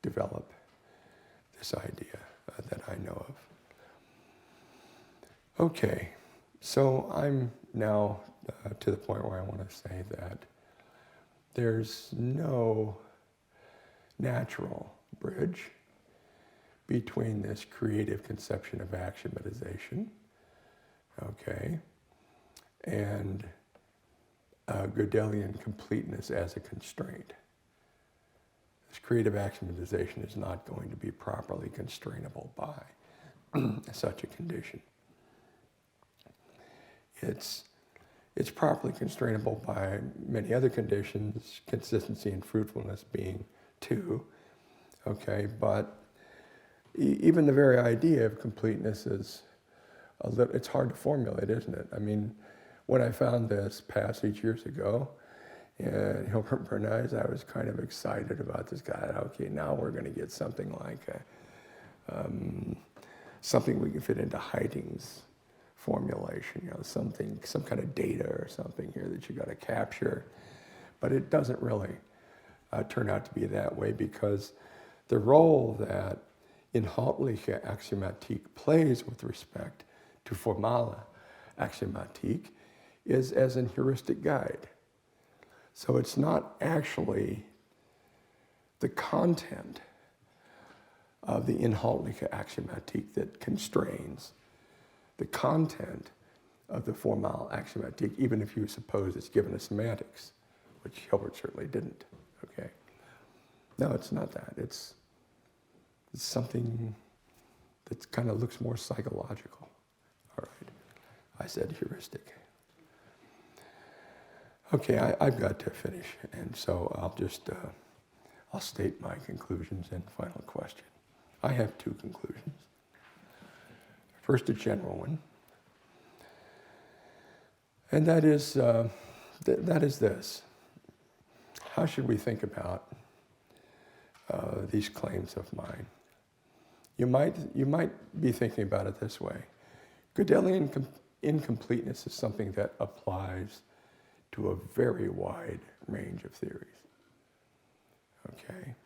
develop this idea that I know of. Okay, so I'm now to the point where I want to say that there's no natural bridge between this creative conception of axiomatization, okay, and Gödelian completeness as a constraint. This creative axiomatization is not going to be properly constrainable by such a condition. It's properly constrainable by many other conditions, consistency and fruitfulness being two, okay, but even the very idea of completeness is it's hard to formulate, isn't it? I mean, when I found this passage years ago in Hilbert Bernays, I was kind of excited about this guy. Okay, now we're going to get something like something we can fit into Heiting's formulation, some kind of data or something here that you got to capture. But it doesn't really turn out to be that way, because the role that inhaltliche Axiomatik plays with respect to formale Axiomatik is as an heuristic guide. So it's not actually the content of the inhaltliche Axiomatik that constrains the content of the formale Axiomatik, even if you suppose it's given a semantics, which Hilbert certainly didn't, okay? No, it's not that. It's something that kind of looks more psychological. All right, I said heuristic. Okay, I've got to finish, and so I'll state my conclusions and final question. I have two conclusions. First, a general one, and that is this: how should we think about these claims of mine? You might be thinking about it this way: Gödelian incompleteness is something that applies to a very wide range of theories. Okay?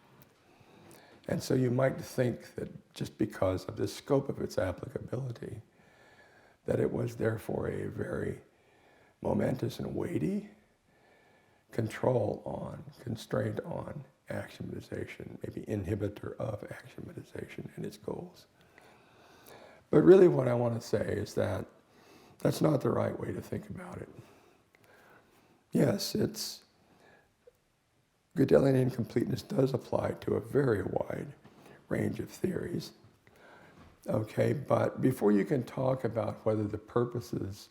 And so you might think that just because of the scope of its applicability, that it was therefore a very momentous and weighty constraint on axiomatization, maybe inhibitor of axiomatization and its goals. But really what I want to say is that that's not the right way to think about it. Yes, Gödelian incompleteness does apply to a very wide range of theories. Okay, but before you can talk about whether the purposes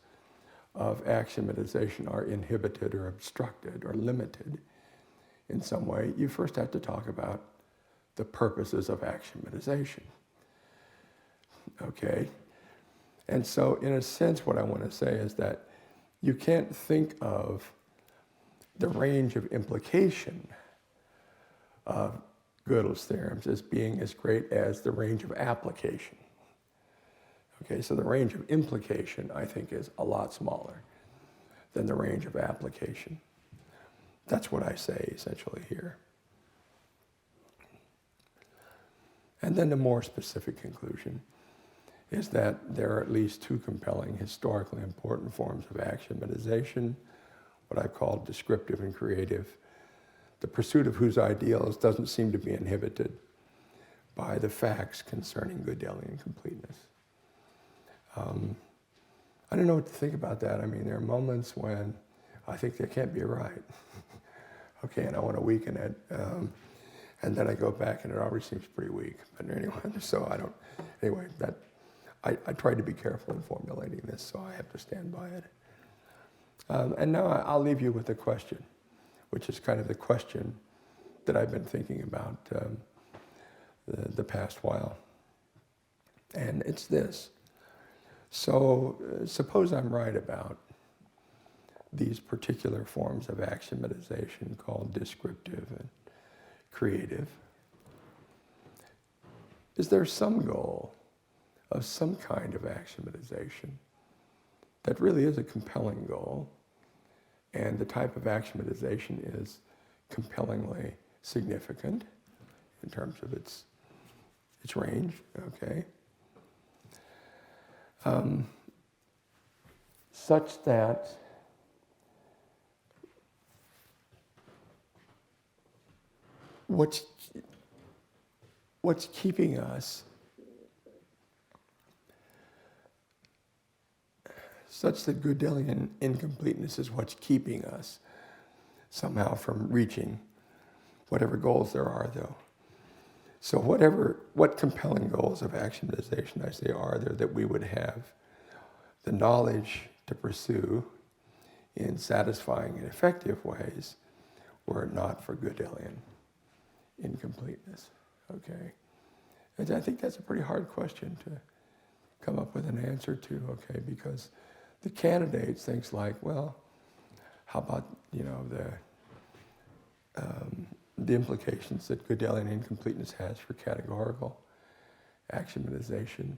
of axiomatization are inhibited or obstructed or limited in some way, you first have to talk about the purposes of axiomatization. Okay? And so, in a sense, what I want to say is that you can't think of the range of implication of Gödel's theorems as being as great as the range of application. Okay, so the range of implication, I think, is a lot smaller than the range of application. That's what I say, essentially, here. And then the more specific conclusion is that there are at least two compelling, historically important forms of axiomatization, what I call descriptive and creative, the pursuit of whose ideals doesn't seem to be inhibited by the facts concerning Gödelian completeness. I don't know what to think about that. I mean, there are moments when I think that can't be right. Okay, and I want to weaken it. And then I go back and it always seems pretty weak. But anyway, so I tried to be careful in formulating this, so I have to stand by it. And now I'll leave you with a question, which is kind of the question that I've been thinking about the past while. And it's this. So suppose I'm right about these particular forms of axiomatization called descriptive and creative. Is there some goal of some kind of axiomatization that really is a compelling goal And the type of axiomatization is compellingly significant in terms of its range, okay? Such that what's keeping us, such that Gödelian incompleteness is what's keeping us somehow from reaching whatever goals there are, though. So what compelling goals of axiomatization, I say, are there that we would have the knowledge to pursue in satisfying and effective ways were it not for Gödelian incompleteness, okay? And I think that's a pretty hard question to come up with an answer to, okay, because the candidates, things like, well, how about, the implications that Gödelian incompleteness has for categorical axiomatization.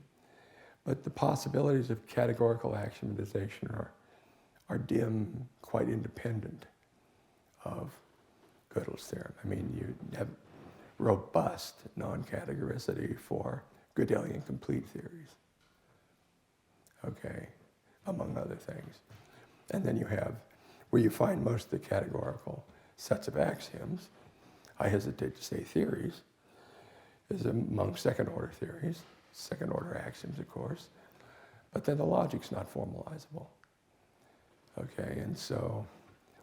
But the possibilities of categorical axiomatization are dim, quite independent of Gödel's theorem. I mean, you have robust non-categoricity for Gödelian complete theories, okay, among other things. And then you have, where you find most of the categorical sets of axioms, I hesitate to say theories, is among second-order theories, second-order axioms, of course, but then the logic's not formalizable, okay? And so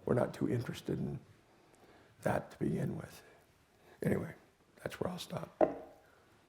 we're not too interested in that to begin with. Anyway, that's where I'll stop.